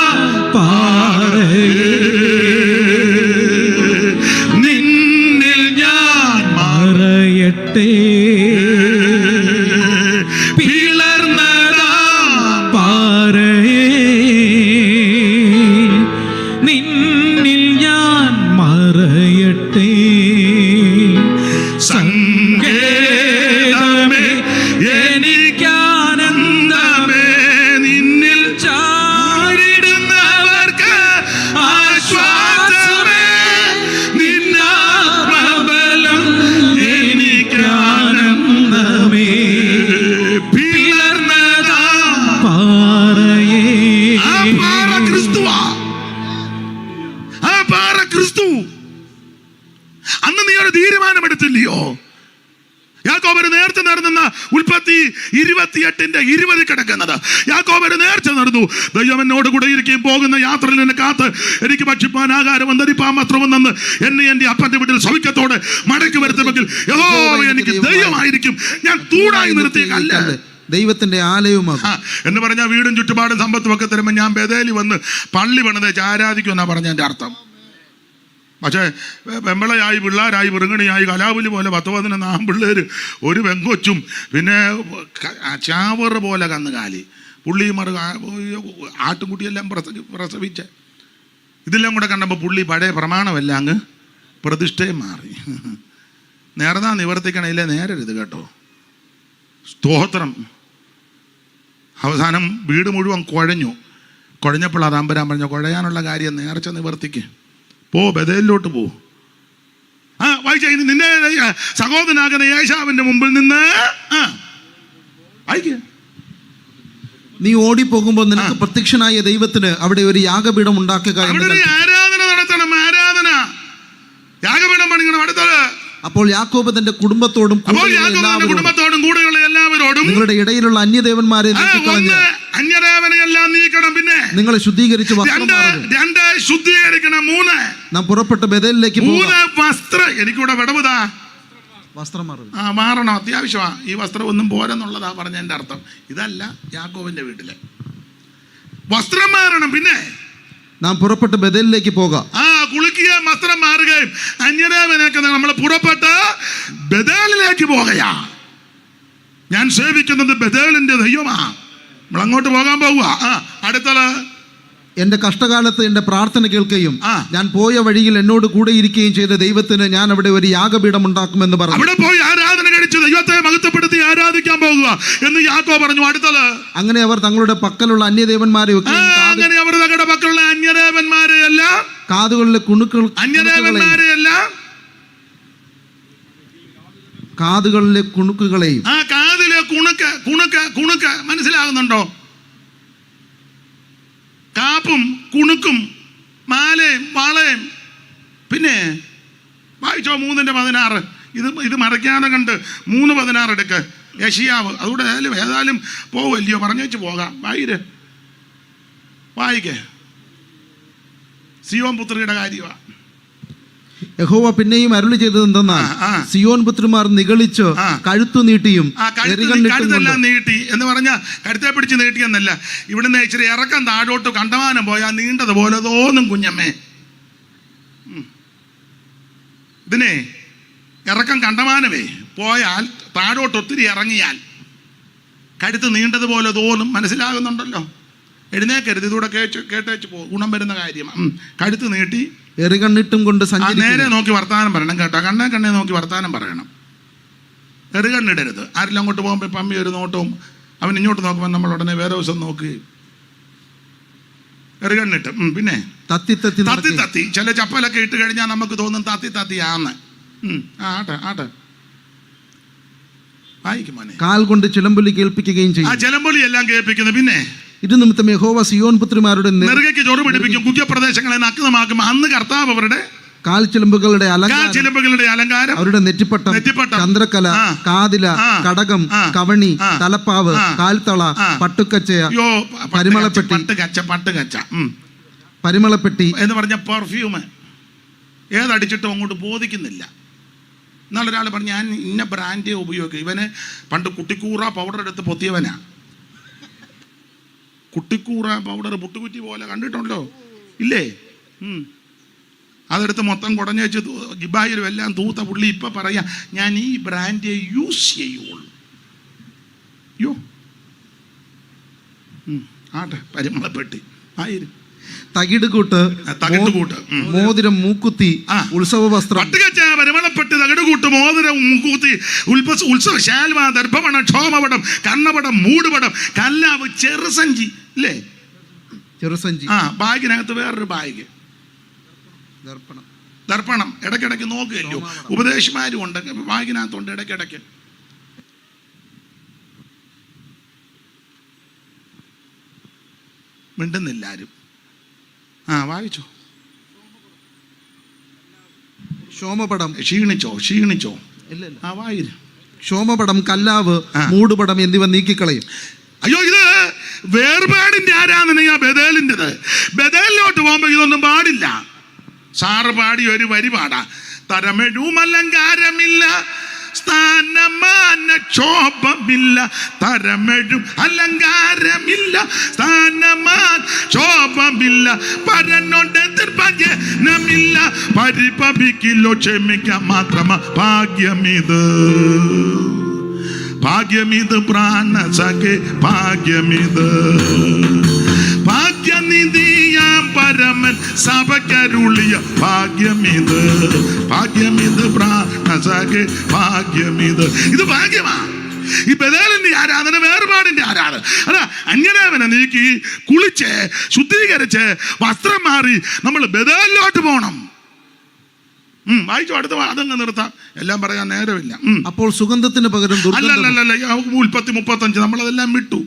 നിന്നിൽ ഞാൻ മറയട്ടെ. പിളർന്നതാ പാറയേ നിന്നിൽ ഞാൻ മറയട്ടെ. സങ്കേതമേ എനിക്കാനന്ദമേ നിന്നിൽ ചാടിടുന്നവർക്ക് ആശ്വാസമേ. നിന്നാത്മബലം എനിക്കാനന്ദമേ. പിളർന്നതാ പാറയേ. ആ പാറ ക്രിസ്തുവാ. ആ പാറ ക്രിസ്തു. അന്ന് നീ ഒരു തീരുമാനമെടുത്തില്ലയോ? യാക്കോബ് നേർച്ച നടന്ന ഉൽപ്പത്തി 28:20 കിടക്കുന്നത്. യാക്കോബ് നേർച്ച നടന്നു. ദൈവം എന്നോട് കൂടെ ഇരിക്കുകയും പോകുന്ന യാത്രയിൽ എന്നെ കാത്ത് എനിക്ക് ഭക്ഷിപ്പാൻ ആഹാരം ധരിപ്പാൻ വസ്ത്രവും തന്ന് എന്നെ എൻ്റെ അപ്പന്റെ വീട്ടിൽ സൗഖ്യത്തോടെ മടക്കി വരുത്തുമെങ്കിൽ യഹോവ എനിക്ക് ദൈവമായിരിക്കും. ഞാൻ തൂണായി നിർത്തിയല്ല, ദൈവത്തിന്റെ ആലയവുമാണ് എന്ന് പറഞ്ഞാൽ വീടും ചുറ്റുപാടും സമ്പത്തും ഒക്കെ തരുമ്പോൾ ഞാൻ ബഥേലി വന്ന് പള്ളി പണിതേച്ച് ആരാധിക്കും എന്നാ പറഞ്ഞ എൻ്റെ അർത്ഥം. പക്ഷേ വെമ്പളയായി, പിള്ളേരായി, വൃങ്ങണിയായി, കലാപുലി പോലെ 10-11 ആൺപിള്ളേർ, ഒരു വെങ്കൊച്ചും, പിന്നെ ചാവറ് പോലെ കന്നുകാലി, പുള്ളിമാർ ആട്ടുംകുട്ടിയെല്ലാം പ്രസവിച്ച് ഇതെല്ലാം കൂടെ കണ്ടപ്പോൾ പുള്ളി പഴയ പ്രമാണമല്ല അങ്ങ് പ്രതിഷ്ഠയും മാറി. നേർന്നാ നിവർത്തിക്കണയില്ലേ നേരരുത് കേട്ടോ. സ്തോത്രം. അവസാനം വീട് മുഴുവൻ കുഴഞ്ഞപ്പോൾ അതാമ്പരാൻ പറഞ്ഞു, കുഴയാനുള്ള കാര്യം നേർച്ച നിവർത്തിക്ക്, പോ ബഥേലിലോട്ട് പോ. വായിച്ച നിന്നെ സഹോദരനാകുന്ന ഏശാവിന്റെ മുമ്പിൽ നിന്ന് നീ ഓടിപ്പോകുമ്പോൾ നിനക്ക് പ്രത്യക്ഷനായ ദൈവത്തിന് അവിടെ ഒരു യാഗപീഠം ഉണ്ടാക്കുക. ആരാധന നടത്തണം. ആരാധന യാഗപീഠം പണിയണം. അടുത്തത് അപ്പോൾ യാക്കോബ് തന്റെ കുടുംബത്തോടും കൂടെയുള്ള എല്ലാവരോടും നിങ്ങളുടെ ഇടയിലുള്ള അന്യദേവന്മാരെ അന്യദേവനെല്ലാം നീക്കണം. പിന്നെ നിങ്ങളെ ശുദ്ധീകരിച്ച് ശുദ്ധീകരിക്കണം. 3 നാം പുറപ്പെട്ട ബഥേലിലേക്ക് വസ്ത്രം. എനിക്കിവിടെ വിടവുതാ വസ്ത്രം മാറണം. അത്യാവശ്യമാണ്. ഈ വസ്ത്രം ഒന്നും പോരെന്നുള്ളതാ പറഞ്ഞ എൻ്റെ അർത്ഥം. ഇതല്ല യാക്കോബിന്റെ വീട്ടിലെ വസ്ത്രം മാറണം. പിന്നെ നാം പുറപ്പെട്ട് ബഥേലിലേക്ക് പോകാം. കുളിക്കുകയും വസ്ത്രം മാറുകയും അന്യദേവനൊക്കെ നമ്മൾ പുറപ്പെട്ട് ബഥേലിലേക്ക് പോകുകയാ. ഞാൻ സേവിക്കുന്നത് ബഥേലിന്റെ ദൈവമാ. നമ്മൾ അങ്ങോട്ട് പോകാൻ പോവുക. അടുത്തത് എന്റെ കഷ്ടകാലത്ത് എന്റെ പ്രാർത്ഥന കേൾക്കുകയും ഞാൻ പോയ വഴിയിൽ എന്നോട് കൂടെ ഇരിക്കുകയും ചെയ്ത ദൈവത്തിന് ഞാൻ അവിടെ ഒരു യാഗപീഠം ഉണ്ടാക്കുമെന്ന് പറഞ്ഞു. അവിടെ പോയി ആരാധന കഴിച്ച് ദൈവത്തെ മഹത്വപ്പെടുത്തി ആരാധിക്കാൻ പോകുക എന്ന് യാക്കോബ് പറഞ്ഞു. അടുത്തത് അങ്ങനെ അവർ തങ്ങളുടെ പക്കലുള്ള അന്യദേവന്മാരെ അന്യദേവന്മാരെയെല്ലാം കാതുകളിലെ കാതുകളിലെ കുണുക്കുകളെയും കാതിലെ കുണുക്ക് മനസ്സിലാകുന്നുണ്ടോ? കാപ്പും കുണുക്കും മാലയും വളയും. പിന്നെ വായിച്ചോ 3:16. ഇത് മറയ്ക്കാതെ കണ്ട് 3:16 എടുക്ക്. യെശയ്യാവ്. അതുകൂടെ ഏതായാലും പോവല്ലയോ, പറഞ്ഞു വെച്ച് പോകാം. വായിക്കേ. സിയോൻ പുത്രിയുടെ കാര്യമാണ്. യഹോവ പിന്നെയും അരുളി ചെയ്തതെന്തെന്നാൽ സിയോൻ പുത്രിമാർ നിഗളിച്ച് കഴുത്തു നീട്ടിയും കഴുത്തെല്ലാം നീട്ടി എന്ന് പറഞ്ഞാൽ കഴുത്തെ പിടിച്ച് നീട്ടിയെന്നല്ല, ഇവിടുന്ന് ഇച്ചിരി ഇറക്കം താഴോട്ട് കണ്ടമാനം പോയാൽ നീണ്ടതുപോലെ തോന്നും കുഞ്ഞമ്മേ. ഇതിനെ ഇറക്കം കണ്ടമാനമേ പോയാൽ താഴോട്ട് ഒത്തിരി ഇറങ്ങിയാൽ കഴുത്ത് നീണ്ടതുപോലെ തോന്നും. മനസ്സിലാകുന്നുണ്ടല്ലോ? എഴുന്നേക്കരുത്, ഇതൂടെ കേട്ടേച്ച് പോകും. ഗുണം വരുന്ന കാര്യം. കഴുത്ത് നീട്ടി എറികണ്ണിട്ടും കൊണ്ട് നേരെ നോക്കി വർത്താനം പറയണം കേട്ടോ. കണ്ണേ നോക്കി വർത്താനം പറയണം. എറികണ്ണിടരുത്. ആരെല്ലാം അങ്ങോട്ട് പോകുമ്പോൾ പമ്മി ഒരു നോട്ടവും അവൻ ഇങ്ങോട്ട് നോക്കുമ്പോൾ നമ്മൾ ഉടനെ വേറെ ദിവസം നോക്കി എറികണ്ണിട്ട്. പിന്നെ തത്തി ചില ചപ്പലൊക്കെ ഇട്ട് കഴിഞ്ഞാൽ നമുക്ക് തോന്നും തത്തിയാന്ന്. ആട്ടെ വായിക്കും മോനെ. കാൽ കൊണ്ട് ചിലമ്പൊലി കേൾപ്പിക്കുകയും ചെയ്യും. ചിലമ്പൊലി എല്ലാം കേൾപ്പിക്കുന്നു. പിന്നെ ഇത് നിമിത്തം യഹോവ സിയോൻ പുത്രിമാരുടെ നെറുകയ്ക്ക് ചൊറു പിടിപ്പിക്കും, കുഗ്യപ്രദേശങ്ങളെ നഗ്നമാക്കും. അന്ന് കർത്താവ് അവരുടെ കാൽച്ചിലമ്പുകളുടെ അലങ്കാരം, അവരുടെ നെറ്റിപ്പട്ടം, ചന്ദ്രക്കല, കാതില, കടകം, കവണി, തലപ്പാവ്, കാൽത്തള, പട്ടുക്കച്ചയ, പരിമളപ്പെട്ടി എന്ന് പറഞ്ഞ പെർഫ്യൂം ഏതടിച്ചിട്ടും അങ്ങോട്ട് ബോധിക്കുന്നില്ല. എന്നാളൊരാൾ പറഞ്ഞു ഞാൻ ഇന്ന ബ്രാൻഡേ ഉപയോഗിക്കും. ഇവന് പണ്ട് കുട്ടിക്കൂറ പൗഡർ എടുത്ത് പൊത്തിയവനാ. കുട്ടിക്കൂറ പൗഡർ പുട്ടുകുറ്റി പോലെ കണ്ടിട്ടുണ്ടോ? ഇല്ലേ? അതെടുത്ത് മൊത്തം കുടഞ്ഞു വെച്ച് ജിബായിലും എല്ലാം തൂത്ത പുള്ളി ഇപ്പം പറയാ ഞാൻ ഈ ബ്രാൻഡേ യൂസ് ചെയ്യുള്ളൂ. യോ ആട്ടെ, പരിമളപ്പെട്ടി ആയിരം തകിടുകൂട്ട്, മോതിരം, മൂക്കുത്തി, ഉത്സവ വസ്ത്രം, പട്ടുകച്ച, പരിമളപ്പെട്ട്, തകിടുകൂട്ട്, മോതിരം, മൂക്കുത്തി, ഉത്സവ ശാൽവ, ദർഭവണം, ക്ഷോമപടം, കണ്ണപടം, മൂടുപടം, കല്ലാവ്, ചെറുസഞ്ചി. ഇല്ലേ? ചെറുസഞ്ചി. ബാഗിനകത്ത് വേറൊരു ബാഗ്, ദർപ്പണം. ഇടയ്ക്കിടയ്ക്ക് നോക്കുകയല്ലോ. ഉപദേശമാരും ഉണ്ട്, ബാഗിനകത്തുണ്ട് ഇടയ്ക്കിടയ്ക്ക്. മിണ്ടുന്നില്ല ആരും. വായിച്ചോ. ക്ഷോമപടം. ക്ഷീണിച്ചോ? വായിര്. ക്ഷോമപടം, കല്ലാവ്, മൂടുപടം എന്നിവ നീക്കിക്കളയും. അയ്യോ, ഇത് വേർപാടിന്റെ ആരാധനയാ ബദേലിൻ്റെത്. ബദേലിലോട്ട് പോകുമ്പോ ഇതൊന്നും പാടില്ല. സാറ് പാടി ഒരു വരി പാടാ. തരമെഴുമലങ്കാരമില്ല, സ്ഥാനമാന ക്ഷോഭമില്ല. തരമെഴും അലങ്കാരമില്ല, സ്ഥാനമാൻ ക്ഷോഭമില്ല. പരനോട് നിർഭജനമില്ല, പരിപവിക്കില്ലോ ക്ഷമിക്കാം മാത്രമാ ഭാഗ്യമിത്. ഭാഗ്യമിത് പ്രാണസഖേ, ഭാഗ്യമിത്. ഭാഗ്യനിധിയാം പരമൻ സഭക്കരുളിയ ഭാഗ്യമിത്. ഭാഗ്യമിത് പ്രാണസഖേ, ഭാഗ്യമിത്. ഇത് ഭാഗ്യമാ. ഈ ബദേലിന്റെ ആരാധന വേർപാടിന്റെ ആരാധന. അതാ അന്യദേവനെ നീക്കി കുളിച്ച് ശുദ്ധീകരിച്ച് വസ്ത്രം മാറി നമ്മൾ ബദേലിലോട്ട് പോകണം. വായിച്ചോ, അടുത്ത അതങ്ങ് നിർത്താം, എല്ലാം പറയാൻ നേരമില്ല. അപ്പോൾ സുഗന്ധത്തിന് പകരം അല്ലല്ല, ഉൽപ്പത്തി 35 നമ്മളതെല്ലാം വിട്ടു.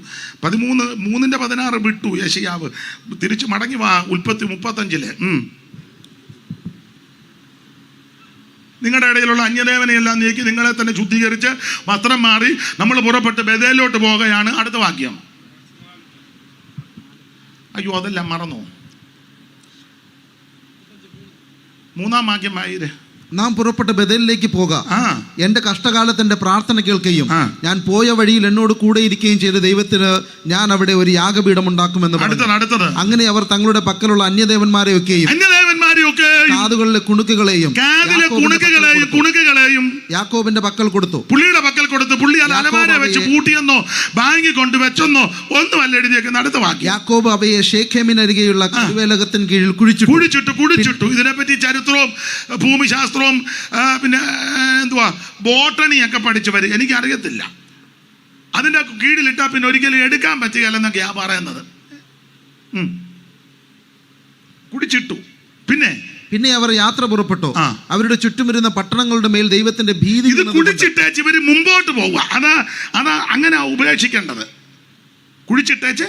13:16 വിട്ടു. യെശയ്യാവ് തിരിച്ചു മടങ്ങി വാ. ഉൽപ്പത്തി 35 നിങ്ങളുടെ ഇടയിലുള്ള അന്യദേവനെയെല്ലാം നീക്കി നിങ്ങളെ തന്നെ ശുദ്ധീകരിച്ച് വസ്ത്രം മാറി നമ്മൾ പുറപ്പെട്ട് ബേഥേലിലോട്ട് പോകുകയാണ്. അടുത്ത വാക്യം. അയ്യോ, അതെല്ലാം മറന്നു. 3-ാം വാക്യം ആയിരേ. നാം പുറപ്പെട്ട ബേഥേലിലേക്ക് പോകാം. എന്റെ കഷ്ടകാലത്തിന്റെ പ്രാർത്ഥന കേൾക്കുകയും ഞാൻ പോയ വഴിയിൽ എന്നോട് കൂടെ ഇരിക്കുകയും ചെയ്ത ദൈവത്തിന് ഞാൻ അവിടെ ഒരു യാഗപീഠം ഉണ്ടാക്കുമെന്ന് അടുത്തത്. അങ്ങനെ അവർ തങ്ങളുടെ പക്കലുള്ള അന്യദേവന്മാരെയൊക്കെയും കാതുകളിലെ കുണുക്കുകളെയും യാക്കോബിന്റെ പക്കൽ കൊടുത്തു. പുള്ളിയുടെ പക്കൽ കൊടുത്തു. പുള്ളി അത് അലമാര വെച്ച് പൂട്ടിയെന്നോ ബാങ്കി കൊണ്ട് വെച്ചെന്നോ ഒന്നുമല്ല എഴുതിയേക്കുന്ന. അടുത്ത വാക്യം. യാക്കോബ് അവയെ ഷേഖേമിനരികെയുള്ള കരുവേലകത്തിന് കീഴിൽ കുഴിച്ചിട്ടു. ഇതിനെപ്പറ്റി ചരിത്രവും ഭൂമിശാസ്ത്രവും പിന്നെ എന്തുവാ ബോട്ടണിയൊക്കെ പഠിച്ചവർ. എനിക്കറിയത്തില്ല. അതിൻ്റെ കീഴിലിട്ടാ പിന്നെ ഒരിക്കലും എടുക്കാൻ പറ്റുകയല്ലെന്നൊക്കെയാ പറയുന്നത്. കുടിച്ചിട്ടു. പിന്നെ അവർ യാത്ര പുറപ്പെട്ടു. അവരുടെ ചുറ്റുമിരുന്ന പട്ടണങ്ങളുടെ മേൽ ദൈവത്തിന്റെ ഭീതി. ഇത് കുടിച്ചിട്ടേച്ച് ഇവര് മുമ്പോട്ട് പോവുക. അതാ അങ്ങനെ ഉപേക്ഷിക്കേണ്ടത്. കുടിച്ചിട്ടേച്ച്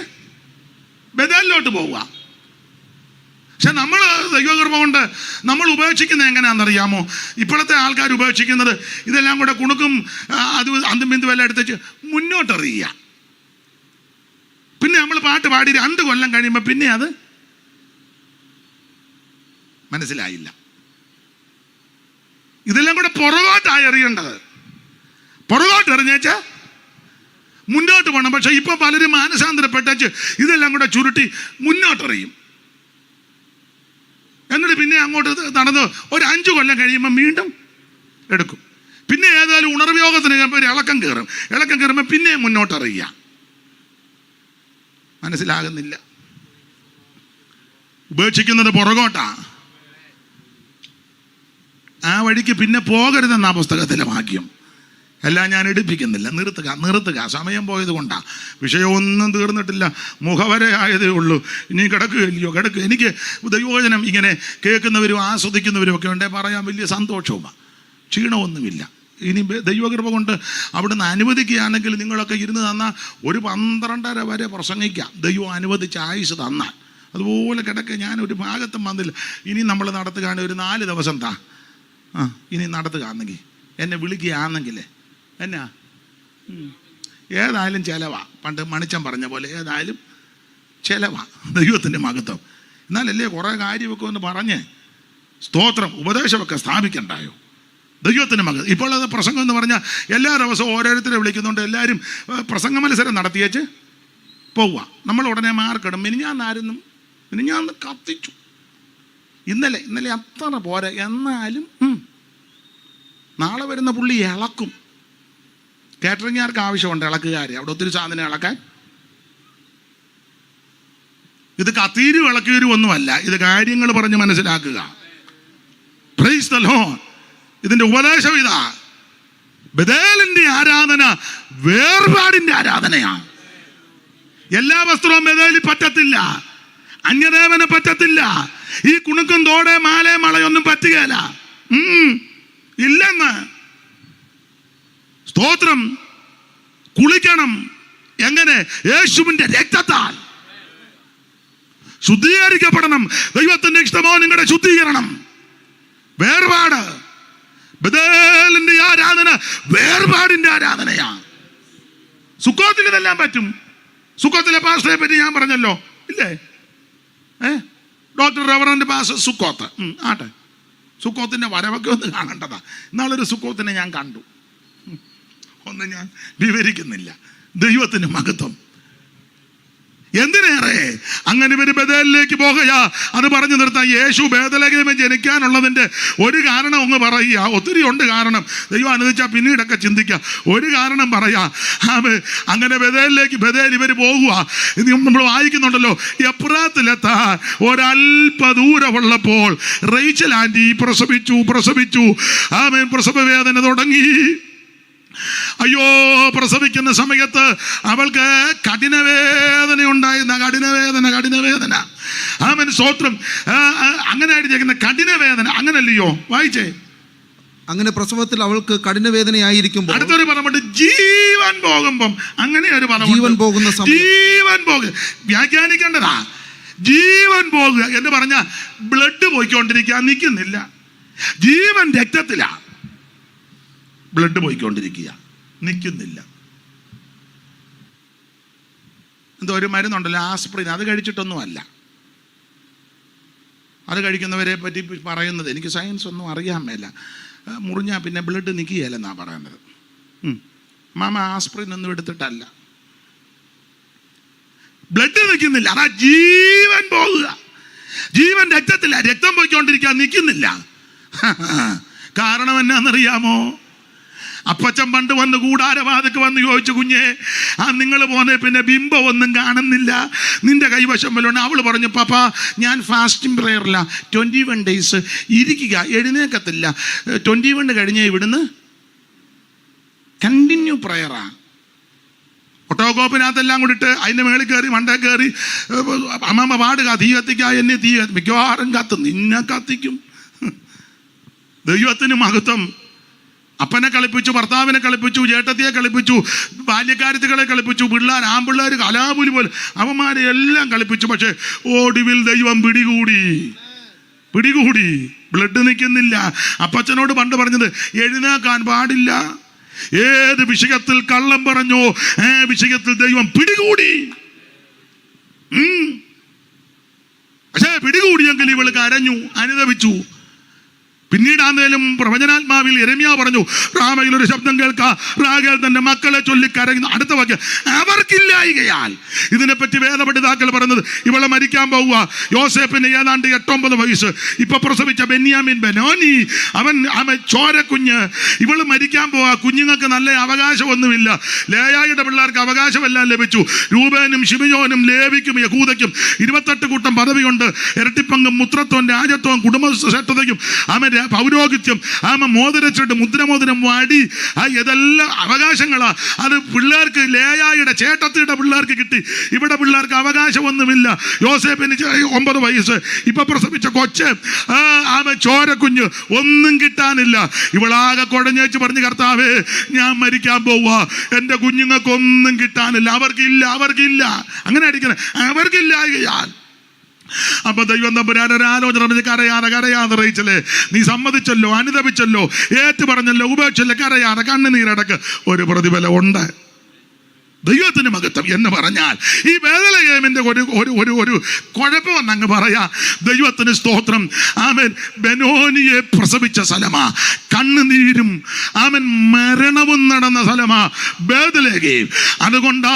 ബേഥേലിലോട്ട് പോവുക. പക്ഷെ നമ്മൾ ദൈവകൃപ കൊണ്ട് നമ്മൾ ഉപേക്ഷിക്കുന്നത് എങ്ങനെയാണെന്നറിയാമോ? ഇപ്പോഴത്തെ ആൾക്കാർ ഉപേക്ഷിക്കുന്നത് ഇതെല്ലാം കൂടെ കുണുക്കും അന്തും ബിന്ദും എല്ലാം എടുത്തേച്ച് മുന്നോട്ടെറിയുക. പിന്നെ നമ്മൾ പാട്ട് പാടി 2 കൊല്ലം കഴിയുമ്പോൾ പിന്നെ അത് മനസ്സിലായില്ല. ഇതെല്ലാം കൂടെ പുറകോട്ടായി എറിയേണ്ടത്. പുറകോട്ട് എറിഞ്ഞേച്ച് മുന്നോട്ട് പോകണം. പക്ഷെ ഇപ്പൊ പലരും മാനസാന്തരപ്പെട്ടേച്ച് ഇതെല്ലാം കൂടെ ചുരുട്ടി മുന്നോട്ടെറിയും. എന്നിട്ട് പിന്നെ അങ്ങോട്ട് നടന്ന് ഒരു 5 കൊല്ലം കഴിയുമ്പോൾ വീണ്ടും എടുക്കും. പിന്നെ ഏതായാലും ഉണർവയോഗത്തിന് ഒരു ഇളക്കം കയറുമ്പോൾ പിന്നെ മുന്നോട്ടെറിയുക. മനസ്സിലാകുന്നില്ല. ഉപേക്ഷിക്കുന്നത് പുറകോട്ടാ. ആ വഴിക്ക് പിന്നെ പോകരുതെന്നാ പുസ്തകത്തിലെ വാക്യം. എല്ലാം ഞാൻ എടുപ്പിക്കുന്നില്ല. നിർത്തുക. സമയം പോയത് കൊണ്ടാ. വിഷയമൊന്നും തീർന്നിട്ടില്ല, മുഖവരെ ആയതേ ഉള്ളൂ. ഇനി കിടക്കുകയില്ലയോ? എനിക്ക് ദൈവവചനം ഇങ്ങനെ കേൾക്കുന്നവരും ആസ്വദിക്കുന്നവരും ഒക്കെ ഉണ്ടേ പറയാൻ വലിയ സന്തോഷവുമാണ്, ക്ഷീണമൊന്നുമില്ല. ഇനി ദൈവകൃപ കൊണ്ട് അവിടുന്ന് അനുവദിക്കുകയാണെങ്കിൽ നിങ്ങളൊക്കെ ഇരുന്ന് തന്നാൽ ഒരു 12:30 വരെ പ്രസംഗിക്കാം, ദൈവം അനുവദിച്ച് ആയുസ് തന്നാൽ. അതുപോലെ കിടക്കുക. ഞാനൊരു ഭാഗത്തും വന്നില്ല. ഇനി നമ്മൾ നടത്തുകയാണെങ്കിൽ ഒരു 4 ദിവസം ഇനി നടത്തുകയാണെങ്കിൽ എന്നെ വിളിക്കുകയാണെങ്കിൽ എന്നാ ഏതായാലും ചിലവാ. പണ്ട് മണിച്ചൻ പറഞ്ഞ പോലെ ഏതായാലും ചിലവാ. ദൈവത്തിൻ്റെ മഹത്വം. എന്നാലല്ലേ കുറേ കാര്യമൊക്കെ ഒന്ന് പറഞ്ഞ് സ്തോത്രം ഉപദേശമൊക്കെ സ്ഥാപിക്കണ്ടായോ? ദൈവത്തിൻ്റെ മകൻ. ഇപ്പോൾ അത് പ്രസംഗം എന്ന് പറഞ്ഞാൽ എല്ലാ ദിവസവും ഓരോരുത്തരെ വിളിക്കുന്നുണ്ട്. എല്ലാവരും പ്രസംഗ മത്സരം നടത്തിയേച്ച് പോവുക. നമ്മൾ ഉടനെ മാർക്കിടും. ഞാൻ കത്തിച്ചു. ഇന്നലെ അത്ര പോരാ, എന്നാലും നാളെ വരുന്ന പുള്ളി ഇളക്കും. കാറ്ററിംഗുകാർക്ക് ആവശ്യമുണ്ട് ഇളക്കുകാർ. അവിടെ ഒത്തിരി സാധനം ഇളക്കാൻ. ഇത് കത്തീരും ഇളക്കീരും ഒന്നുമല്ല, ഇത് കാര്യങ്ങൾ പറഞ്ഞ് മനസ്സിലാക്കുക. Praise the Lord. ഇതിന്റെ ഉപദേശം ഇതാ. ബഥേലിന്റെ ആരാധന വേർപാടിന്റെ ആരാധനയാണ്. എല്ലാ വസ്ത്രവും ബഥേലിൽ പറ്റത്തില്ല, അന്യദേവനെ പറ്റത്തില്ല. ഈ കുണുക്കും തോടെ മാലേ മളയൊന്നും പറ്റുകയില്ല, ഇല്ലെന്ന്. സ്തോത്രം. കുളിക്കണം. എങ്ങനെ? യേശുവിന്റെ രക്തത്താൽ ശുദ്ധീകരിക്കപ്പെടണം. ദൈവത്തിന്റെ ഇഷ്ടമോ നിങ്ങളുടെ ശുദ്ധീകരണം. വേർപാട്. ബഥേലിന്റെ ആരാധന വേർപാടിന്റെ ആരാധനയാണ്. സുക്കോത്തിൽ ഇതെല്ലാം പറ്റും. സുക്കോത്തിലെ പാസ്റ്ററെ പറ്റി ഞാൻ പറഞ്ഞല്ലോ, ഇല്ലേ? ഡോക്ടർ റവറന്റ് പാസ്റ്റർ സുക്കോത്ത്. ആട്ടെ, സുക്കോത്തിന്റെ വരവൊക്കെ ഒന്ന് കാണേണ്ടതാ. ഇന്നാളൊരു സുക്കോത്തിനെ ഞാൻ കണ്ടു. ഒന്നും ഞാൻ വിവരിക്കുന്നില്ല. ദൈവത്തിന് മഹത്വം. എന്തിനേറെ അങ്ങനെ ഇവര് ബഥേലിലേക്ക് പോകുക. അത് പറഞ്ഞു നിർത്താം. യേശു ബേഥലേഹേമിൽ ജനിക്കാനുള്ളതിന്റെ ഒരു കാരണം ഒന്ന് പറയുക. ഒത്തിരി ഉണ്ട് കാരണം. ദൈവം അനുവദിച്ചാൽ പിന്നീടൊക്കെ ചിന്തിക്കുക. ഒരു കാരണം പറയാ. അങ്ങനെ ബഥേൽ ഇവർ പോകുക. നമ്മൾ വായിക്കുന്നുണ്ടല്ലോ, എപ്രാത്തിലെത്താൻ ഒരല്പ ദൂരമുള്ളപ്പോൾ റേച്ചൽ ആന്റി പ്രസവിച്ചു. ആമേൻ. പ്രസവ വേദന തുടങ്ങി. അയ്യോ, പ്രസവിക്കുന്ന സമയത്ത് അവൾക്ക് കഠിനവേദന ഉണ്ടായിരുന്ന കഠിനവേദന. ആമേൻ. സ്തോത്രം. അങ്ങനെ ആയിരിക്കുന്ന കഠിനവേദന. അങ്ങനല്ലയോ? വായിച്ചേ. അങ്ങനെ പ്രസവത്തിൽ അവൾക്ക് കഠിനവേദനയായിരിക്കുമ്പോൾ അടുത്തൊരു പദമുണ്ട്, ജീവൻ പോകുമ്പം. അങ്ങനെ ഒരു പദം, ജീവൻ പോകുന്ന സമയം. ജീവൻ പോകുക വ്യാഖ്യാനിക്കേണ്ടതാ. ജീവൻ പോകുക എന്ന് പറഞ്ഞാൽ ബ്ലഡ് പോയിക്കൊണ്ടിരിക്കുക, നിൽക്കുന്നില്ല. ജീവൻ രക്തത്തിലാ. ബ്ലഡ് പോയിക്കൊണ്ടിരിക്കുക, നിൽക്കുന്നില്ല. എന്തോ ഒരു മരുന്നുണ്ടല്ലോ, ആസ്പ്രിൻ. അത് കഴിച്ചിട്ടൊന്നുമല്ല. അത് കഴിക്കുന്നവരെ പറ്റി പറയുന്നത് എനിക്ക് സയൻസ് ഒന്നും അറിയാൻ മേല. മുറിഞ്ഞാൽ പിന്നെ ബ്ലഡ് നിൽക്കുകയല്ലെന്നാണ് പറയുന്നത്. മാമ ആസ്പ്രിൻ ഒന്നും എടുത്തിട്ടല്ല, ബ്ലഡ് നിൽക്കുന്നില്ല. അതാ ജീവൻ പോകുക. ജീവൻ രക്തത്തില്ല, രക്തം പോയിക്കൊണ്ടിരിക്കുക, നിൽക്കുന്നില്ല. കാരണം എന്നാന്നറിയാമോ? അപ്പച്ചൻ പണ്ട് വന്ന് കൂടാരവാതിക്ക് വന്ന് ചോദിച്ചു, കുഞ്ഞേ നിങ്ങൾ പോന്നെ പിന്നെ ബിംബം ഒന്നും കാണുന്നില്ല, നിന്റെ കൈവശം വല്ലോണ്ട്. അവള് പറഞ്ഞു, പാപ്പ ഞാൻ ഫാസ്റ്റിംഗ് പ്രയറില്ല, 21 days ഇരിക്കുക, എഴുന്നേക്കത്തില്ല. 21 കഴിഞ്ഞ് ഇവിടുന്ന് കണ്ടിന്യൂ പ്രയറാ. ഒട്ടോകോപ്പിനകത്തെല്ലാം കൂടിയിട്ട് അതിൻ്റെ മേളിൽ കയറി മണ്ടേ കയറി അമ്മമ്മ പാടുക, തീ കത്തിക്കുക, എന്നെ തീ മിക്കവാറും കത്തും, നിന്നെ കത്തിക്കും. ദൈവത്തിന് മഹത്വം. അപ്പനെ കളിപ്പിച്ചു, ഭർത്താവിനെ കളിപ്പിച്ചു, ചേട്ടത്തിയെ കളിപ്പിച്ചു, ബാല്യക്കാരത്തികളെ കളിപ്പിച്ചു, ആമ്പിള്ളേർ കലാപുലി പോലെ അവന്മാരെ എല്ലാം കളിപ്പിച്ചു. പക്ഷെ ഒടുവിൽ ദൈവം പിടികൂടി. ബ്ലഡ് നിൽക്കുന്നില്ല. അപ്പച്ചനോട് പണ്ട് പറഞ്ഞത്, എഴുന്നേക്കാൻ പാടില്ല. ഏത് വിഷയത്തിൽ കള്ളം പറഞ്ഞോ ആ വിഷയത്തിൽ ദൈവം പിടികൂടി. പക്ഷേ പിടികൂടിയെങ്കിൽ ഇവൾ ഇവള് കരഞ്ഞു, അനുതപിച്ചു. പിന്നീട് ആന്നേലും പ്രവചനാത്മാവിൽ യെരമ്യാവ് പറഞ്ഞു, റാമയിൽ ഒരു ശബ്ദം കേൾക്കാ, റാഗേൽ തന്റെ മക്കളെ ചൊല്ലി കരയുന്നു. അടുത്ത വാക്യം, അവർക്കില്ലായികയാൽ. ഇതിനെപ്പറ്റി വേദപണ്ഡിതാക്കൾ പറഞ്ഞത്, ഇവളെ മരിക്കാൻ പോവുക. യോസേപ്പിന് ഏതാണ്ട് 8-9 വയസ്സ്. ഇപ്പൊ പ്രസവിച്ച ബെന്യാമിൻ ബെനോനി, അവൻ ചോരക്കുഞ്ഞ്. ഇവള് മരിക്കാൻ പോവാ. കുഞ്ഞുങ്ങൾക്ക് നല്ല അവകാശമൊന്നുമില്ല. ലേയായുടെ പിള്ളേർക്ക് അവകാശമെല്ലാം ലഭിച്ചു. രൂബേനും ശിമിയോനും ലേവിക്കും യഹൂദയ്ക്കും 28 കൂട്ടം പദവിയുണ്ട്. ഇരട്ടിപ്പങ്കും മുത്രത്വം രാജത്വം കുടുംബശ്രേഷ്ഠതയും പൗരോഹിത്യം, മോതിരച്ചിട്ട് മുദ്രമോതിരം വാടി, ഇതെല്ലാം അവകാശങ്ങളാ. അത് പിള്ളേർക്ക്, ലേയായുടെ ചേട്ടത്തിയുടെ പിള്ളേർക്ക് കിട്ടി. ഇവിടെ പിള്ളേർക്ക് അവകാശമൊന്നുമില്ല. യോസേപ്പിന് 9 വയസ്സ്. ഇപ്പൊ പ്രസവിച്ച കൊച്ച്, ചോരക്കുഞ്ഞ്, ഒന്നും കിട്ടാനില്ല. ഇവളാകെ കുഴഞ്ഞേച്ച് പറഞ്ഞു, കർത്താവേ ഞാൻ മരിക്കാൻ പോവാ, എൻ്റെ കുഞ്ഞുങ്ങൾക്കൊന്നും കിട്ടാനില്ല, അവർക്കില്ല. അങ്ങനെ അടിക്കണം, അവർക്കില്ലായകയാൽ. അപ്പൊ ദൈവം തമ്പുരാൻ ഒരാലോചന, കരയാതെ റയിച്ചല്ലേ, നീ സമ്മതിച്ചല്ലോ, അനുദപിച്ചല്ലോ, ഏറ്റു പറഞ്ഞല്ലോ, ഉപേക്ഷല്ലോ, കരയാതെ കണ്ണുനീരടക്ക്, ഒരു പ്രതിഫലം ഉണ്ട്. ദൈവത്തിന് മഹത്വം എന്ന് പറഞ്ഞാൽ ഈ ബേത്ലഹേമിന്റെ ഒരു കുഴപ്പമെന്ന് അങ്ങ് പറയാ. ദൈവത്തിന് സ്തോത്രം. ആമേൻ. ബെനോനിയെ പ്രസവിച്ച സ്ഥലമാ, കണ്ണുനീരും മരണവും നടന്ന സ്ഥലമാ ബേത്ലഹേം. അതുകൊണ്ടാ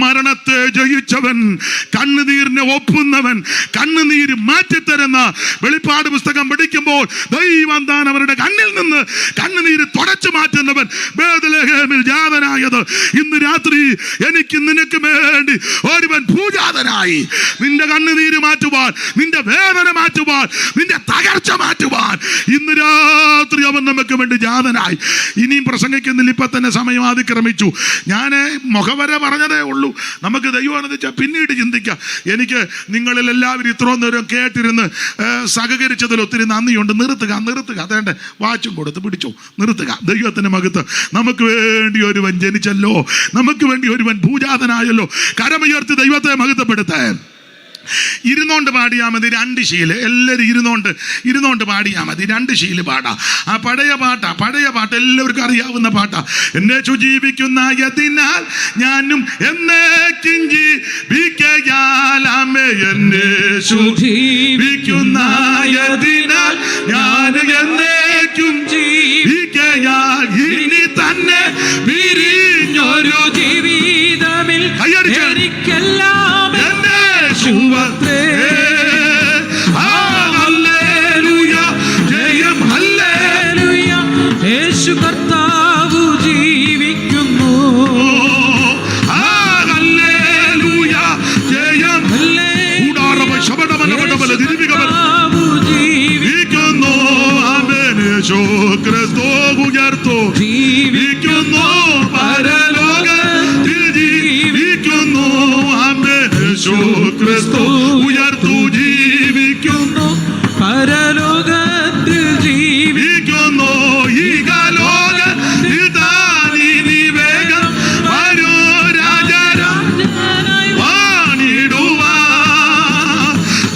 മരണത്തെ ജയിച്ചവൻ, കണ്ണുനീരിനെ ഒപ്പുന്നവൻ, കണ്ണുനീര് മാറ്റിത്തരുന്ന വെളിപ്പാട് പുസ്തകം പഠിക്കുമ്പോൾ ദൈവം താൻ അവരുടെ കണ്ണിൽ നിന്ന് കണ്ണുനീര് തുടച്ചു മാറ്റുന്നവൻ ബേത്ലഹേമിൽ ജാതനായത്. ഇന്ന് രാത്രി എനിക്ക് നിനക്ക് വേണ്ടി ഒരുവൻ പൂജാതനായി നിന്റെ കണ്ണുനീര് മാറ്റുവാൻ, നിന്റെ വേദന മാറ്റുവാൻ, നിന്റെ തകർച്ച മാറ്റുവാൻ ഇന്ന് രാത്രി അവൻ നമുക്ക് വേണ്ടി ജാതനായി. ഇനിയും പ്രസംഗിക്കുന്നില്ല, ഇപ്പൊ തന്നെ സമയം അതിക്രമിച്ചു. ഞാൻ മുഖവര പറഞ്ഞതേ ഉള്ളൂ. നമുക്ക് ദൈവമാണെന്ന് വെച്ചാൽ പിന്നീട് ചിന്തിക്കാം. എനിക്ക് നിങ്ങളിൽ എല്ലാവരും ഇത്രയും നേരം കേട്ടിരുന്ന് സഹകരിച്ചതിൽ ഒത്തിരി നന്ദിയുണ്ട്. നിർത്തുക. അതേണ്ട വാച്ചും കൊടുത്ത് പിടിച്ചോ, നിർത്തുക. ദൈവത്തിന് മഹത്വം. നമുക്ക് വേണ്ടി ഒരുവൻ ജനിച്ചല്ലോ, നമുക്ക് വേണ്ടി ഒരുവൻ പൂജാതനായല്ലോ. കരമുയർത്തി ദൈവത്തെ മഹത്വപ്പെടുത്താൻ. ഇരുന്നോണ്ട് പാടിയാ മതി, 2 ശീല്. എല്ലാവരും ഇരുന്നോണ്ട് പാടിയാ മതി, 2 ശീല് പാടാ. ആ പഴയ പാട്ട് എല്ലാവർക്കും അറിയാവുന്ന പാട്ടാ. എന്നെ ജീവിക്കുന്നതിനാൽ ഞാനും എന്നേക്കും ജീവിക്കയാൽ, എന്നെ ജീവിക്കുന്നതിനാൽ ഞാനും എന്നേക്കും ജീവിക്കയാൽ, ഇനി തന്നെ വിരിഞ്ഞൊരു ജീവിതമിൽ എനിക്കെല്ലാം യേശു കർത്താവ് ജീവിക്കുന്നു. ജീവിക്കുന്നു പരലോകത്തിൽ ജീവിക്കുന്നു. യേശു ക്രിസ്തു ഉയർത്തു ജീവിക്കുന്നു, പരലോകത്തിൽ ജീവിക്കുന്നു. ഈകലോകത്തിൽ താനിനി വേഗം വരൂ രാജരാജനായി വാണിടുവാൻ.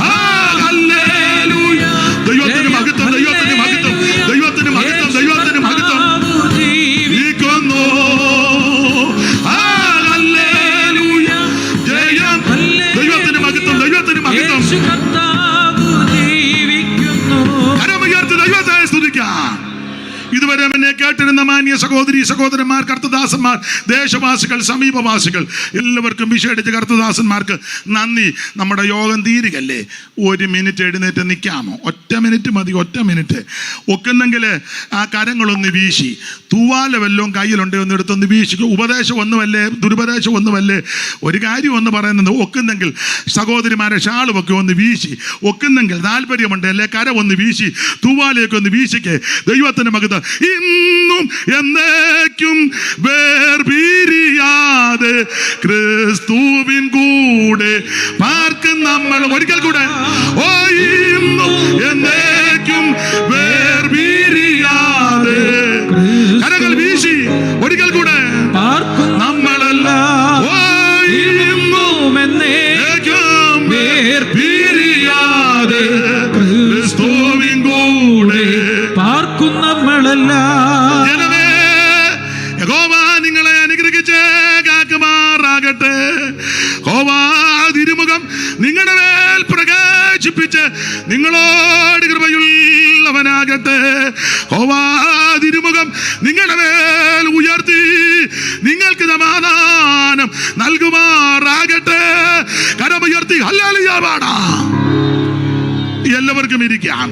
ഹല്ലേലൂയ. ദൈവത്തിന് മഹത്വം, ദൈവത്തിന് മഹത്വം, ദൈവത്തിന് മഹത്വം, ദൈവത്തിന് മഹത്വം. ജീവിക്കുന്നു. ഹല്ലേലൂയ. ജയം. ദൈവത്തിന് മഹത്വം, ദൈവത്തിന് മഹത്വം. കരമുയർത്തി ദൈവത്തെ സ്തുതിക്കാം. ഇതുവരെ എന്നെ കേട്ടിരുന്ന മാന്യ സഹോദരി സഹോദരന്മാർ, കർത്തദാസന്മാർ, ദേശവാസികൾ, സമീപവാസികൾ, എല്ലാവർക്കും വിശേഷിച്ച് കർത്തദാസന്മാർക്ക് നന്ദി. നമ്മുടെ യോഗം തീരുകല്ലേ, 1 മിനിറ്റ് എഴുന്നേറ്റ് നിൽക്കാമോ? 1 മിനിറ്റ് മതി, 1 മിനിറ്റ്. ഒക്കുന്നെങ്കിൽ ആ കരങ്ങളൊന്ന് വീശി, തൂവാല വല്ലതും കയ്യിലുണ്ടോ ഒന്ന് എടുത്തൊന്ന് വീശിക്കും. ഉപദേശം ഒന്നുമല്ലേ, ദുരുപദേശം ഒന്നുമല്ലേ, ഒരു കാര്യം ഒന്ന് പറയുന്നത്. ഒക്കുന്നെങ്കിൽ സഹോദരിമാരെ ഷാളുമൊക്കെ ഒന്ന് വീശി, ഒക്കുന്നെങ്കിൽ താല്പര്യമുണ്ട് അല്ലേ കര ഒന്ന് വീശി, തൂവാലയൊക്കെ ഒന്ന് വീശിക്കേ. ദൈവത്തിന് മകത്ത് ഇന്നും എന്നേക്കും വേർപിരിയാതെ ക്രിസ്തുവിൻ കൂടെ പാർക്കും നമ്മൾ. ഒരിക്കൽ കൂടെ, ഓ ഇന്നും എന്നേക്കും വേർപിരിയാതെ. കരകൾ വീശി ഒരിക്കൽ കൂടെ, പാർക്കും നമ്മളല്ല. ഓ ഇന്നും എന്നേക്കും വേർപിരിയാതെ ക്രിസ്തുവിൻ കൂടെ പാർക്കും നമ്മളല്ല. ജനമേ, യഹോവ നിങ്ങളെ അനുഗ്രഹിച്ച് കാക്കുമാറാകട്ടെ. യഹോവ തിരുമുഖം നിങ്ങളുടെ മേൽ പ്രകാശിക്കട്ടെ. നശിപ്പിച്ച് നിങ്ങളോട് കൃപയുള്ളവനാകട്ടെ. യഹോവ തിരുമുഖം നിങ്ങളുടെ മേൽ ഉയർത്തി നിങ്ങൾക്ക് സമാധാനം നൽകുമാറാകട്ടെ. കരമുയർത്തി ഹല്ലേലൂയ പാടാം. എല്ലാവർക്കും ഇരിക്കാം.